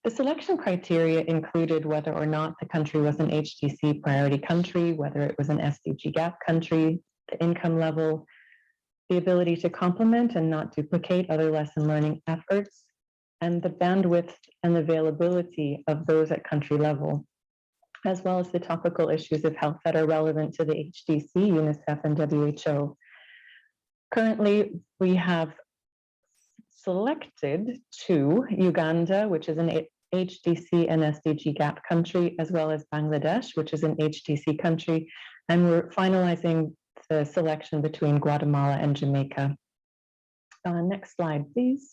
The selection criteria included whether or not the country was an HDC priority country, whether it was an SDG gap country, the income level, the ability to complement and not duplicate other lesson learning efforts, and the bandwidth and availability of those at country level, as well as the topical issues of health that are relevant to the HDC, UNICEF, and WHO. Currently, we have selected two: Uganda, which is an HDC and SDG gap country, as well as Bangladesh, which is an HDC country, and we're finalizing the selection between Guatemala and Jamaica. Next slide, please.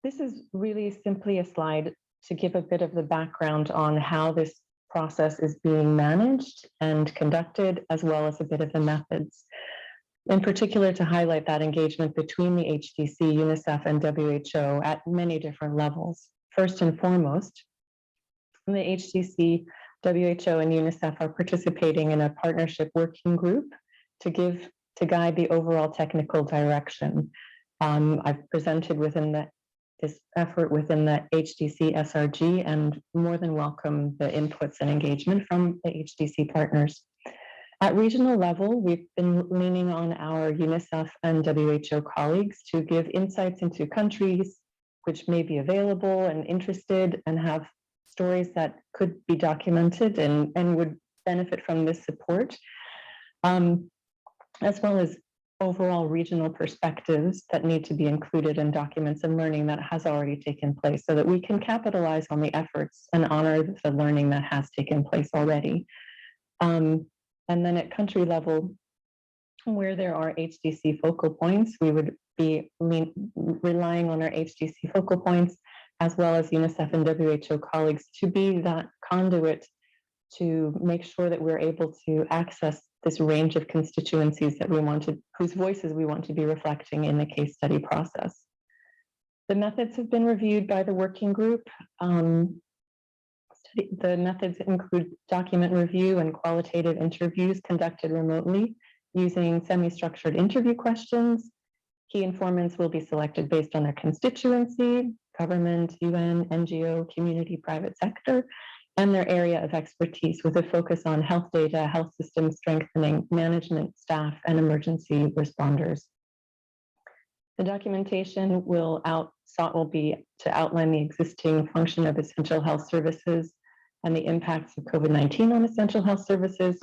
This is really simply a slide to give a bit of the background on how this process is being managed and conducted, as well as a bit of the methods. In particular, to highlight that engagement between the HDC, UNICEF, and WHO at many different levels. First and foremost, the HDC, WHO, and UNICEF are participating in a partnership working group to guide the overall technical direction. I've presented within this effort within the HDC SRG and more than welcome the inputs and engagement from the HDC partners. At regional level, we've been leaning on our UNICEF and WHO colleagues to give insights into countries which may be available and interested and have stories that could be documented and would benefit from this support, as well as overall regional perspectives that need to be included in documents and learning that has already taken place so that we can capitalize on the efforts and honor the learning that has taken place already. And then at country level, where there are HDC focal points, we would be relying on our HDC focal points, as well as UNICEF and WHO colleagues, to be that conduit to make sure that we're able to access this range of constituencies that we want to, whose voices we want to be reflecting in the case study process. The methods have been reviewed by the working group. The methods include document review and qualitative interviews conducted remotely using semi-structured interview questions. Key informants will be selected based on their constituency, government, UN, NGO, community, private sector, and their area of expertise with a focus on health data, health system strengthening, management staff, and emergency responders. The documentation will be to outline the existing function of essential health services and the impacts of COVID-19 on essential health services.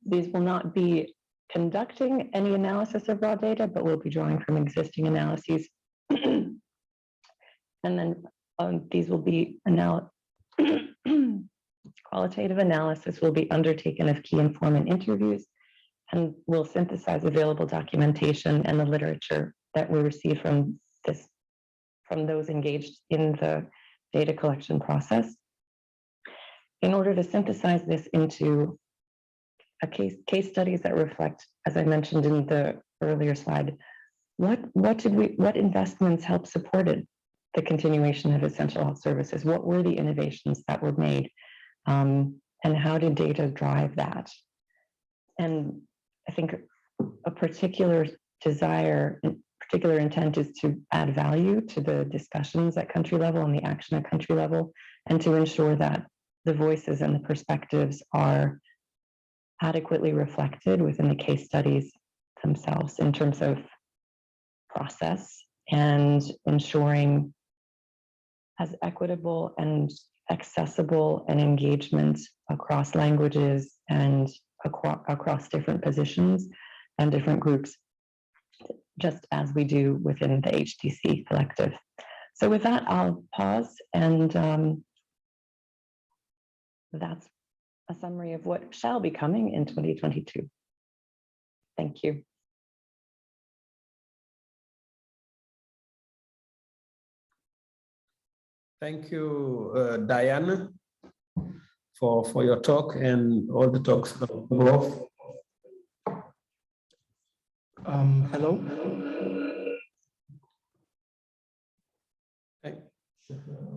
These will not be conducting any analysis of raw data, but will be drawing from existing analyses. And then these will be qualitative analysis will be undertaken of key informant interviews and will synthesize available documentation and the literature that we receive from those engaged in the data collection process. In order to synthesize this into a case studies that reflect, as I mentioned in the earlier slide, what investments helped supported the continuation of essential health services? What were the innovations that were made? And how did data drive that? And I think a particular intent is to add value to the discussions at country level and the action at country level, and to ensure that the voices and the perspectives are adequately reflected within the case studies themselves in terms of process and ensuring as equitable and accessible an engagement across languages and across different positions and different groups, just as we do within the HDC collective. So with that, I'll pause, and that's a summary of what shall be coming in 2022. Thank you. Thank you, Diane, for your talk and all the talks above. Hello.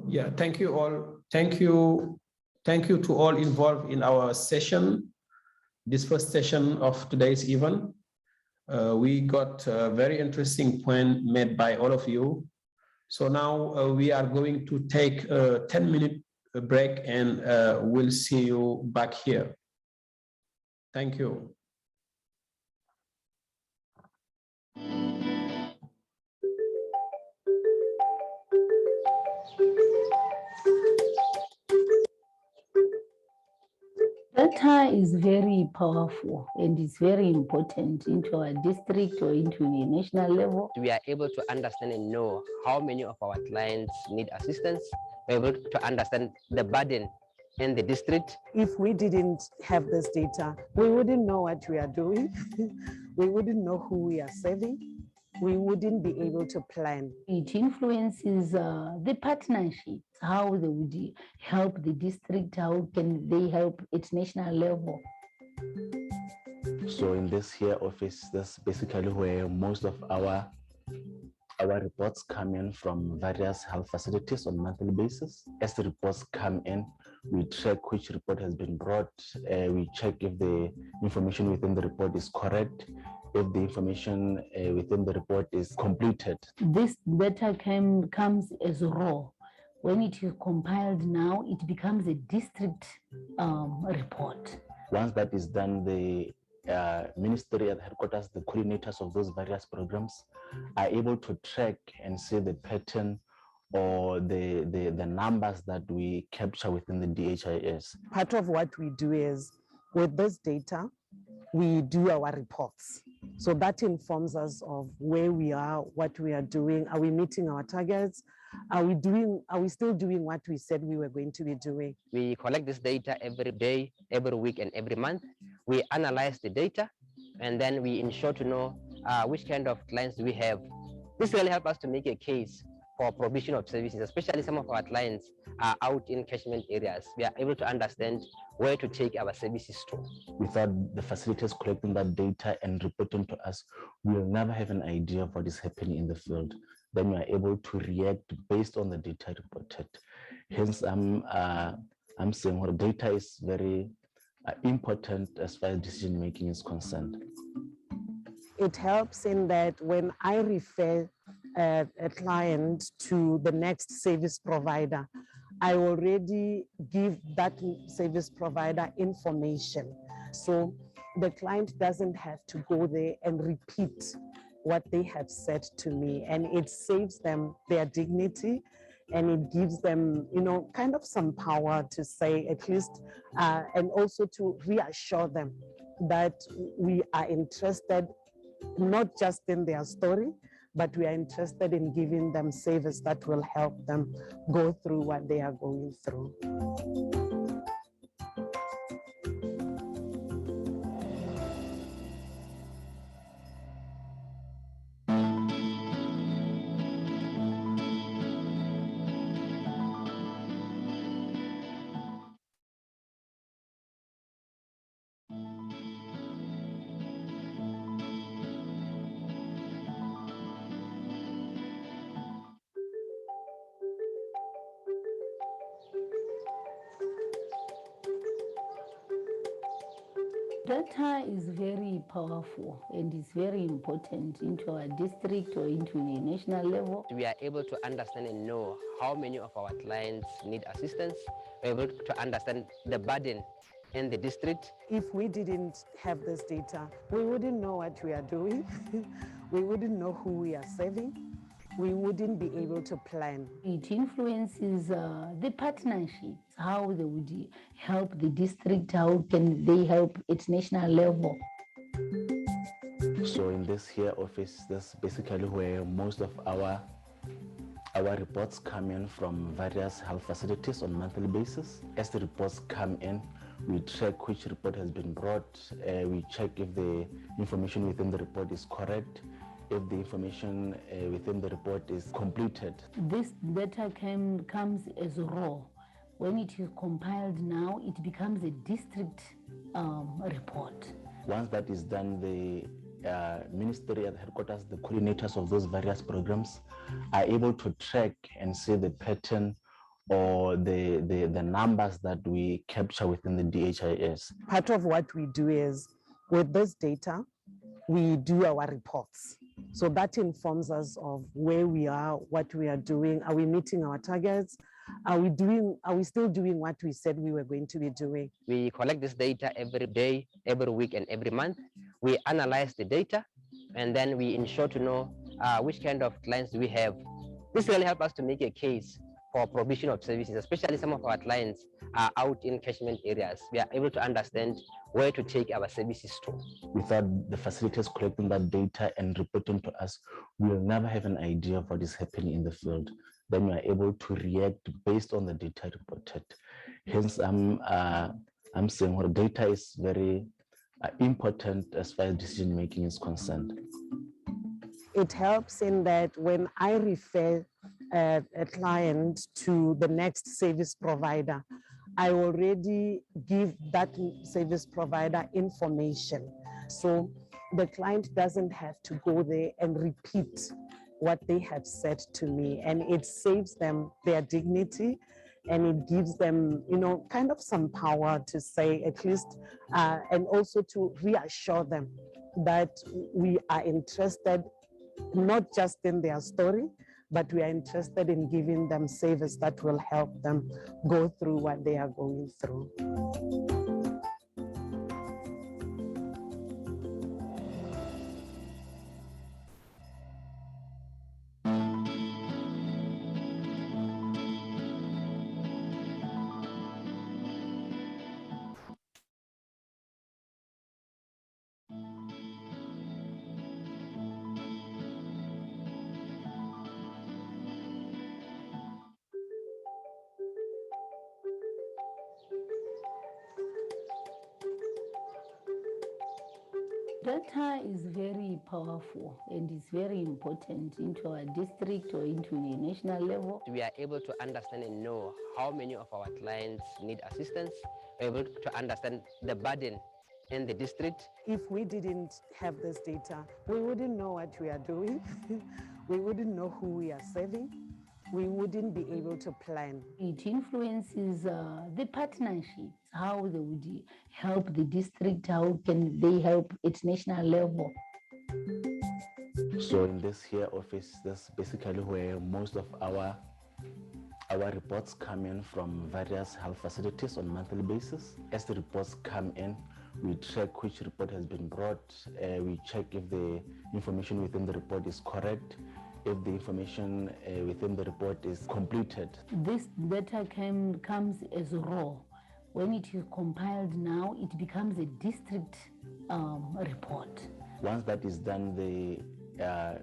Yeah, thank you all. Thank you to all involved in our session, this first session of today's event. We got a very interesting point made by all of you. So now we are going to take a 10-minute break, and we'll see you back here. Thank you. Data is very powerful and it's very important into our district or into the national level. We are able to understand and know how many of our clients need assistance. We're able to understand the burden in the district. If we didn't have this data, we wouldn't know what we are doing. We wouldn't know who we are serving. We wouldn't be able to plan. It influences the partnerships, how they would help the district, how can they help at national level. So in this here office, that's basically where most of our reports come in from various health facilities on a monthly basis. As the reports come in, we check which report has been brought. We check if the information within the report is correct. if the information within the report is completed. This data comes as raw. When it is compiled now, it becomes a district report. Once that is done, the ministry at headquarters, the coordinators of those various programs are able to track and see the pattern or the numbers that we capture within the DHIS. Part of what we do is, with this data, we do our reports. So that informs us of where we are, what we are doing. Are we meeting our targets? Are we still doing what we said we were going to be doing? We collect this data every day, every week, and every month. We analyze the data, and then we ensure to know which kind of clients we have. This really helps us to make a case for provision of services, especially some of our clients are out in catchment areas. We are able to understand where to take our services to. Without the facilitators collecting that data and reporting to us, we will never have an idea of what is happening in the field. Then we are able to react based on the data reported. Hence, I'm saying what data is very important as far as decision making is concerned. It helps in that when I refer a client to the next service provider, I already give that service provider information. So the client doesn't have to go there and repeat what they have said to me, and it saves them their dignity, and it gives them, kind of some power to say at least, and also to reassure them that we are interested not just in their story, but we are interested in giving them service that will help them go through what they are going through. Data is very powerful and is very important into our district or into the national level. We are able to understand and know how many of our clients need assistance. We're able to understand the burden in the district. If we didn't have this data, we wouldn't know what we are doing. We wouldn't know who we are serving. We wouldn't be able to plan. It influences the partnerships, how they would help the district, how can they help at national level. So in this here office, that's basically where most of our reports come in from various health facilities on a monthly basis. As the reports come in, we track which report has been brought. We check if the information within the report is correct, if the information within the report is completed. This data comes as raw. When it is compiled now, it becomes a district report. Once that is done, the ministry at headquarters, the coordinators of those various programs are able to track and see the pattern or the numbers that we capture within the DHIS. Part of what we do is, with this data, we do our reports. So that informs us of where we are, what we are doing. Are we meeting our targets? Are we still doing what we said we were going to be doing? We collect this data every day, every week, and every month. We analyze the data, and then we ensure to know which kind of clients we have. This really helps us to make a case for provision of services, especially some of our clients are out in catchment areas. We are able to understand where to take our services to. Without the facilitators collecting that data and reporting to us, we will never have an idea of what is happening in the field. Then we are able to react based on the data reported. Hence, I'm saying what data is very important as far as decision making is concerned. It helps in that when I refer a client to the next service provider, I already give that service provider information. So the client doesn't have to go there and repeat what they have said to me, and it saves them their dignity, and it gives them, kind of some power to say at least, and also to reassure them that we are interested not just in their story, but we are interested in giving them service that will help them go through what they are going through. Data is very powerful and is very important into our district or into the national level. We are able to understand and know how many of our clients need assistance. We're able to understand the burden in the district. If we didn't have this data, we wouldn't know what we are doing. We wouldn't know who we are serving. We wouldn't be able to plan. It influences the partnerships, how they would help the district, how can they help its national level. So in this here office, that's basically where most of our reports come in from various health facilities on a monthly basis. As the reports come in, we track which report has been brought. We check if the information within the report is correct, if the information within the report is completed. This data comes as raw. When it is compiled now, it becomes a district report. Once that is done, the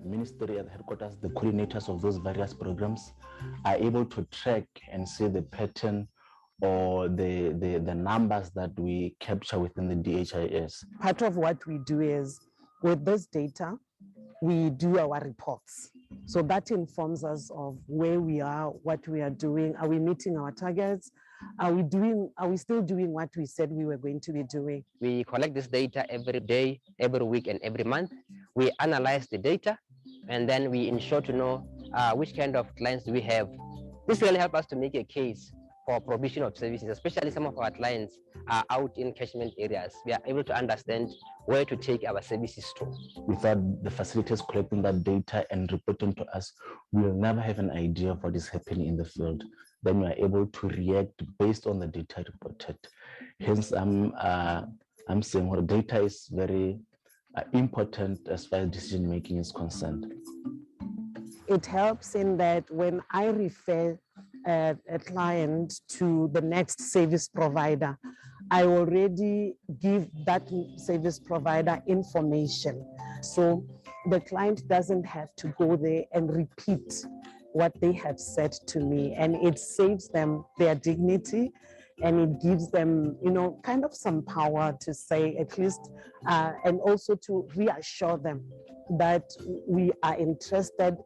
ministry at headquarters, the coordinators of those various programs are able to track and see the pattern or the numbers that we capture within the DHIS. Part of what we do is, with this data, we do our reports. So that informs us of where we are, what we are doing. Are we meeting our targets? Are we still doing what we said we were going to be doing? We collect this data every day, every week, and every month. We analyze the data, and then we ensure to know which kind of clients we have. This will help us to make a case for provision of services, especially some of our clients are out in catchment areas. We are able to understand where to take our services to. Without the facilities collecting that data and reporting to us, we will never have an idea of what is happening in the field. Then we are able to react based on the data reported. Hence, I'm saying what data is very important as far as decision making is concerned. It helps in that when I refer a client to the next service provider, I already give that service provider information. So the client doesn't have to go there and repeat what they have said to me, and it saves them their dignity, and it gives them, kind of some power to say at least, and also to reassure them that we are interested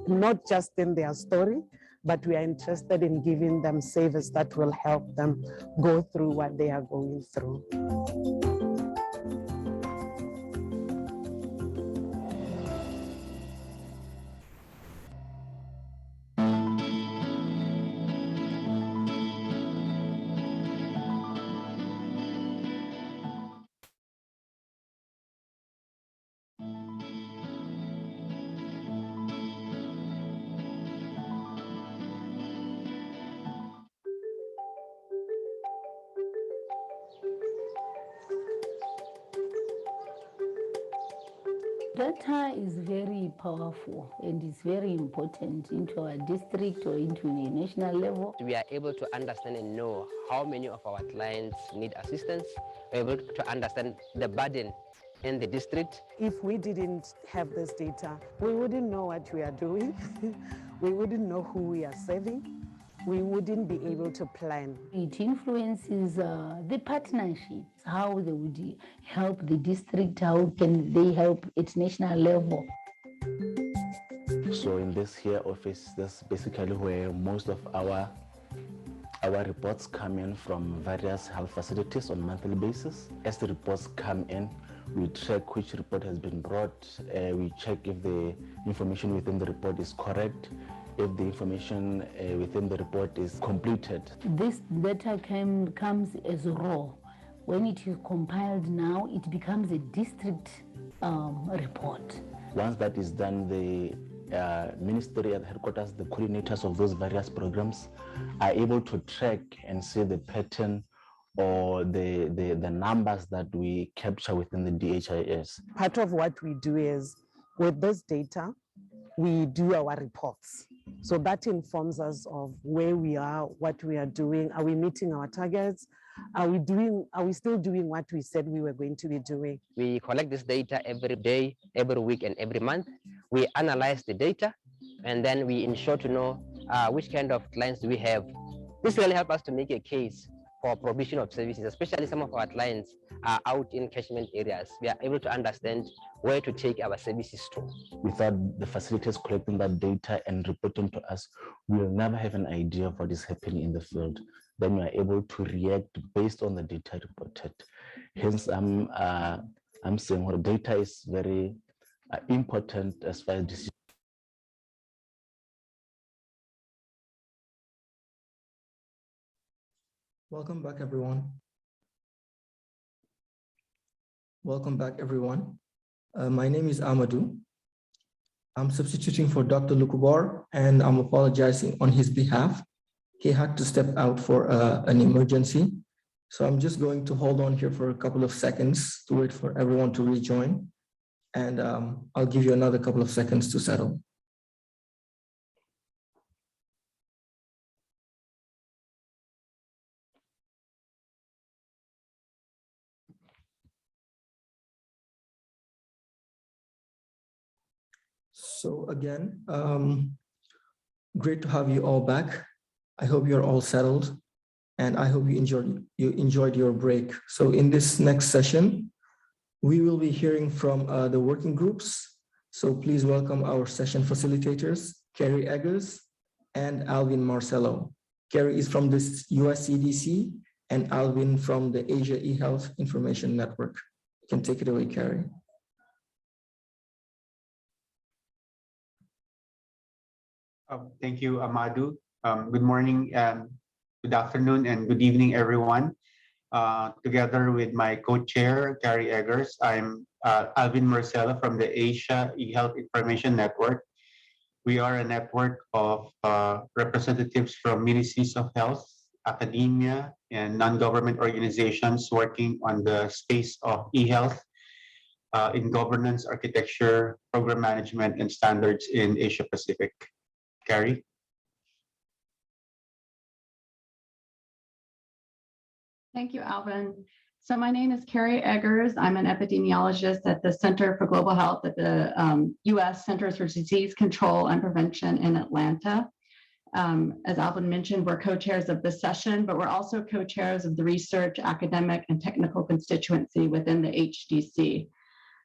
not just in their story, but we are interested in giving them service that will help them go through what they are going through. Data is very powerful and is very important into our district or into the national level. We are able to understand and know how many of our clients need assistance. We're able to understand the burden in the district. If we didn't have this data, we wouldn't know what we are doing. We wouldn't know who we are serving. We wouldn't be able to plan. It influences the partnerships, how they would help the district, how can they help its national level. So in this here office, that's basically where most of our reports come in from various health facilities on a monthly basis. As the reports come in, we track which report has been brought. We check if the information within the report is correct, if the information within the report is completed. This data comes as raw. When it is compiled now, it becomes a district report. Once that is done, the ministry at headquarters, the coordinators of those various programs are able to track and see the pattern or the numbers that we capture within the DHIS. Part of what we do is, with this data, we do our reports. So that informs us of where we are, what we are doing. Are we meeting our targets? Are we still doing what we said we were going to be doing? We collect this data every day, every week, and every month. We analyze the data, and then we ensure to know which kind of clients do we have. This really helps us to make a case for provision of services, especially some of our clients are out in catchment areas. We are able to understand where to take our services to. Without the facilitators collecting that data and reporting to us, we will never have an idea of what is happening in the field. Then we are able to react based on the data reported. Hence, I'm saying what data is very important as far as decision. Welcome back, everyone. Welcome back, everyone. My name is Amadou. I'm substituting for Dr. Lukubar, and I'm apologizing on his behalf. He had to step out for an emergency. So I'm just going to hold on here for a couple of seconds to wait for everyone to rejoin. And I'll give you another couple of seconds to settle. So again, great to have you all back. I hope you're all settled, and I hope you enjoyed your break. So in this next session, we will be hearing from the working groups. So please welcome our session facilitators, Carrie Eggers and Alvin Marcello. Carrie is from the US CDC and Alvin from the Asia eHealth Information Network. You can take it away, Carrie. Thank you, Amadou. Good morning, good afternoon, and good evening, everyone. Together with my co-chair, Carrie Eggers, I'm Alvin Marcelo from the Asia eHealth Information Network. We are a network of representatives from ministries of health, academia, and non-government organizations working on the space of eHealth in governance, architecture, program management, and standards in Asia Pacific. Carrie? Thank you, Alvin. So my name is Carrie Eggers. I'm an epidemiologist at the Center for Global Health at the U.S. Centers for Disease Control and Prevention in Atlanta. As Alvin mentioned, we're co-chairs of this session, but we're also co-chairs of the research, academic, and technical constituency within the HDC.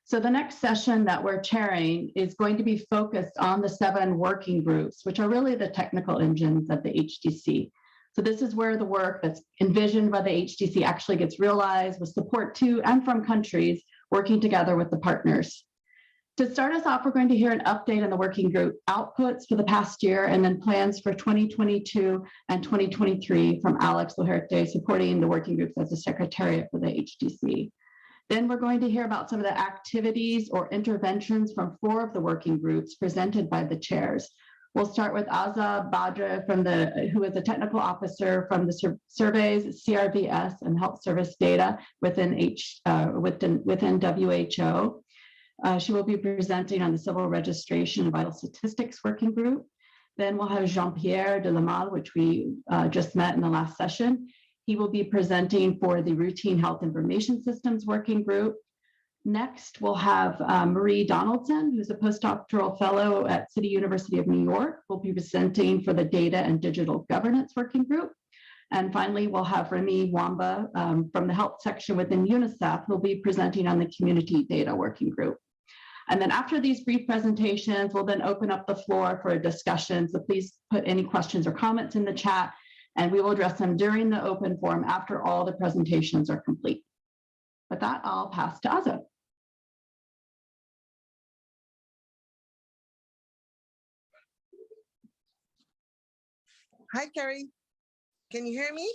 So the next session that we're chairing is going to be focused on the 7 working groups, which are really the technical engines of the HDC. So this is where the work that's envisioned by the HDC actually gets realized with support to and from countries working together with the partners. To start us off, we're going to hear an update on the working group outputs for the past year and then plans for 2022 and 2023 from Alex Lujerte, supporting the working groups as the secretariat for the HDC. Then we're going to hear about some of the activities or interventions from 4 of the working groups presented by the chairs. We'll start with Azza Badra, who is a technical officer from the surveys, CRVS, and health service data within WHO. She will be presenting on the civil registration and vital statistics working group. Then we'll have Jean-Pierre de Lamal, which we just met in the last session. He will be presenting for the Routine Health Information Systems Working Group. Next, we'll have Marie Donaldson, who's a postdoctoral fellow at City University of New York, will be presenting for the Data and Digital Governance Working Group. And finally, we'll have Remy Wamba from the health section within UNICEF, who'll be presenting on the Community Data Working Group. And then after these brief presentations, we'll then open up the floor for a discussion. So please put any questions or comments in the chat, and we will address them during the open forum after all the presentations are complete. With that, I'll pass to Azza. Hi, Carrie. Can you hear me?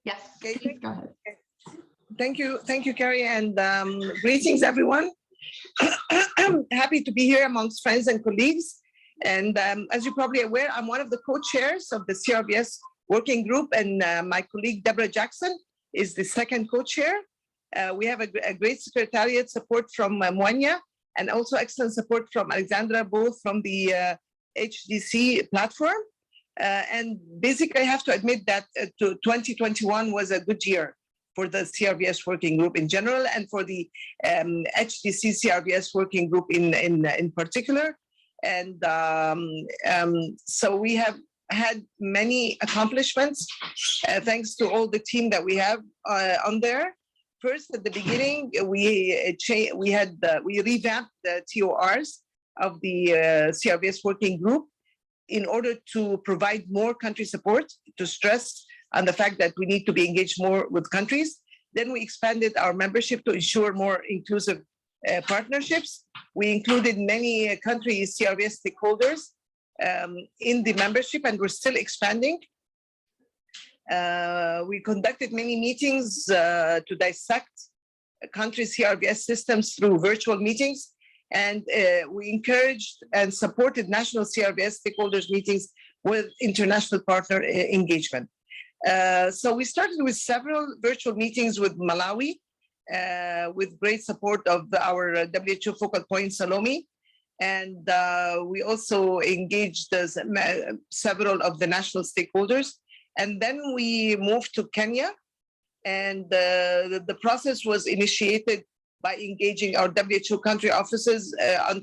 Yes, please go ahead. Thank you, Carrie, and greetings, everyone. I'm happy to be here amongst friends and colleagues. And as you're probably aware, I'm one of the co-chairs of the CRBS working group, and my colleague Deborah Jackson is the second co-chair. We have a great secretariat support from Mwanya, and also excellent support from Alexandra, both from the HDC platform. And basically, I have to admit that 2021 was a good year for the CRBS working group in general, and for the HDC CRBS working group in particular. And so we have had many accomplishments thanks to all the team that we have on there. First, at the beginning, we revamped the TORs of the CRBS working group in order to provide more country support, to stress on the fact that we need to be engaged more with countries. Then we expanded our membership to ensure more inclusive partnerships. We included many country CRBS stakeholders in the membership, and we're still expanding. We conducted many meetings to dissect countries' CRBS systems through virtual meetings, and we encouraged and supported national CRBS stakeholders meetings with international partner engagement. So we started with several virtual meetings with Malawi, with great support of our WHO focal point, Salome. And we also engaged several of the national stakeholders. And then we moved to Kenya, and the process was initiated by engaging our WHO country offices,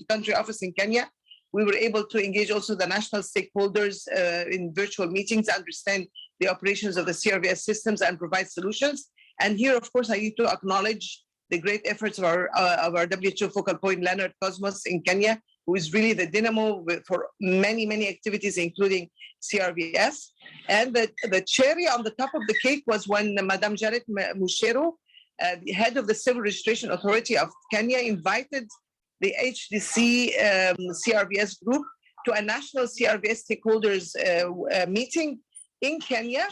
country office in Kenya. We were able to engage also the national stakeholders in virtual meetings, understand the operations of the CRBS systems and provide solutions. And here, of course, I need to acknowledge the great efforts of our WHO focal point, Leonard Cosmos in Kenya, who is really the dynamo for many, many activities, including CRBS. And the cherry on the top of the cake was when Madame Janet Mushero, the head of the Civil Registration Authority of Kenya, invited the HDC CRBS group to a national CRBS stakeholders meeting in Kenya,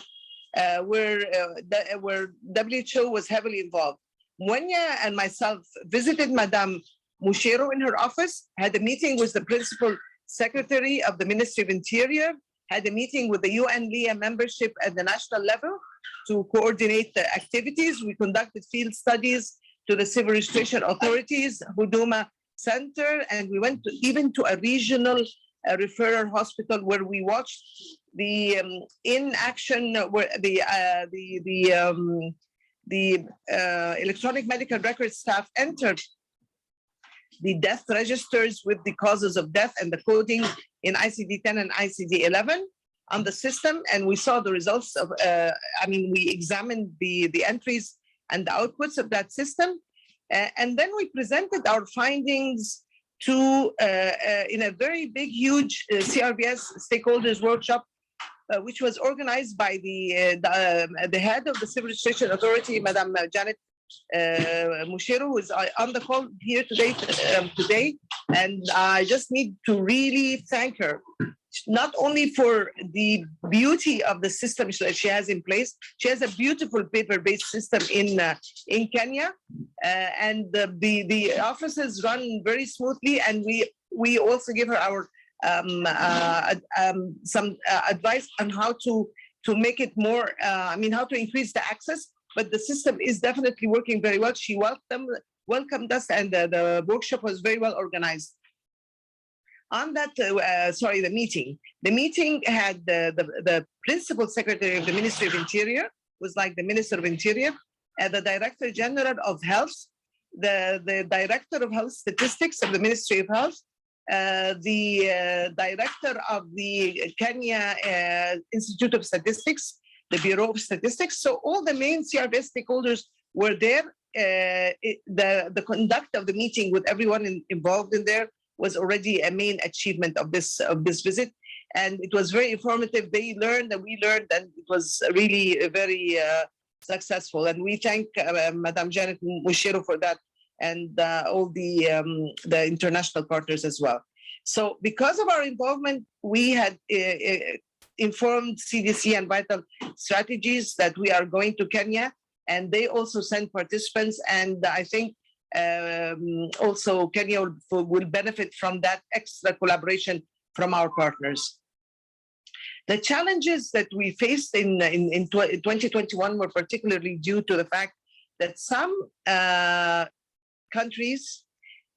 where WHO was heavily involved. Mwanya and myself visited Madame Mushero in her office, had a meeting with the principal secretary of the Ministry of Interior, had a meeting with the UN LEA membership at the national level to coordinate the activities. We conducted field studies to the civil registration authorities, Huduma Center, and we went even to a regional referral hospital where we watched the in action, where the electronic medical record staff entered the death registers with the causes of death and the coding in ICD-10 and ICD-11 on the system. And we saw the results of, we examined the entries and the outputs of that system. And then we presented our findings to, in a very big, huge CRBS stakeholders workshop, which was organized by the head of the Civil Registration Authority, Madame Janet Mushero, who is on the call here today. And I just need to really thank her, not only for the beauty of the system that she has in place. She has a beautiful paper-based system in Kenya, and the offices run very smoothly. And we also give her our some advice on how to make it more, how to increase the access. But the system is definitely working very well. She welcomed us, and the workshop was very well organized. On that, the meeting had the principal secretary of the Ministry of Interior, was like the Minister of Interior, the Director General of Health, the Director of Health Statistics of the Ministry of Health, the Director of the Kenya Institute of Statistics, the Bureau of Statistics. So all the main CRBS stakeholders were there. The conduct of the meeting with everyone involved in there was already a main achievement of this visit, and it was very informative. They learned and we learned, and it was really very successful. And we thank Madame Janet Mushero for that, and all the international partners as well. So because of our involvement, we had informed CDC and Vital Strategies that we are going to Kenya and they also send participants. And I think also Kenya will benefit from that extra collaboration from our partners. The challenges that we faced in 2021 were particularly due to the fact that some countries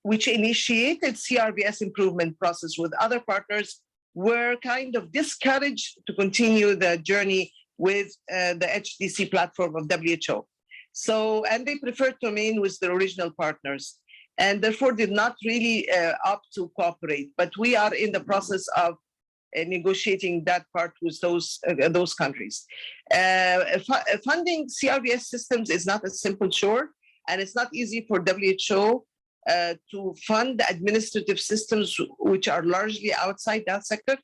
which initiated CRBS improvement process with other partners were kind of discouraged to continue the journey with the HDC platform of WHO. So, and they preferred to remain with the original partners, and therefore did not really opt to cooperate. But we are in the process of negotiating that part with those countries. Funding CRBS systems is not a simple chore, and it's not easy for WHO to fund the administrative systems which are largely outside that sector.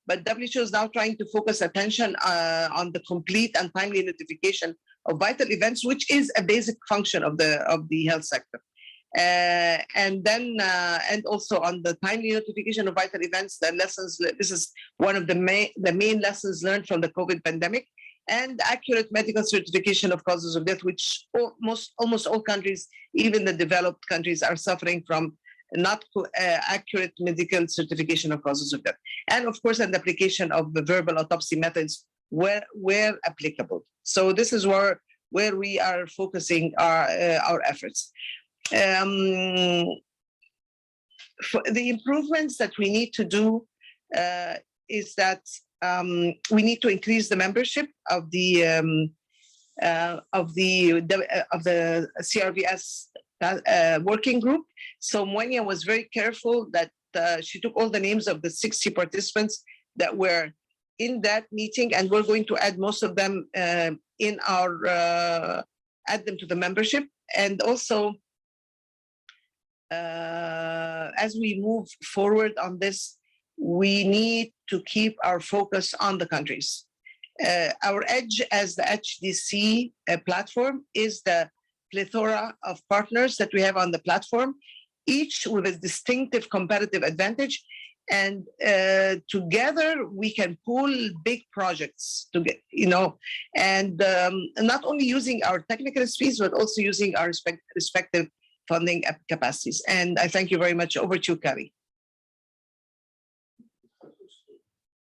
But WHO is now trying to focus attention on the complete and timely notification of vital events, which is a basic function of the health sector. And then, and also on the timely notification of vital events, the lessons, this is one of the main lessons learned from the COVID pandemic, and accurate medical certification of causes of death, which almost all countries, even the developed countries, are suffering from not accurate medical certification of causes of death. And of course, an application of the verbal autopsy methods where applicable. So this is where we are focusing our efforts. For the improvements that we need to do is that we need to increase the membership of the CRBS working group. So Mwenya was very careful that she took all the names of the 60 participants that were in that meeting, and we're going to add most of them in our add them to the membership. And also, as we move forward on this, we need to keep our focus on the countries. Our edge as the HDC platform is the plethora of partners that we have on the platform, each with a distinctive competitive advantage. And together we can pull big projects to get, and not only using our technical expertise, but also using our respective funding capacities. And I thank you very much. Over to you, Kari.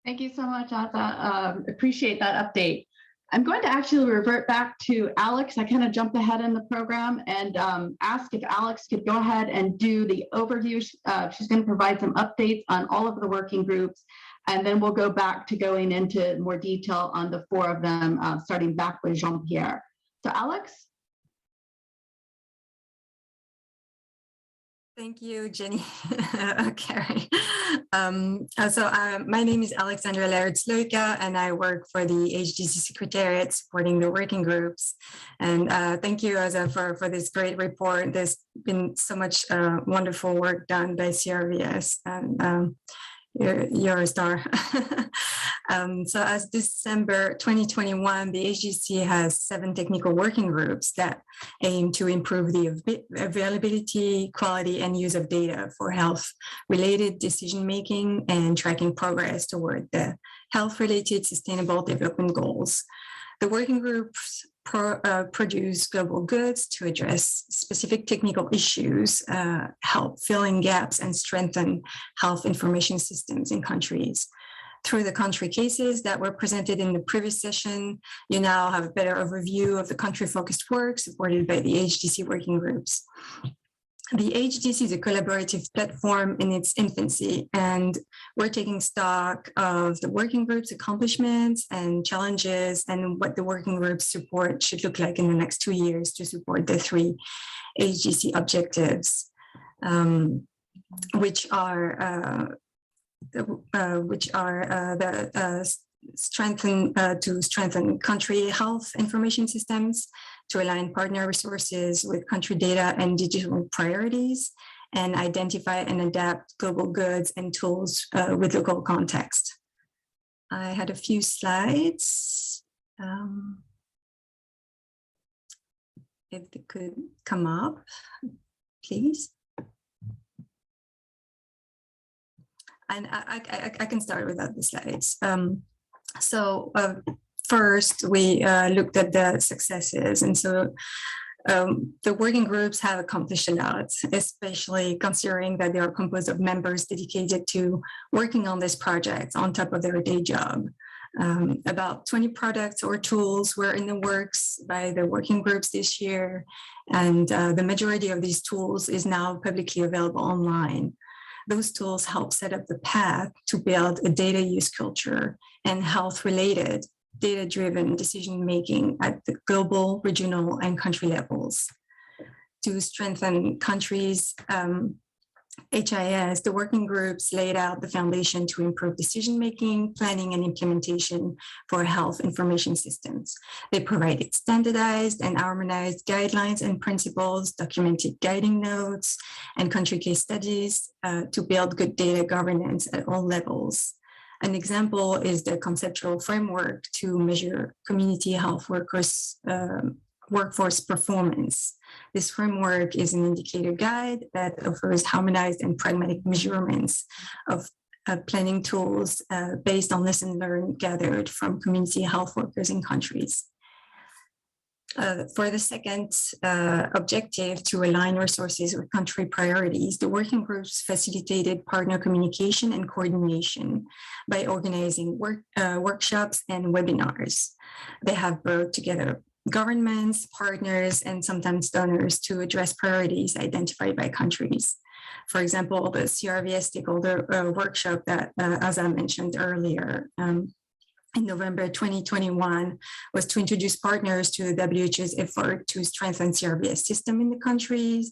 Thank you so much, Asa. Appreciate that update. I'm going to actually revert back to Alex. I kind of jumped ahead in the program and ask if Alex could go ahead and do the overview. She's going to provide some updates on all of the working groups, and then we'll go back to going into more detail on the 4 of them, starting back with Jean-Pierre. So Alex? Thank you, Jenny. Okay. My name is Alexandra Laird-Sloika, and I work for the HDC Secretariat supporting the working groups. And thank you, Asa, for this great report. There's been so much wonderful work done by CRBS, and you're a star. So as December 2021, the HDC has 7 technical working groups that aim to improve the availability, quality, and use of data for health-related decision-making and tracking progress toward the health-related sustainable development goals. The working groups produce global goods to address specific technical issues, help fill in gaps, and strengthen health information systems in countries. Through the country cases that were presented in the previous session, you now have a better overview of the country-focused work supported by the HDC working groups. The HDC is a collaborative platform in its infancy, and we're taking stock of the working group's accomplishments and challenges and what the working group's support should look like in the next 2 years to support the 3 HDC objectives, which are strengthen country health information systems, to align partner resources with country data and digital priorities, and identify and adapt global goods and tools with local context. I had a few slides. If they could come up, please. And I can start without the slides. First, we looked at the successes. And so the working groups have accomplished a lot, especially considering that they are composed of members dedicated to working on this project on top of their day job. About 20 products or tools were in the works by the working groups this year, and the majority of these tools is now publicly available online. Those tools help set up the path to build a data use culture and health-related data-driven decision-making at the global, regional, and country levels. To strengthen countries' HIS, the working groups laid out the foundation to improve decision-making, planning, and implementation for health information systems. They provided standardized and harmonized guidelines and principles, documented guiding notes, and country case studies to build good data governance at all levels. An example is the conceptual framework to measure community health workers' workforce performance. This framework is an indicator guide that offers harmonized and pragmatic measurements of planning tools based on lessons learned gathered from community health workers in countries. For the second objective, to align resources with country priorities, the working groups facilitated partner communication and coordination by organizing workshops and webinars. They have brought together governments, partners, and sometimes donors to address priorities identified by countries. For example, the CRVS stakeholder workshop that, as I mentioned earlier, in November 2021 was to introduce partners to the WHO's effort to strengthen CRVS system in the countries,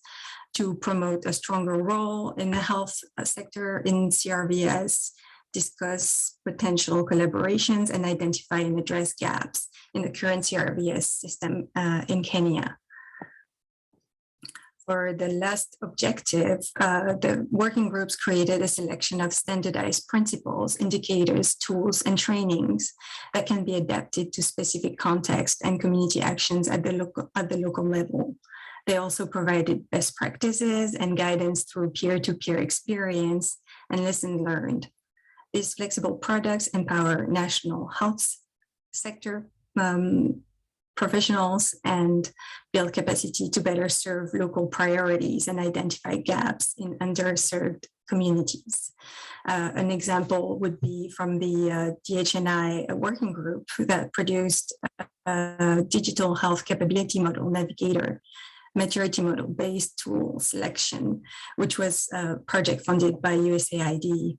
to promote a stronger role in the health sector in CRVS, discuss potential collaborations, and identify and address gaps in the current CRVS system in Kenya. For the last objective, the working groups created a selection of standardized principles, indicators, tools, and trainings that can be adapted to specific context and community actions at the local level. They also provided best practices and guidance through peer-to-peer experience and lessons learned. These flexible products empower national health sector professionals and build capacity to better serve local priorities and identify gaps in underserved communities. An example would be from the DHNI working group that produced a digital health capability model navigator, maturity model based tool selection, which was a project funded by USAID.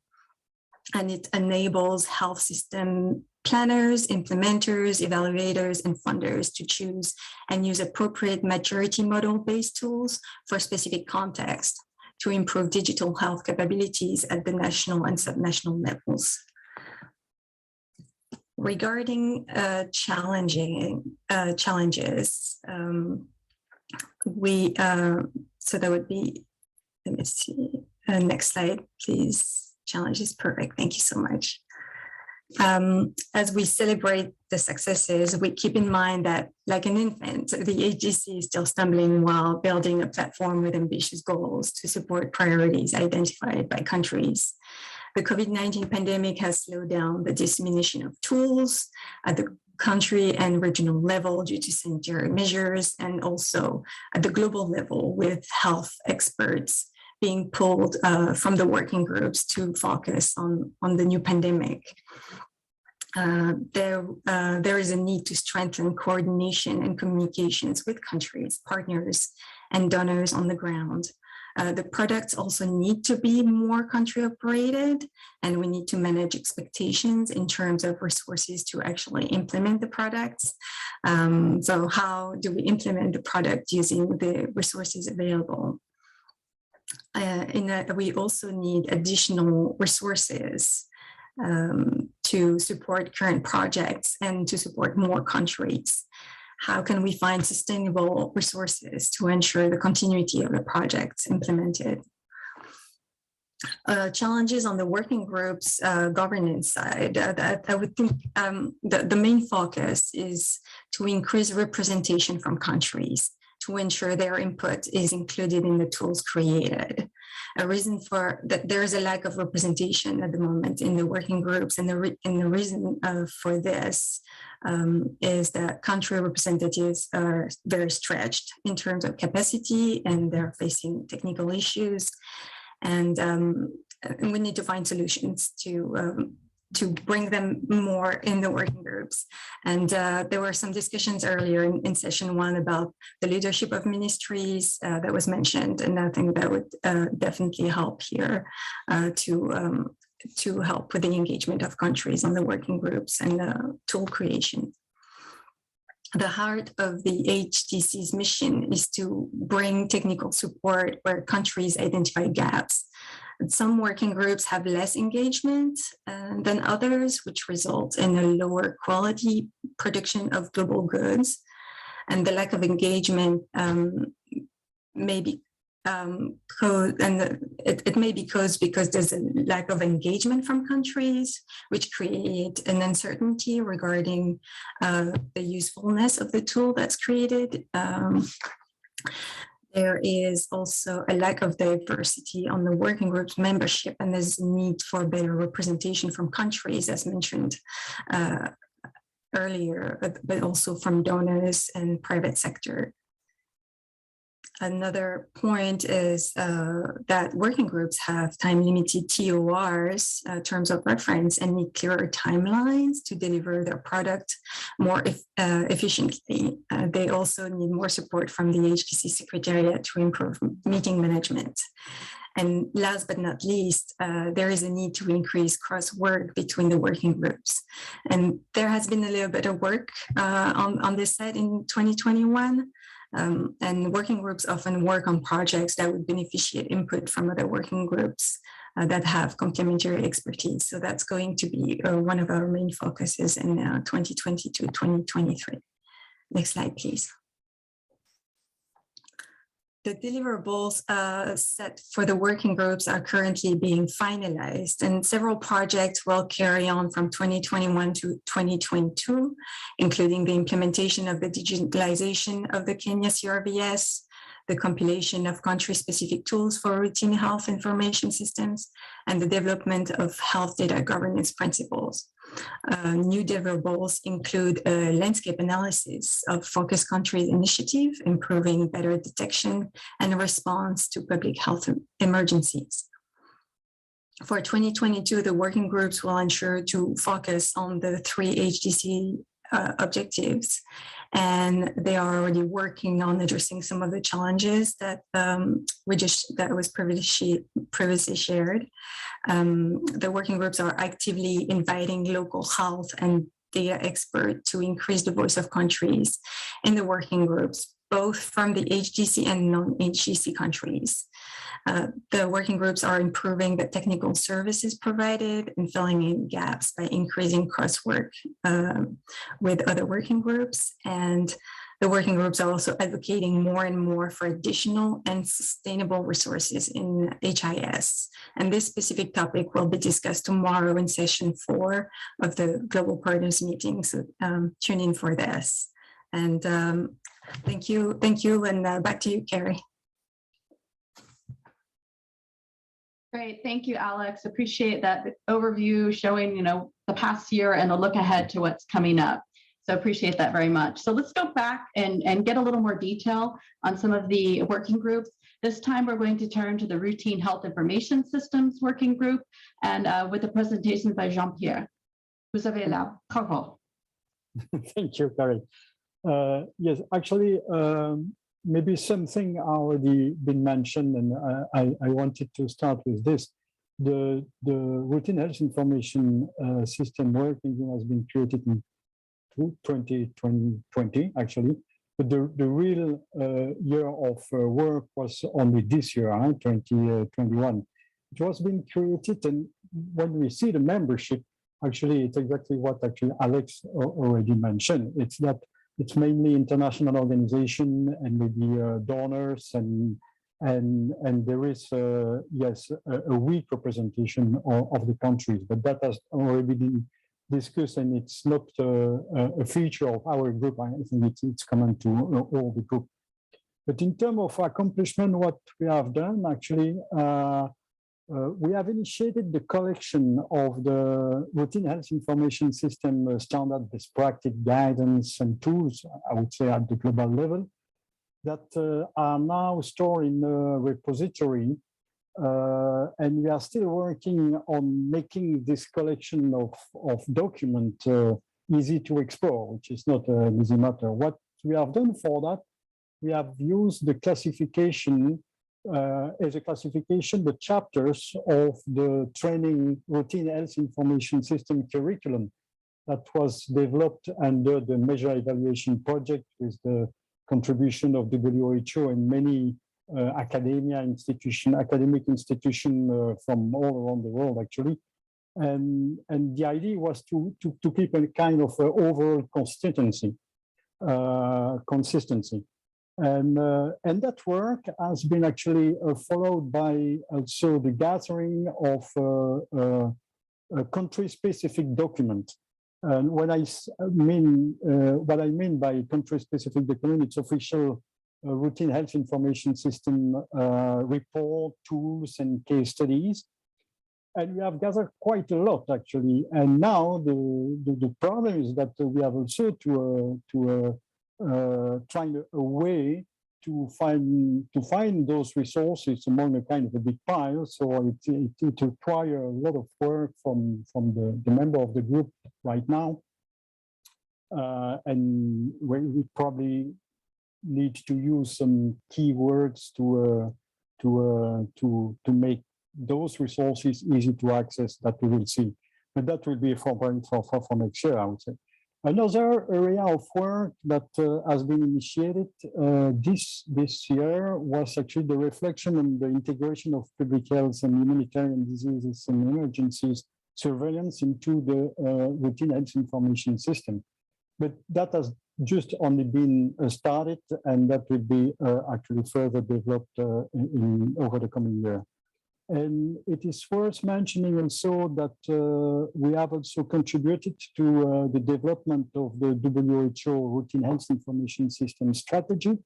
And it enables health system planners, implementers, evaluators, and funders to choose and use appropriate maturity model-based tools for specific context to improve digital health capabilities at the national and subnational levels. Regarding challenges, so that would be, let me see, next slide, please. Challenges, perfect, thank you so much. As we celebrate the successes, we keep in mind that, like an infant, the HDC is still stumbling while building a platform with ambitious goals to support priorities identified by countries. The COVID-19 pandemic has slowed down the dissemination of tools at the country and regional level due to sanitary measures, and also at the global level with health experts being pulled from the working groups to focus on the new pandemic. There is a need to strengthen coordination and communications with countries, partners, and donors on the ground. The products also need to be more country operated, and we need to manage expectations in terms of resources to actually implement the products. So how do we implement the product using the resources available? We also need additional resources to support current projects and to support more countries. How can we find sustainable resources to ensure the continuity of the projects implemented? Challenges on the working groups governance side, I would think the main focus is to increase representation from countries to ensure their input is included in the tools created. A reason for that, there is a lack of representation at the moment in the working groups, and the reason for this is that country representatives are very stretched in terms of capacity, and they're facing technical issues, and we need to find solutions to bring them more in the working groups. And there were some discussions earlier in session 1 about the leadership of ministries that was mentioned, and I think that would definitely help here to help with the engagement of countries on the working groups and tool creation. The heart of the HDC's mission is to bring technical support where countries identify gaps. Some working groups have less engagement than others, which results in a lower quality production of global goods. And the lack of engagement may be it may be caused because there's a lack of engagement from countries, which create an uncertainty regarding the usefulness of the tool that's created. There is also a lack of diversity on the working group's membership, and there's a need for better representation from countries, as mentioned earlier, but also from donors and private sector. Another point is that working groups have time-limited TORs, terms of reference, and need clearer timelines to deliver their product more efficiently. They also need more support from the HDC Secretariat to improve meeting management. And last but not least, there is a need to increase cross-work between the working groups. And there has been a little bit of work on this side in 2021. And working groups often work on projects that would beneficiate input from other working groups that have complementary expertise. So that's going to be one of our main focuses in 2022-2023. Next slide, please. The deliverables set for the working groups are currently being finalized, and several projects will carry on from 2021 to 2022, including the implementation of the digitalization of the Kenya CRVS, the compilation of country-specific tools for routine health information systems, and the development of health data governance principles. New deliverables include a landscape analysis of focus countries initiative, improving better detection and response to public health emergencies. For 2022, the working groups will ensure to focus on the 3 HDC objectives, and they are already working on addressing some of the challenges that was previously shared. The working groups are actively inviting local health and data experts to increase the voice of countries in the working groups, both from the HDC and non-HDC countries. The working groups are improving the technical services provided and filling in gaps by increasing crosswork with other working groups. And the working groups are also advocating more and more for additional and sustainable resources in HIS. And this specific topic will be discussed tomorrow in session 4 of the Global Partners meeting. So tune in for this. And thank you, and back to you, Carrie. Great, thank you, Alex. Appreciate that overview showing, the past year and a look ahead to what's coming up. So appreciate that very much. So let's go back and get a little more detail on some of the working groups. This time we're going to turn to the Routine Health Information Systems Working Group, and with a presentation by Jean-Pierre. Vous avez la parole. Thank you, Carrie. Yes, actually, maybe something already been mentioned, and I wanted to start with this. The Routine Health Information System Working Group has been created in 2020, actually, but the real year of work was only this year, 2021. It was being created, and when we see the membership, actually, it's exactly what actually Alex already mentioned. It's that it's mainly international organization and maybe donors, and there is yes a weak representation of the countries, but that has already been discussed, and it's not a feature of our group. I think it's common to all the group. But in terms of accomplishment, what we have done, actually, we have initiated the collection of the routine health information system standard best practice guidance and tools, I would say at the global level, that are now stored in a repository. And we are still working on making this collection of documents easy to explore, which is not an easy matter. What we have done for that, we have used the classification as a classification, the chapters of the training routine health information system curriculum that was developed under the measure evaluation project with the contribution of WHO and many academic institution from all around the world, actually. And the idea was to keep a kind of overall consistency. And that work has been actually followed by also the gathering of a country-specific document. And what I mean by country-specific document, it's official routine health information system report, tools, and case studies. And we have gathered quite a lot, actually. And now the problem is that we have also to find a way to find those resources among a kind of a big pile. So it requires a lot of work from the member of the group right now. And we probably need to use some keywords to make those resources easy to access that we will see. But that will be for next year, I would say. Another area of work that has been initiated this year was actually the reflection on the integration of public health and humanitarian diseases and emergencies surveillance into the routine health information system. But that has just only been started, and that will be actually further developed over the coming year. And it is worth mentioning also that we have also contributed to the development of the WHO routine health information system strategy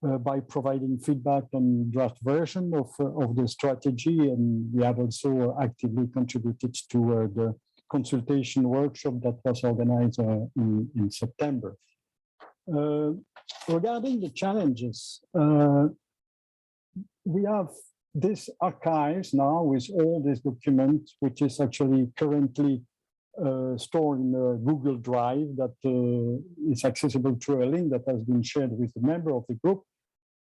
by providing feedback on draft version of the strategy. And we have also actively contributed to the consultation workshop that was organized in September. Regarding the challenges, we have this archives now with all these documents, which is actually currently stored in a Google Drive that is accessible through a link that has been shared with the member of the group.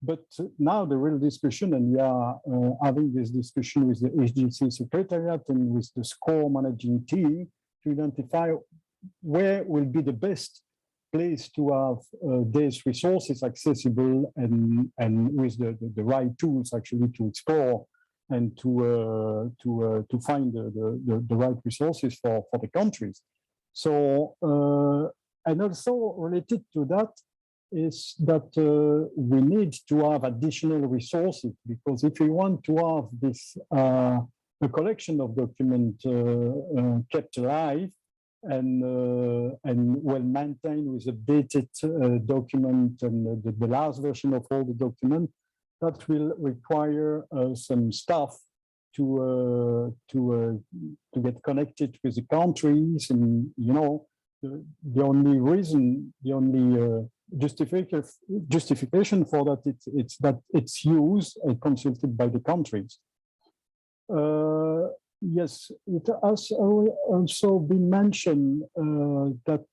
But now the real discussion, and we are having this discussion with the HDC Secretariat and with the SCORE managing team to identify where will be the best place to have these resources accessible and with the right tools actually to explore and to find the right resources for the countries. So and also related to that is that we need to have additional resources, because if we want to have this a collection of documents kept alive and well maintained with updated document and the last version of all the document, that will require some staff to get connected with the countries. And you know, the only reason, the only justification for that it's that it's used and consulted by the countries. Yes, it has also been mentioned that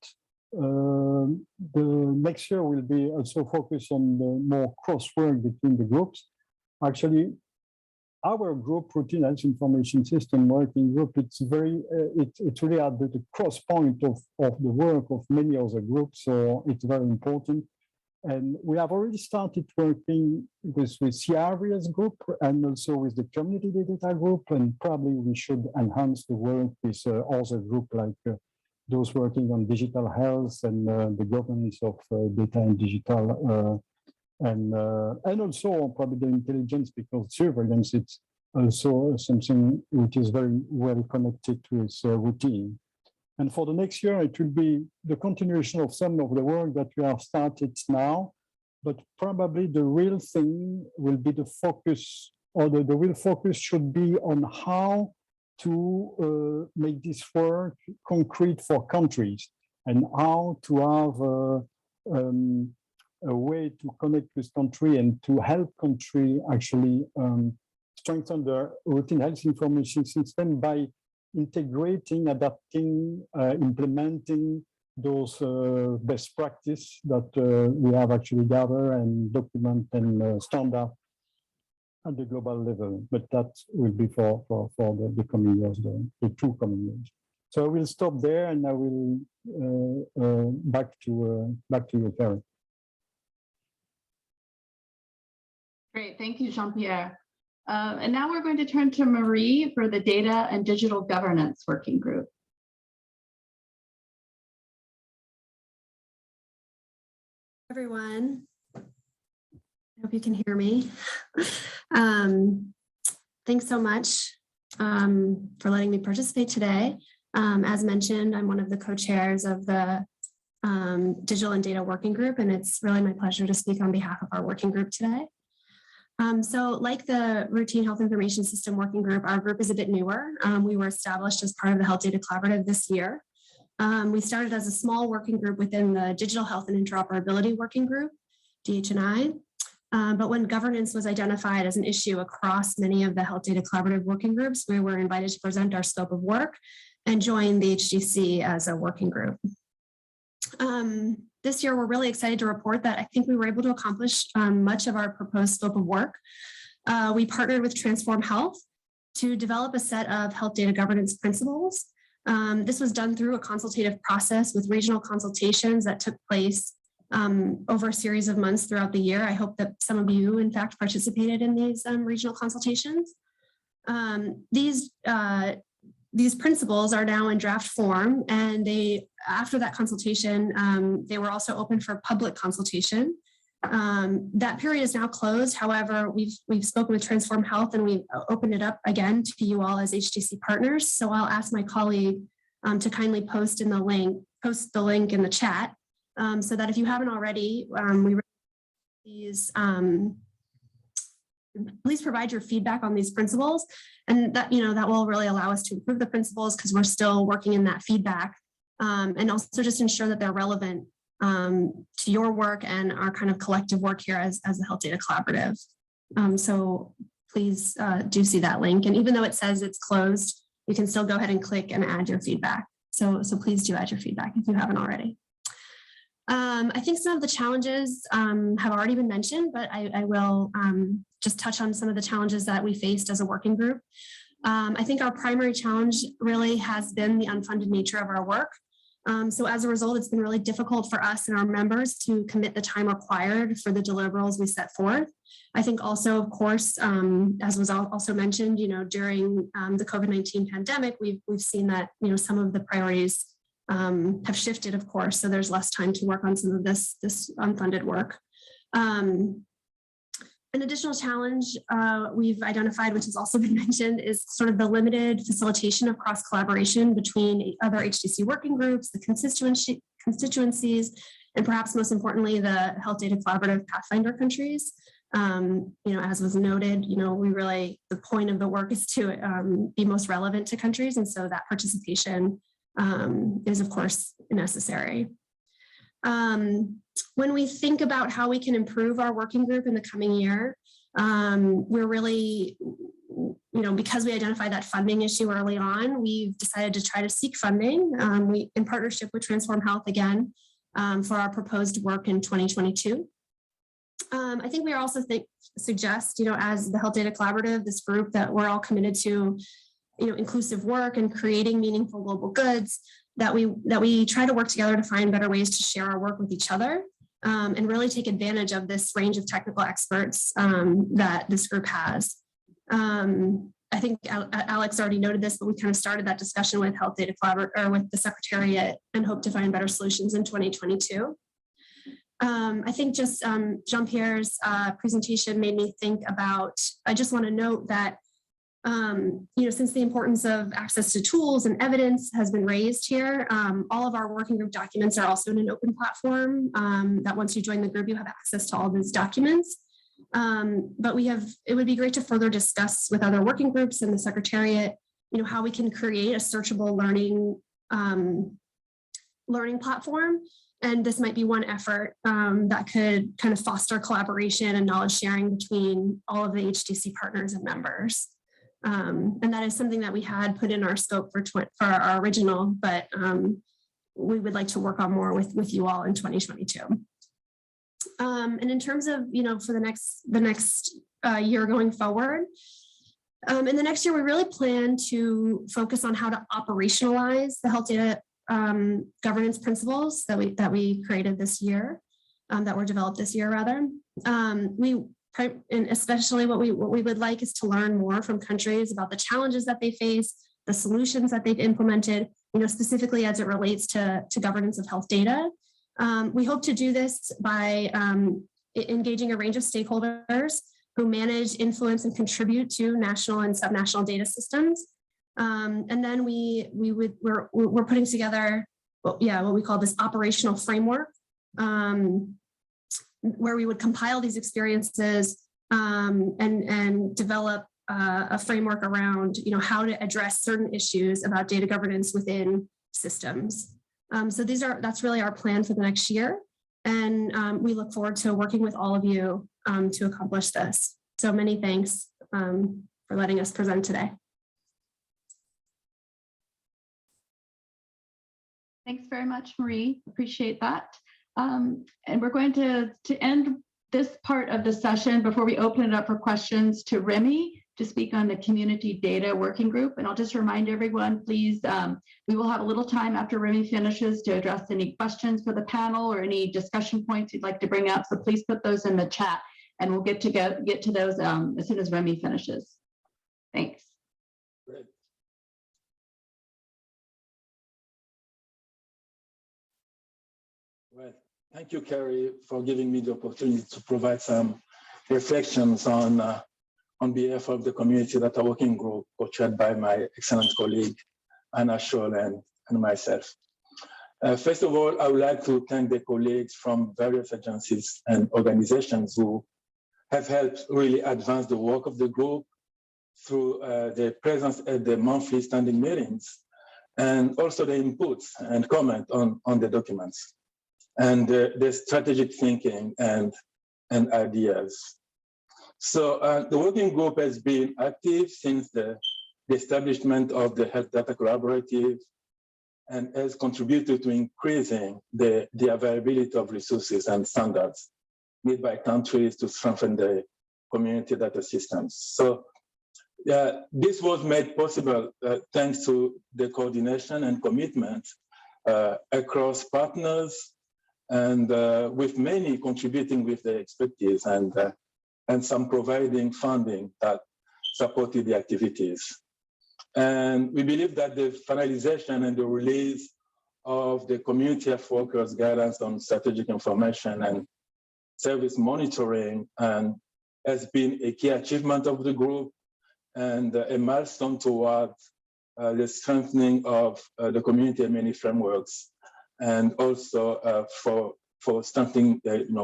the next year will be also focused on the more cross-work between the groups. Actually, our group, Routine Health Information System Working Group, it's very, it's really at the cross point of the work of many other groups, so it's very important. And we have already started working with CRVS group and also with the community data group, and probably we should enhance the work with other group like those working on digital health and the governance of data and digital, and also probably the intelligence, because surveillance it's also something which is very well connected with routine. And for the next year, it will be the continuation of some of the work that we have started now, but probably the real thing will be the focus, or the real focus should be on how to make this work concrete for countries and how to have a way to connect with country and to help country actually strengthen their routine health information system by integrating, adapting, implementing those best practice that we have actually gathered and document and standard at the global level. But that will be for the coming years, the 2 coming years. So I will stop there and I will back to you, Karen. Great, thank you, Jean-Pierre. And now we're going to turn to Marie for the Data and Digital Governance Working Group. Everyone, I hope you can hear me. Thanks so much for letting me participate today. As mentioned, I'm one of the co-chairs of the Digital and Data Working Group, and it's really my pleasure to speak on behalf of our working group today. So like the Routine Health Information System Working Group, our group is a bit newer. We were established as part of the Health Data Collaborative this year. We started as a small working group within the Digital Health and Interoperability Working Group, DH&I. But when governance was identified as an issue across many of the Health Data Collaborative working groups, we were invited to present our scope of work and join the HDC as a working group. This year, we're really excited to report that I think we were able to accomplish much of our proposed scope of work. We partnered with Transform Health to develop a set of health data governance principles. This was done through a consultative process with regional consultations that took place over a series of months throughout the year. I hope that some of you, in fact, participated in these regional consultations. These principles are now in draft form, and after that consultation, they were also open for public consultation. That period is now closed. However, we've spoken with Transform Health and we've opened it up again to you all as HDC partners. So I'll ask my colleague to kindly post the link in the chat so that if you haven't already, please provide your feedback on these principles, and that will really allow us to improve the principles because we're still working in that feedback, and also just ensure that they're relevant to your work and our kind of collective work here as the Health Data Collaborative. So please do see that link, and even though it says it's closed, you can still go ahead and click and add your feedback. So please do add your feedback if you haven't already. I think some of the challenges have already been mentioned, but I will just touch on some of the challenges that we faced as a working group. I think our primary challenge really has been the unfunded nature of our work. So as a result, it's been really difficult for us and our members to commit the time required for the deliverables we set forth. I think also, of course, as was also mentioned, during the COVID-19 pandemic, we've seen that, some of the priorities have shifted, of course, so there's less time to work on some of this unfunded work. An additional challenge we've identified, which has also been mentioned, is sort of the limited facilitation of cross-collaboration between other HDC working groups, the constituencies, and perhaps most importantly, the Health Data Collaborative Pathfinder countries. As was noted, the point of the work is to be most relevant to countries, and so that participation is, of course, necessary. When we think about how we can improve our working group in the coming year, we're really, because we identified that funding issue early on, we've decided to try to seek funding in partnership with Transform Health again for our proposed work in 2022. I think we also suggest, as the Health Data Collaborative, this group, that we're all committed to inclusive work and creating meaningful global goods, that we try to work together to find better ways to share our work with each other and really take advantage of this range of technical experts that this group has. I think Alex already noted this, but we kind of started that discussion with Health Data Collaborative, or with the Secretariat, and hope to find better solutions in 2022. I think just Jean-Pierre's presentation made me think about, I just want to note that Since the importance of access to tools and evidence has been raised here, all of our working group documents are also in an open platform that once you join the group, you have access to all these documents. But it would be great to further discuss with other working groups and the Secretariat, how we can create a searchable learning platform. And this might be one effort that could kind of foster collaboration and knowledge sharing between all of the HDC partners and members. And that is something that we had put in our scope for our original, but we would like to work on more with you all in 2022. And in terms of, for the next year going forward, in the next year, we really plan to focus on how to operationalize the health data governance principles that we created this year, that were developed this year rather. And especially what we would like is to learn more from countries about the challenges that they face, the solutions that they've implemented, specifically as it relates to governance of health data. We hope to do this by engaging a range of stakeholders who manage, influence, and contribute to national and subnational data systems. And then we're putting together, what we call this operational framework, where we would compile these experiences and develop a framework around, how to address certain issues about data governance within systems. So that's really our plan for the next year. And we look forward to working with all of you to accomplish this. So many thanks for letting us present today. Thanks very much, Marie. Appreciate that. And we're going to end this part of the session before we open it up for questions to Remy to speak on the community data working group. And I'll just remind everyone, please, we will have a little time after Remy finishes to address any questions for the panel or any discussion points you'd like to bring up. So please put those in the chat and we'll get to those as soon as Remy finishes. Thanks. Great. Well, thank you, Carrie, for giving me the opportunity to provide some reflections on behalf of the community data working group, co-chaired by my excellent colleague, Anna Scholl and myself. First of all, I would like to thank the colleagues from various agencies and organizations who have helped really advance the work of the group through the presence at the monthly standing meetings and also the inputs and comment on the documents and the strategic thinking and ideas. So the working group has been active since the establishment of the Health Data Collaborative and has contributed to increasing the availability of resources and standards made by countries to strengthen the community data systems. So this was made possible thanks to the coordination and commitment across partners and with many contributing with their expertise and some providing funding that supported the activities. And we believe that the finalization and the release of the Community Health Workers Guidance on Strategic Information and Service Monitoring has been a key achievement of the group and a milestone towards the strengthening of the community and many frameworks and also for strengthening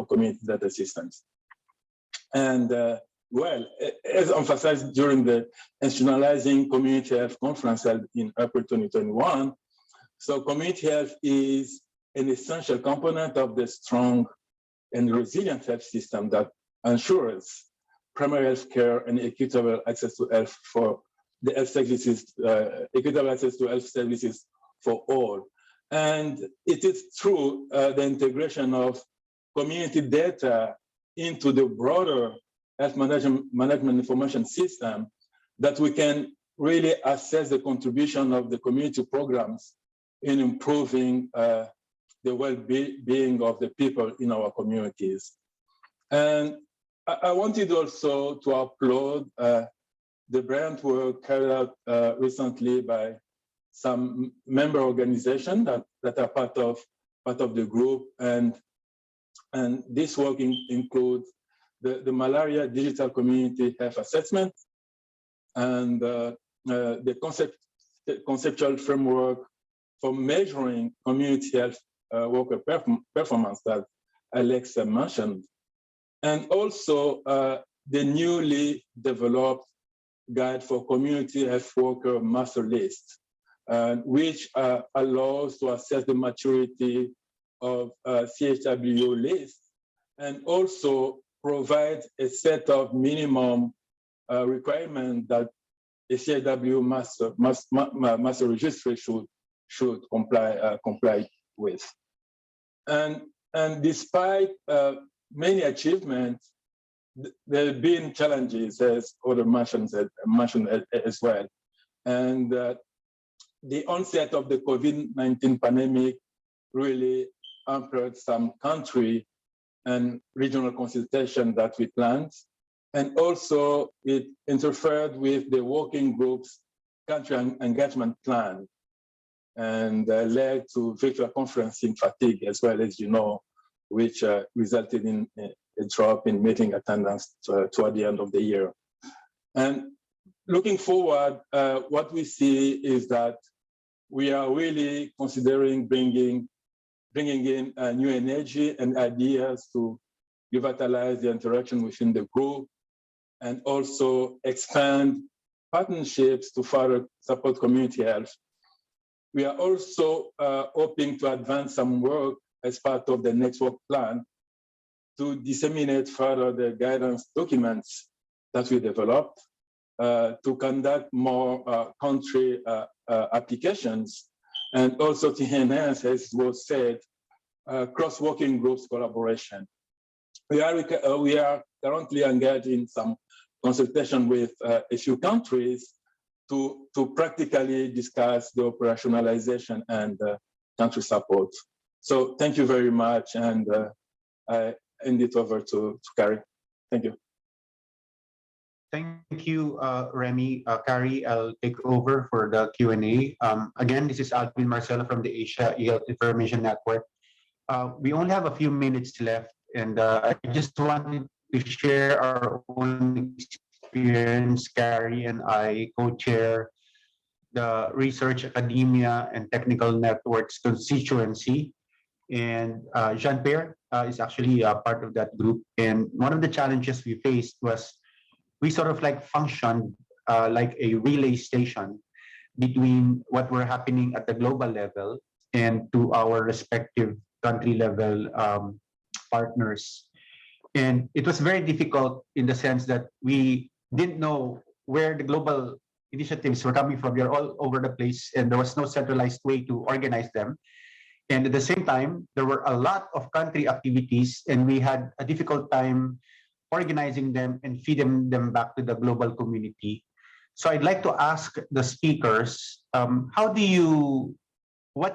community data systems. And well, as emphasized during the Institutionalizing Community Health Conference held in April 2021, so community health is an essential component of the strong and resilient health system that ensures primary health care and equitable access to health for the health services, equitable access to health services for all. And it is through the integration of community data into the broader health management information system that we can really assess the contribution of the community programs in improving the well-being of the people in our communities. And I wanted also to applaud the brilliant work carried out recently by some member organizations that are part of the group, and this work includes the Malaria Digital Community Health Assessment, and the conceptual framework for measuring community health worker performance that Alex mentioned, and also the newly developed guide for community health worker master list, which allows to assess the maturity of CHW list, and also provides a set of minimum requirements that a CHW master registry should comply with. And despite many achievements, there have been challenges, as other mentioned as well. And the onset of the COVID-19 pandemic really hampered some country and regional consultation that we planned. And also it interfered with the working group's country engagement plan, and led to virtual conferencing fatigue as well, as you know, which resulted in a drop in meeting attendance toward the end of the year. And looking forward, what we see is that we are really considering bringing in new energy and ideas to revitalize the interaction within the group, and also expand partnerships to further support community health. We are also hoping to advance some work as part of the next work plan to disseminate further the guidance documents that we developed, to conduct more country applications, and also to enhance, as was said, cross-working groups collaboration. We are currently engaged in some consultation with a few countries to practically discuss the operationalization and country support. So thank you very much, and I hand it over to Carrie. Thank you. Thank you, Remy. Carrie, I'll take over for the Q&A. Again, this is Alvin Marcelo from the Asia eHealth Information Network. We only have a few minutes left, and I just wanted to share our own experience. Carrie and I co-chair the Research Academia and Technical Networks constituency, and Jean-Pierre is actually a part of that group. And one of the challenges we faced was we sort of like functioned like a relay station between what were happening at the global level and to our respective country level partners. And it was very difficult in the sense that we didn't know where the global initiatives were coming from. They're all over the place, and there was no centralized way to organize them. And at the same time, there were a lot of country activities, and we had a difficult time organizing them and feeding them back to the global community. So I'd like to ask the speakers, what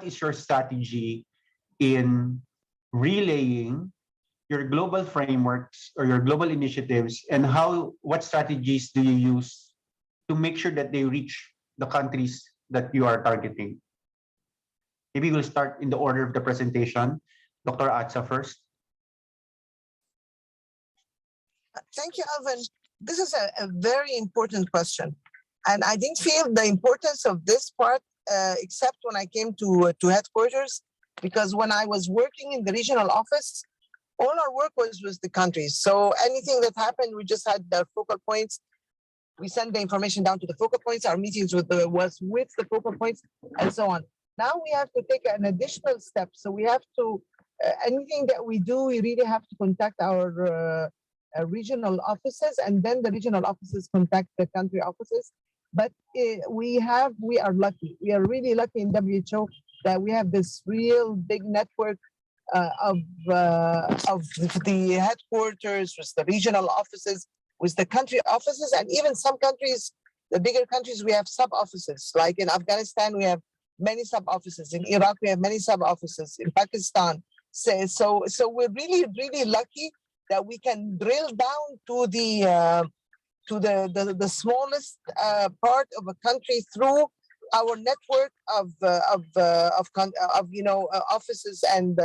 is your strategy in relaying your global frameworks or your global initiatives, and what strategies do you use to make sure that they reach the countries that you are targeting? Maybe we'll start in the order of the presentation. Dr. Atsa first. Thank you, Alvin. This is a very important question. And I didn't feel the importance of this part except when I came to headquarters, because when I was working in the regional office, all our work was with the countries. So anything that happened, we just had the focal points. We send the information down to the focal points. Our meetings was with the focal points, and so on. Now we have to take an additional step. So we have to, anything that we do, we really have to contact our regional offices, and then the regional offices contact the country offices. But we are lucky. We are really lucky in WHO that we have this real big network of the headquarters, with the regional offices, with the country offices, and even some countries, the bigger countries, we have sub offices. Like in Afghanistan, we have many sub offices. In Iraq, we have many sub offices. In Pakistan, so we're really, really lucky that we can drill down to the smallest part of a country through our network of offices and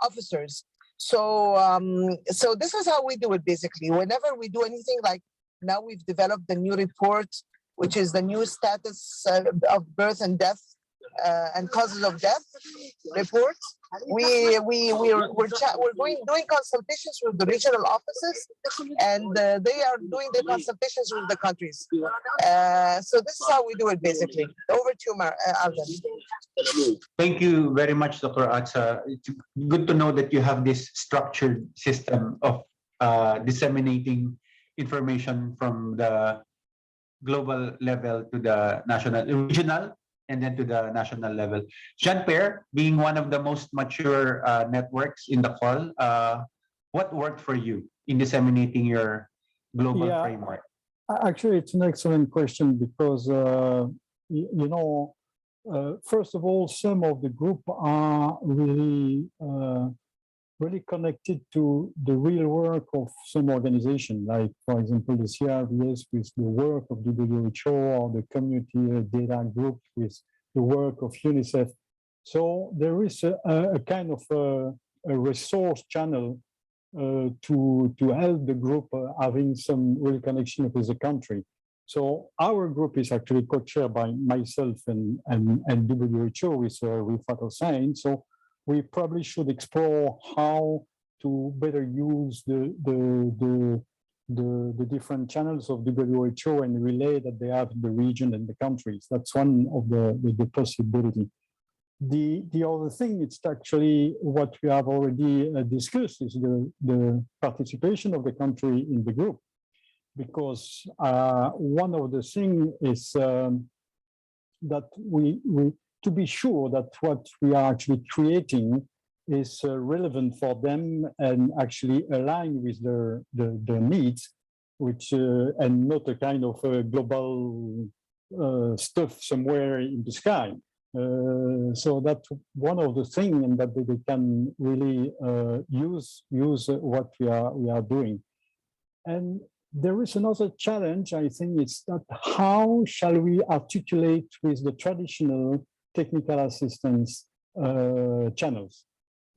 officers. So this is how we do it basically. Whenever we do anything, like now we've developed the new report which is the new status of birth and death and causes of death report. We're doing consultations with the regional offices, and they are doing the consultations with the countries. So this is how we do it, basically. Over to you, Alvin. Thank you very much, Dr. Atsa. It's good to know that you have this structured system of disseminating information from the global level to the national, regional, and then to the national level. Jean-Pierre, being one of the most mature networks in the call, what worked for you in disseminating your global framework? Actually, it's an excellent question because, first of all, some of the group are really connected to the real work of some organization, like, for example, the CRVS with the work of WHO, or the community data group with the work of UNICEF. So there is a kind of a resource channel to help the group having some real connection with the country. So our group is actually co-chaired by myself and WHO with Rifat Hossain. So we probably should explore how to better use the different channels of WHO and relay that they have in the region and the countries. That's one of the possibility. The other thing, it's actually what we have already discussed, is the participation of the country in the group. Because one of the things is that we to be sure that what we are actually creating is relevant for them and actually align with their needs, which and not a kind of global stuff somewhere in the sky. So that's one of the things, and that they can really use what we are doing. And there is another challenge, I think, it's that how shall we articulate with the traditional technical assistance channels?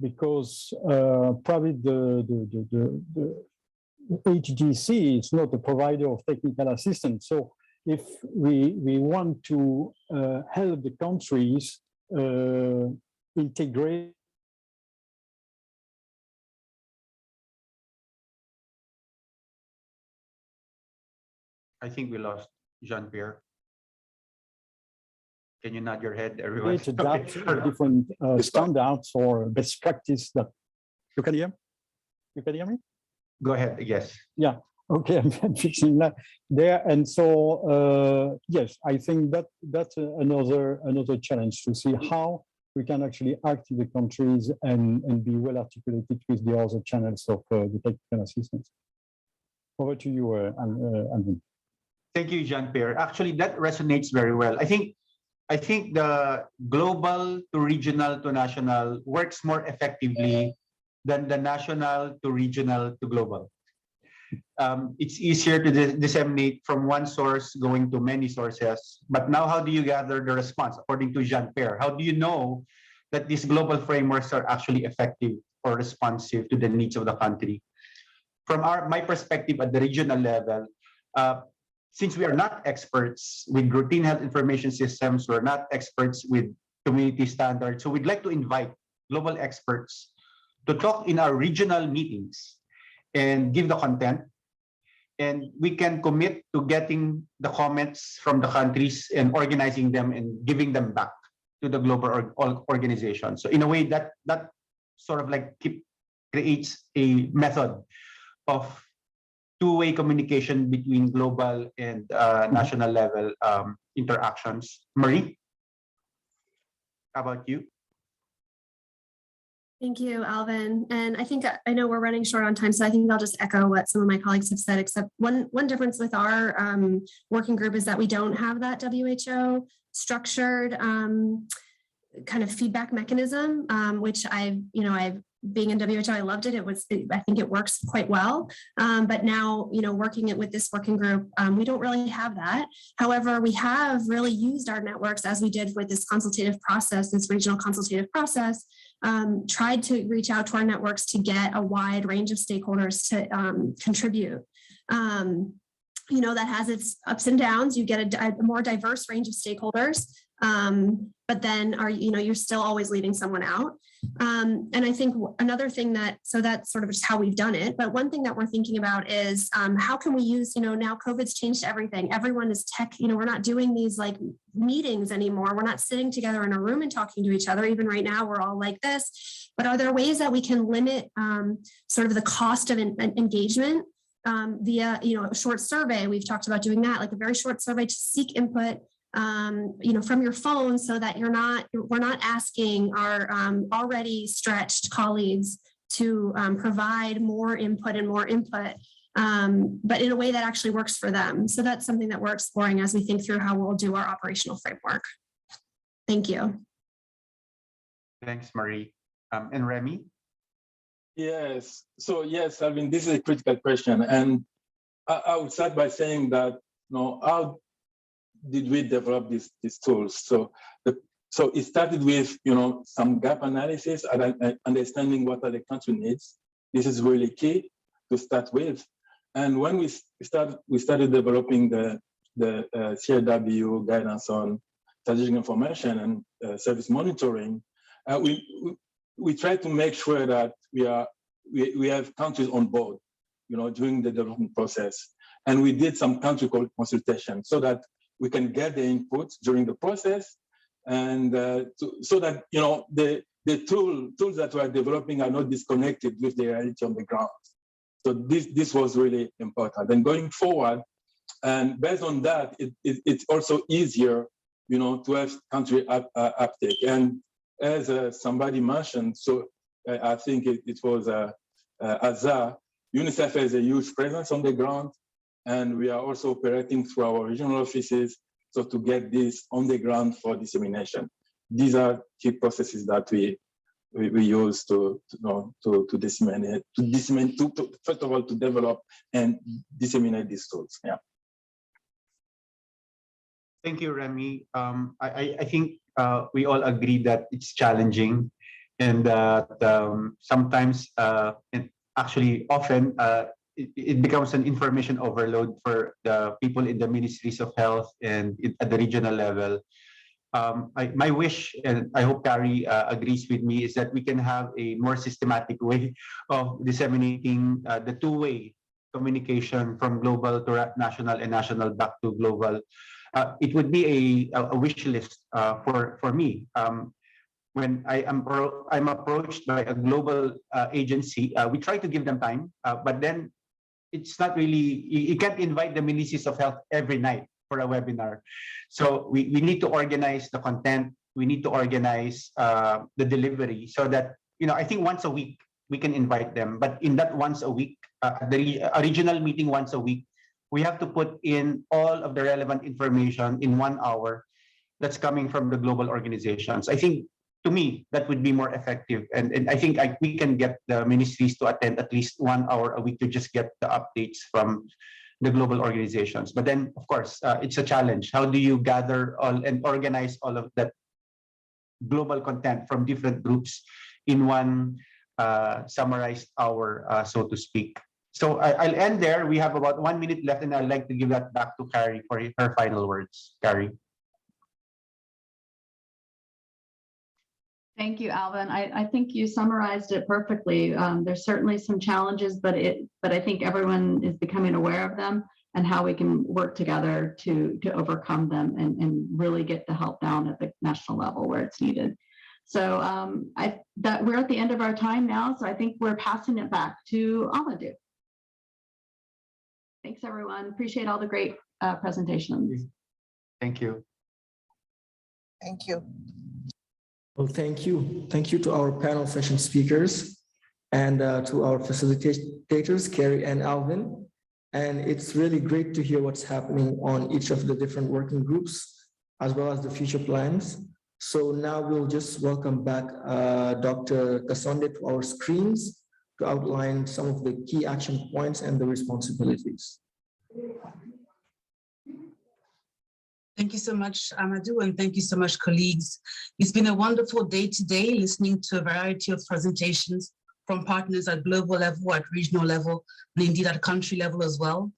Because probably the HDC is not a provider of technical assistance. So if we want to help the countries integrate I think we lost Jean-Pierre. Can you nod your head, everyone? to adapt different standards or best practice that you can hear? You can hear me? Go ahead. Yes. Yeah. Okay. I'm fixing that there. And so yes, I think that's another challenge, to see how we can actually act in the countries and be well articulated with the other channels of the technical assistance. Over to you, Alvin. Thank you, Jean-Pierre. Actually, that resonates very well. I think the global to regional to national works more effectively than the national to regional to global. It's easier to disseminate from one source going to many sources. But now, how do you gather the response? According to Jean-Pierre, how do you know that these global frameworks are actually effective or responsive to the needs of the country? From my perspective at the regional level, since we are not experts with routine health information systems, we're not experts with community standards, so we'd like to invite global experts to talk in our regional meetings and give the content. And we can commit to getting the comments from the countries and organizing them and giving them back to the global organization. So in a way, that sort of like creates a method of two-way communication between global and national level interactions. Marie, how about you? Thank you, Alvin. And I know we're running short on time, so I think I'll just echo what some of my colleagues have said, except one difference with our working group is that we don't have that WHO structured kind of feedback mechanism, which I've being in WHO, I loved it. I think it works quite well. But now, working with this working group, we don't really have that. However, we have really used our networks, as we did with this consultative process, this regional consultative process, tried to reach out to our networks to get a wide range of stakeholders to contribute. that has its ups and downs. You get a more diverse range of stakeholders, but then you're still always leaving someone out. And I think another thing so that's sort of just how we've done it. But one thing that we're thinking about is how can we use, now COVID's changed everything. Everyone is tech, we're not doing these like meetings anymore. We're not sitting together in a room and talking to each other. Even right now, we're all like this. But are there ways that we can limit sort of the cost of engagement via, a short survey? We've talked about doing that, like a very short survey to seek input from your phone, so that we're not asking our already stretched colleagues to provide more input, but in a way that actually works for them. So that's something that we're exploring as we think through how we'll do our operational framework. Thank you. Thanks, Marie. And Remy? Yes. So yes, I mean, this is a critical question. And I would start by saying that, how did we develop these tools? So it started with, some gap analysis and understanding what are the country needs. This is really key to start with. And when we started developing the CRW guidance on strategic information and service monitoring, we try to make sure that we have countries on board, during the development process. And we did some country consultation so that we can get the inputs during the process, and so that the tools that we are developing are not disconnected with the reality on the ground. So this was really important. And going forward, and based on that, it's also easier, to have country uptake. And as somebody mentioned, so I think it was Azar, UNICEF has a huge presence on the ground, and we are also operating through our regional offices, so to get this on the ground for dissemination. These are key processes that we use to disseminate, first of all, to develop and disseminate these tools. Yeah. Thank you, Remy. I think we all agree that it's challenging, and that sometimes, and actually often, it becomes an information overload for the people in the ministries of health and at the regional level. My wish, and I hope Carrie agrees with me, is that we can have a more systematic way of disseminating the two-way communication from global to national and national back to global. It would be a wish list for me. When I'm approached by a global agency, we try to give them time, but then it's not really, you can't invite the ministries of health every night for a webinar. So we need to organize the content. We need to organize the delivery, so that, I think once a week we can invite them. But in that once a week, the original meeting once a week, we have to put in all of the relevant information in 1 hour that's coming from the global organizations. I think, to me, that would be more effective. And I think we can get the ministries to attend at least 1 hour a week to just get the updates from the global organizations. But then, of course, it's a challenge. How do you gather all and organize all of that global content from different groups in one summarized hour, so to speak? So I'll end there. We have about 1 minute left, and I'd like to give that back to Carrie for her final words. Carrie. Thank you, Alvin. I think you summarized it perfectly. There's certainly some challenges, but I think everyone is becoming aware of them and how we can work together to overcome them and really get the help down at the national level where it's needed. So we're at the end of our time now, so I think we're passing it back to Amadou. Thanks, everyone. Appreciate all the great presentations. Thank you. Thank you. Well, thank you. Thank you to our panel session speakers and to our facilitators, Carrie and Alvin. And it's really great to hear what's happening on each of the different working groups, as well as the future plans. So now we'll just welcome back Dr. Kasonde to our screens to outline some of the key action points and the responsibilities. Thank you so much, Amadou, and thank you so much, colleagues. It's been a wonderful day today, listening to a variety of presentations from partners at global level, at regional level, and indeed at country level as well.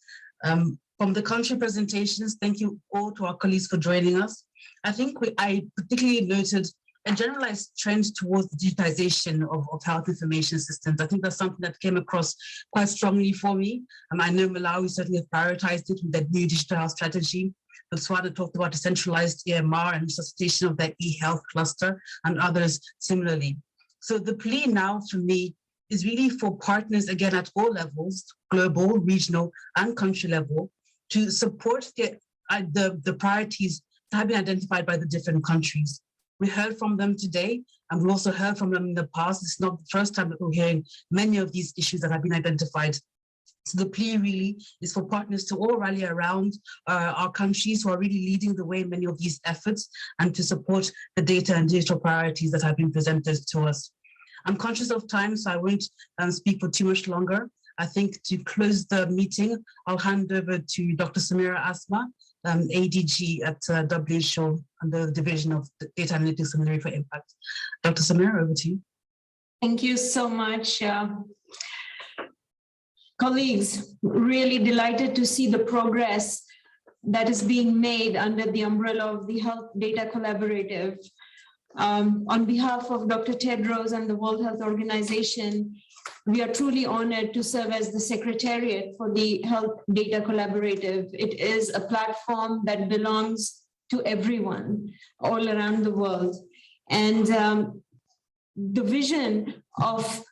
From the country presentations, thank you all to our colleagues for joining us. I think I particularly noted a generalized trend towards digitization of health information systems. I think that's something that came across quite strongly for me. I know Malawi certainly have prioritized it with that new digital health strategy. Botswana talked about decentralized EMR and resuscitation of that e-health cluster, and others similarly. So the plea now for me is really for partners, again, at all levels, global, regional, and country level, to support the priorities that have been identified by the different countries. We heard from them today, and we also heard from them in the past. It's not the first time that we're hearing many of these issues that have been identified. So the plea really is for partners to all rally around our countries who are really leading the way in many of these efforts, and to support the data and digital priorities that have been presented to us. I'm conscious of time, so I won't speak for too much longer. I think to close the meeting, I'll hand over to Dr. Samira Asma, ADG at WHO, under the Division of Data Analytics and Delivery for Impact. Dr. Samira, over to you. Thank you so much. Colleagues, really delighted to see the progress that is being made under the umbrella of the Health Data Collaborative. On behalf of Dr. Tedros and the World Health Organization, we are truly honored to serve as the Secretariat for the Health Data Collaborative. It is a platform that belongs to everyone all around the world. And the vision of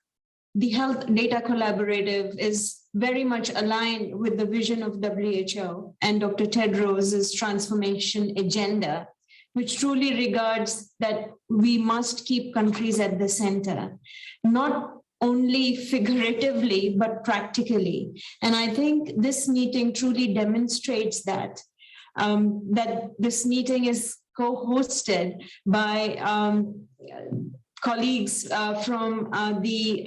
the Health Data Collaborative is very much aligned with the vision of WHO and Dr. Tedros's transformation agenda, which truly regards that we must keep countries at the center, not only figuratively, but practically. And I think this meeting truly demonstrates that, that this meeting is co-hosted by colleagues from the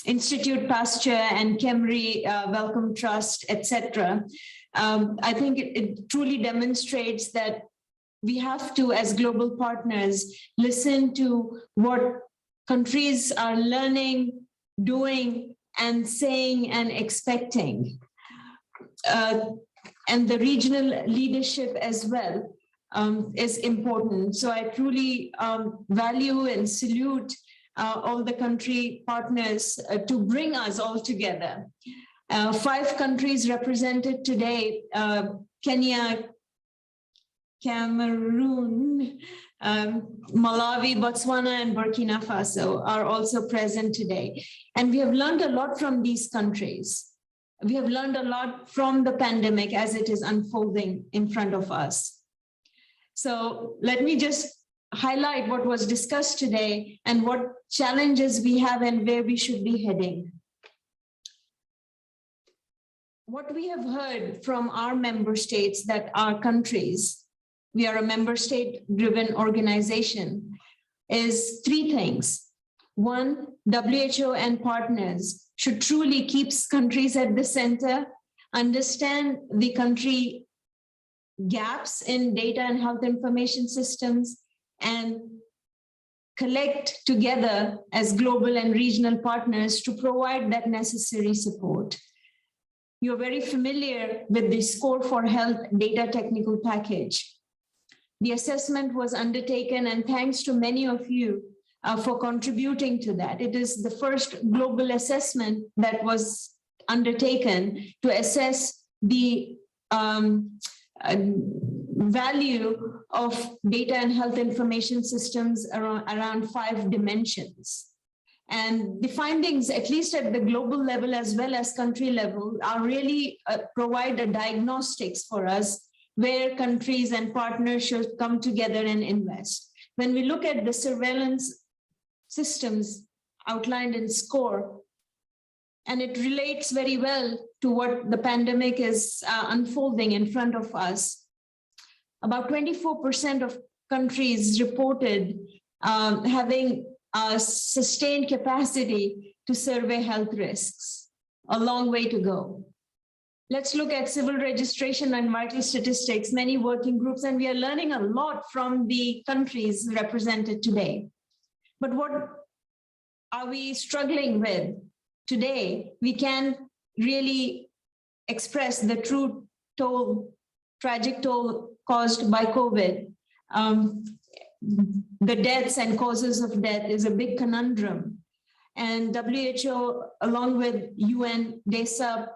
Institute Pasteur and Kemri Wellcome Trust, etc. I think it truly demonstrates that we have to, as global partners, listen to what countries are learning, doing, and saying and expecting. And the regional leadership as well is important. So I truly value and salute all the country partners to bring us all together. 5 countries represented today, Kenya, Cameroon, Malawi, Botswana, and Burkina Faso are also present today. And we have learned a lot from these countries. We have learned a lot from the pandemic as it is unfolding in front of us. So let me just highlight what was discussed today and what challenges we have and where we should be heading. What we have heard from our member states, that our countries, we are a member state driven organization, is 3 things. 1, WHO and partners should truly keep countries at the center, understand the country gaps in data and health information systems, and collect together as global and regional partners to provide that necessary support. You're very familiar with the Score for Health data technical package. The assessment was undertaken, and thanks to many of you for contributing to that. It is the first global assessment that was undertaken to assess the value of data and health information systems around 5 dimensions. And the findings, at least at the global level as well as country level, are really provide a diagnostics for us where countries and partners should come together and invest. When we look at the surveillance systems outlined in SCORE, and it relates very well to what the pandemic is unfolding in front of us, about 24% of countries reported having a sustained capacity to survey health risks. A long way to go. Let's look at civil registration and vital statistics, many working groups, and we are learning a lot from the countries represented today. But what are we struggling with today? We can really express the true toll, tragic toll caused by COVID. The deaths and causes of death is a big conundrum. And WHO, along with UN, DESA,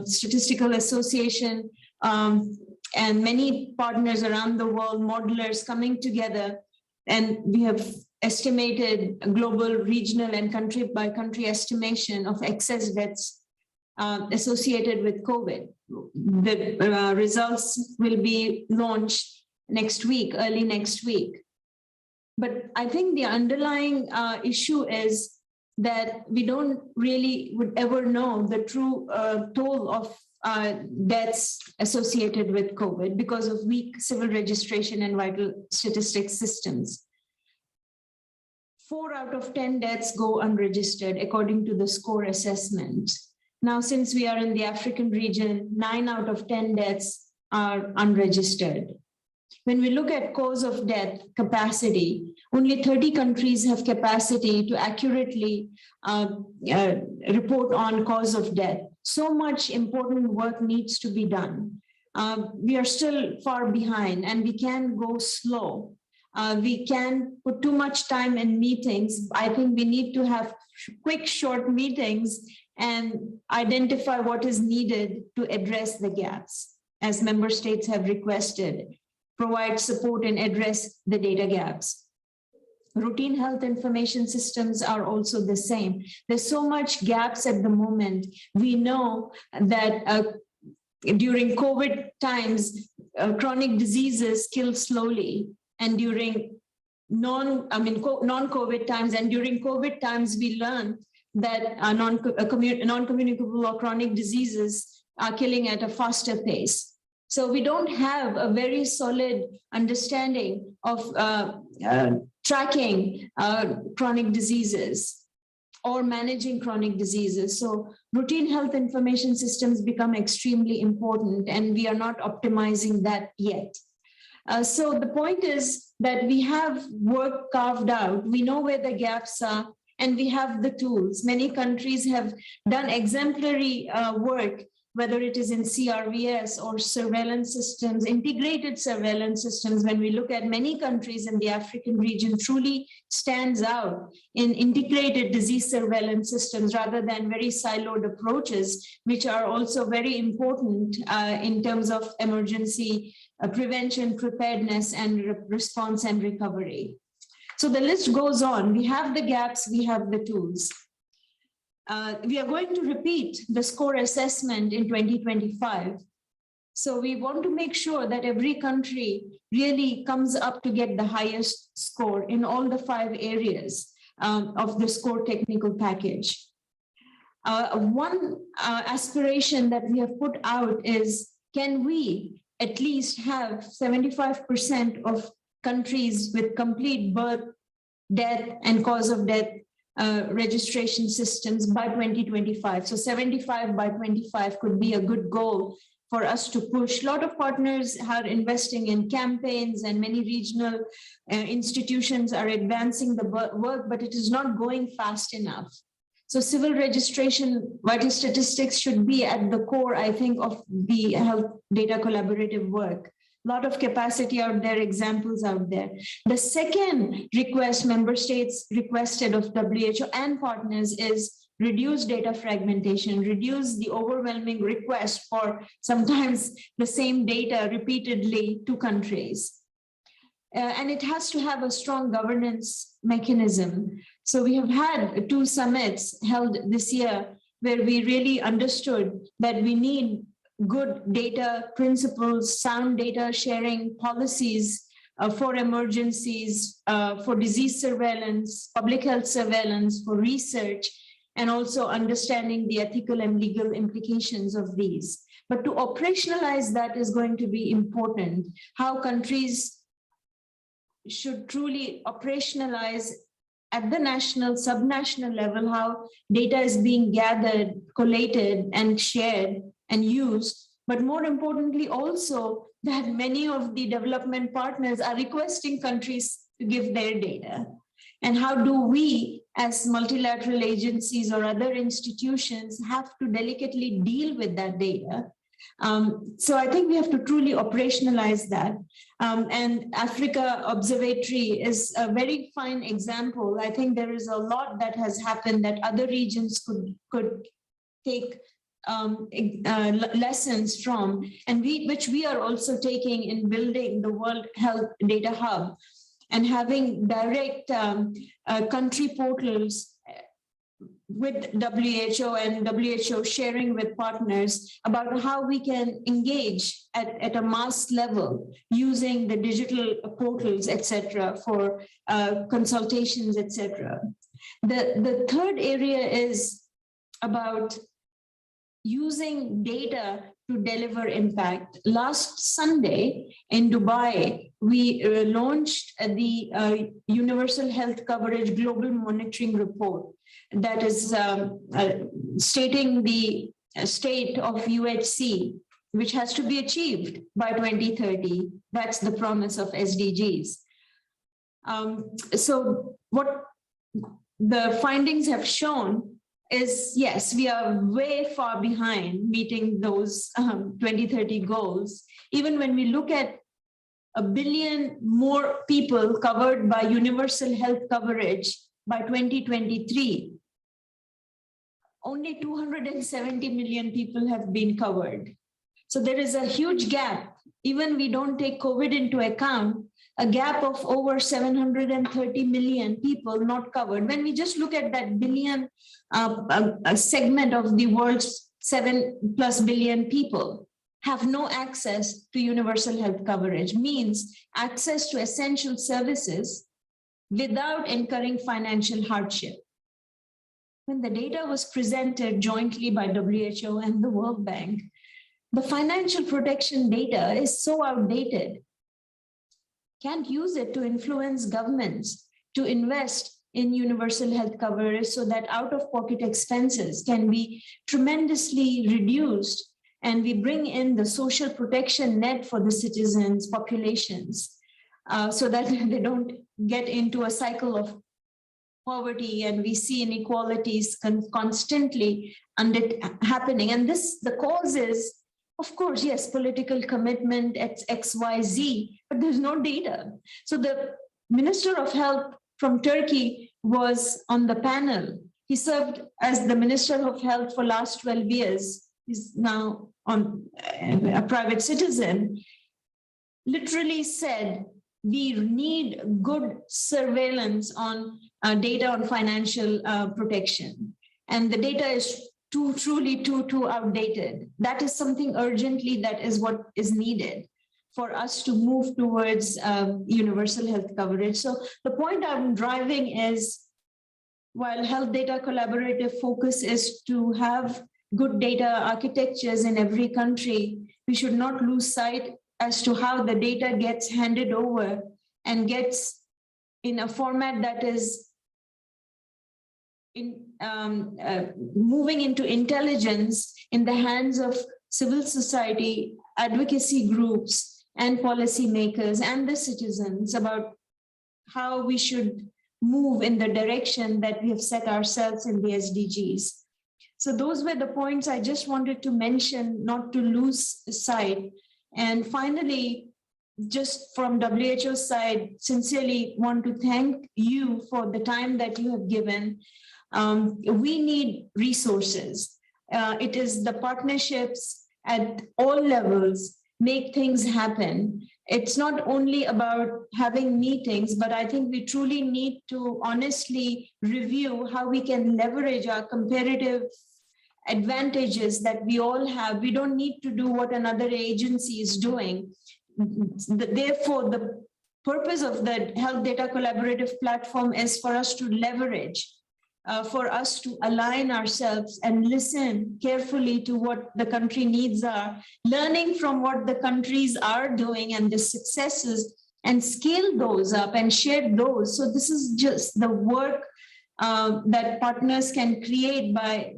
Statistical Association, and many partners around the world, modelers coming together, and we have estimated a global, regional, and country by country estimation of excess deaths associated with COVID. The results will be launched next week, early next week. But I think the underlying issue is that we don't really would ever know the true toll of deaths associated with COVID because of weak civil registration and vital statistics systems. 4 out of 10 deaths go unregistered according to the SCORE assessment. Now, since we are in the African region, 9 out of 10 deaths are unregistered. When we look at cause of death capacity, only 30 countries have capacity to accurately report on cause of death. So much important work needs to be done. We are still far behind and we can go slow. We can put too much time in meetings. I think we need to have quick, short meetings and identify what is needed to address the gaps, as member states have requested. Provide support and address the data gaps. Routine health information systems are also the same. There's so much gaps at the moment. We know that during COVID times, chronic diseases kill slowly, and during non-COVID times and during COVID times, we learned that non-communicable or chronic diseases are killing at a faster pace. So we don't have a very solid understanding of tracking chronic diseases or managing chronic diseases. So routine health information systems become extremely important, and we are not optimizing that yet. So the point is that we have work carved out. We know where the gaps are, and we have the tools. Many countries have done exemplary work, whether it is in CRVS or surveillance systems, integrated surveillance systems. When we look at many countries in the African region, truly stands out in integrated disease surveillance systems rather than very siloed approaches, which are also very important in terms of emergency prevention, preparedness, and response and recovery. So the list goes on. We have the gaps, we have the tools. We are going to repeat the SCORE assessment in 2025. So we want to make sure that every country really comes up to get the highest score in all the 5 areas of the SCORE technical package. One aspiration that we have put out is, can we at least have 75% of countries with complete birth, death, and cause of death registration systems by 2025. So 75 by 25 could be a good goal for us to push. A lot of partners are investing in campaigns, and many regional institutions are advancing the work, but it is not going fast enough. So civil registration, vital statistics should be at the core, I think, of the health data collaborative work. A lot of capacity out there, examples out there. The second request member states requested of WHO and partners is reduce data fragmentation, reduce the overwhelming request for sometimes the same data repeatedly to countries. And it has to have a strong governance mechanism. So we have had 2 summits held this year where we really understood that we need good data principles, sound data sharing policies for emergencies, for disease surveillance, public health surveillance, for research, and also understanding the ethical and legal implications of these. But to operationalize that is going to be important. How countries should truly operationalize at the national, subnational level, how data is being gathered, collated, and shared and used, but more importantly also that many of the development partners are requesting countries to give their data. And how do we as multilateral agencies or other institutions have to delicately deal with that data. So I think we have to truly operationalize that. And Africa Observatory is a very fine example. I think there is a lot that has happened that other regions could take lessons from, and which we are also taking in building the World Health Data Hub and having direct country portals with WHO and WHO sharing with partners about how we can engage at a mass level using the digital portals, etc., for consultations, etc. The third area is about using data to deliver impact. Last Sunday in Dubai, we launched the Universal Health Coverage Global Monitoring Report that is stating the state of UHC, which has to be achieved by 2030. That's the promise of SDGs. So what the findings have shown is, yes, we are way far behind meeting those 2030 goals. Even when we look at 1 billion more people covered by universal health coverage by 2023, only 270 million people have been covered. So there is a huge gap. Even we don't take COVID into account, a gap of over 730 million people not covered. When we just look at that billion a segment of the world's 7+ billion people have no access to universal health coverage, means access to essential services without incurring financial hardship. When the data was presented jointly by WHO and the World Bank, the financial protection data is so outdated. Can't use it to influence governments to invest in universal health coverage so that out-of-pocket expenses can be tremendously reduced, and we bring in the social protection net for the citizens, populations, so that they don't get into a cycle of poverty and we see inequalities constantly happening. And the cause is, of course, yes, political commitment at XYZ, but there's no data. So the Minister of Health from Turkey was on the panel. He served as the Minister of Health for last 12 years. He's now a private citizen. Literally said, we need good surveillance on data on financial protection. And the data is truly too outdated. That is something urgently that is what is needed for us to move towards universal health coverage. So the point I'm driving is, while health data collaborative focus is to have good data architectures in every country, we should not lose sight as to how the data gets handed over and gets in a format that is moving into intelligence in the hands of civil society, advocacy groups, and policymakers and the citizens about how we should move in the direction that we have set ourselves in the SDGs. So those were the points I just wanted to mention, not to lose sight. And finally, just from WHO's side, sincerely want to thank you for the time that you have given. We need resources. It is the partnerships at all levels make things happen. It's not only about having meetings, but I think we truly need to honestly review how we can leverage our comparative advantages that we all have. We don't need to do what another agency is doing. Therefore, the purpose of the Health Data Collaborative Platform is for us to leverage, for us to align ourselves and listen carefully to what the country needs are, learning from what the countries are doing and the successes, and scale those up and share those. So this is just the work that partners can create by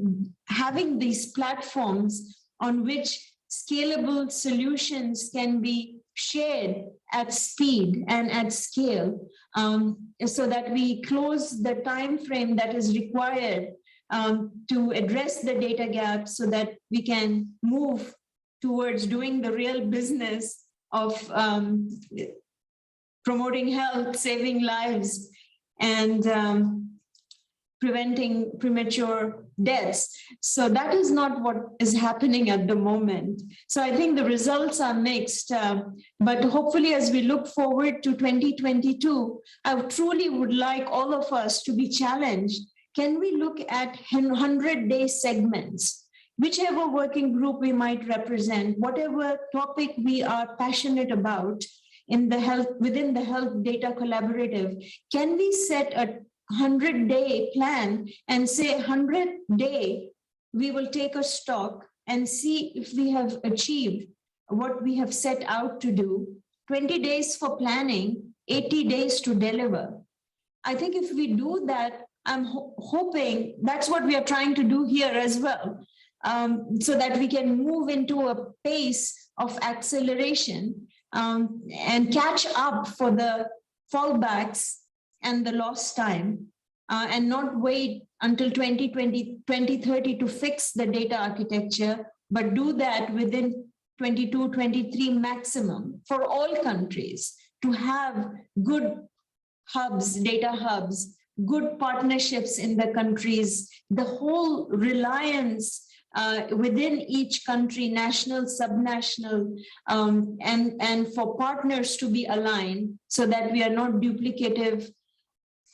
having these platforms on which scalable solutions can be shared at speed and at scale. so that we close the time frame that is required to address the data gap so that we can move towards doing the real business of promoting health, saving lives, and preventing premature deaths. So that is not what is happening at the moment. So I think the results are mixed, but hopefully as we look forward to 2022, I truly would like all of us to be challenged. Can we look at 100-day segments? Whichever working group we might represent, whatever topic we are passionate about in the health, within the Health Data Collaborative, can we set a 100-day plan and say 100-day, we will take a stock and see if we have achieved what we have set out to do. 20 days for planning, 80 days to deliver. I think if we do that, I'm hoping that's what we are trying to do here as well, so that we can move into a pace of acceleration and catch up for the fallbacks and the lost time, and not wait until 2020, 2030 to fix the data architecture, but do that within 22, 23 maximum for all countries to have good hubs, data hubs, good partnerships in the countries, the whole reliance within each country, national, subnational, and for partners to be aligned so that we are not duplicative.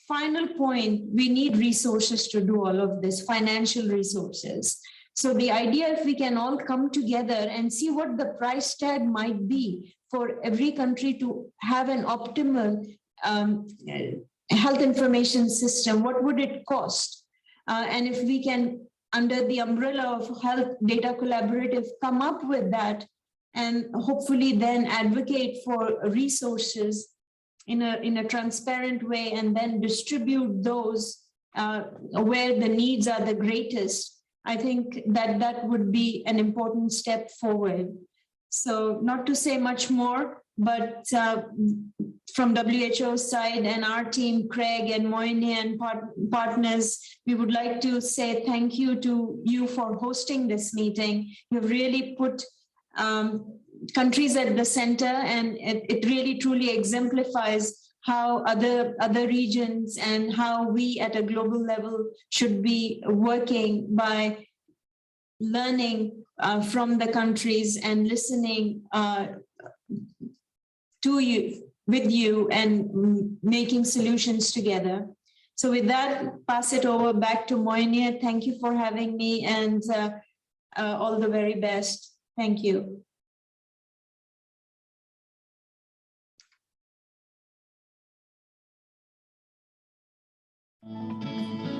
Final point, we need resources to do all of this, financial resources. So the idea, if we can all come together and see what the price tag might be for every country to have an optimal health information system, what would it cost? And if we can, under the umbrella of Health Data Collaborative, come up with that and hopefully then advocate for resources in a transparent way and then distribute those where the needs are the greatest, I think that would be an important step forward. So not to say much more, but from WHO's side and our team, Craig and Moyni and partners, we would like to say thank you to you for hosting this meeting. You've really put countries at the center, and it really truly exemplifies how other regions and how we at a global level should be working by learning from the countries and listening to you, with you, and making solutions together. So with that, pass it over back to Moyni. Thank you for having me, and all the very best. Thank you. Thank you.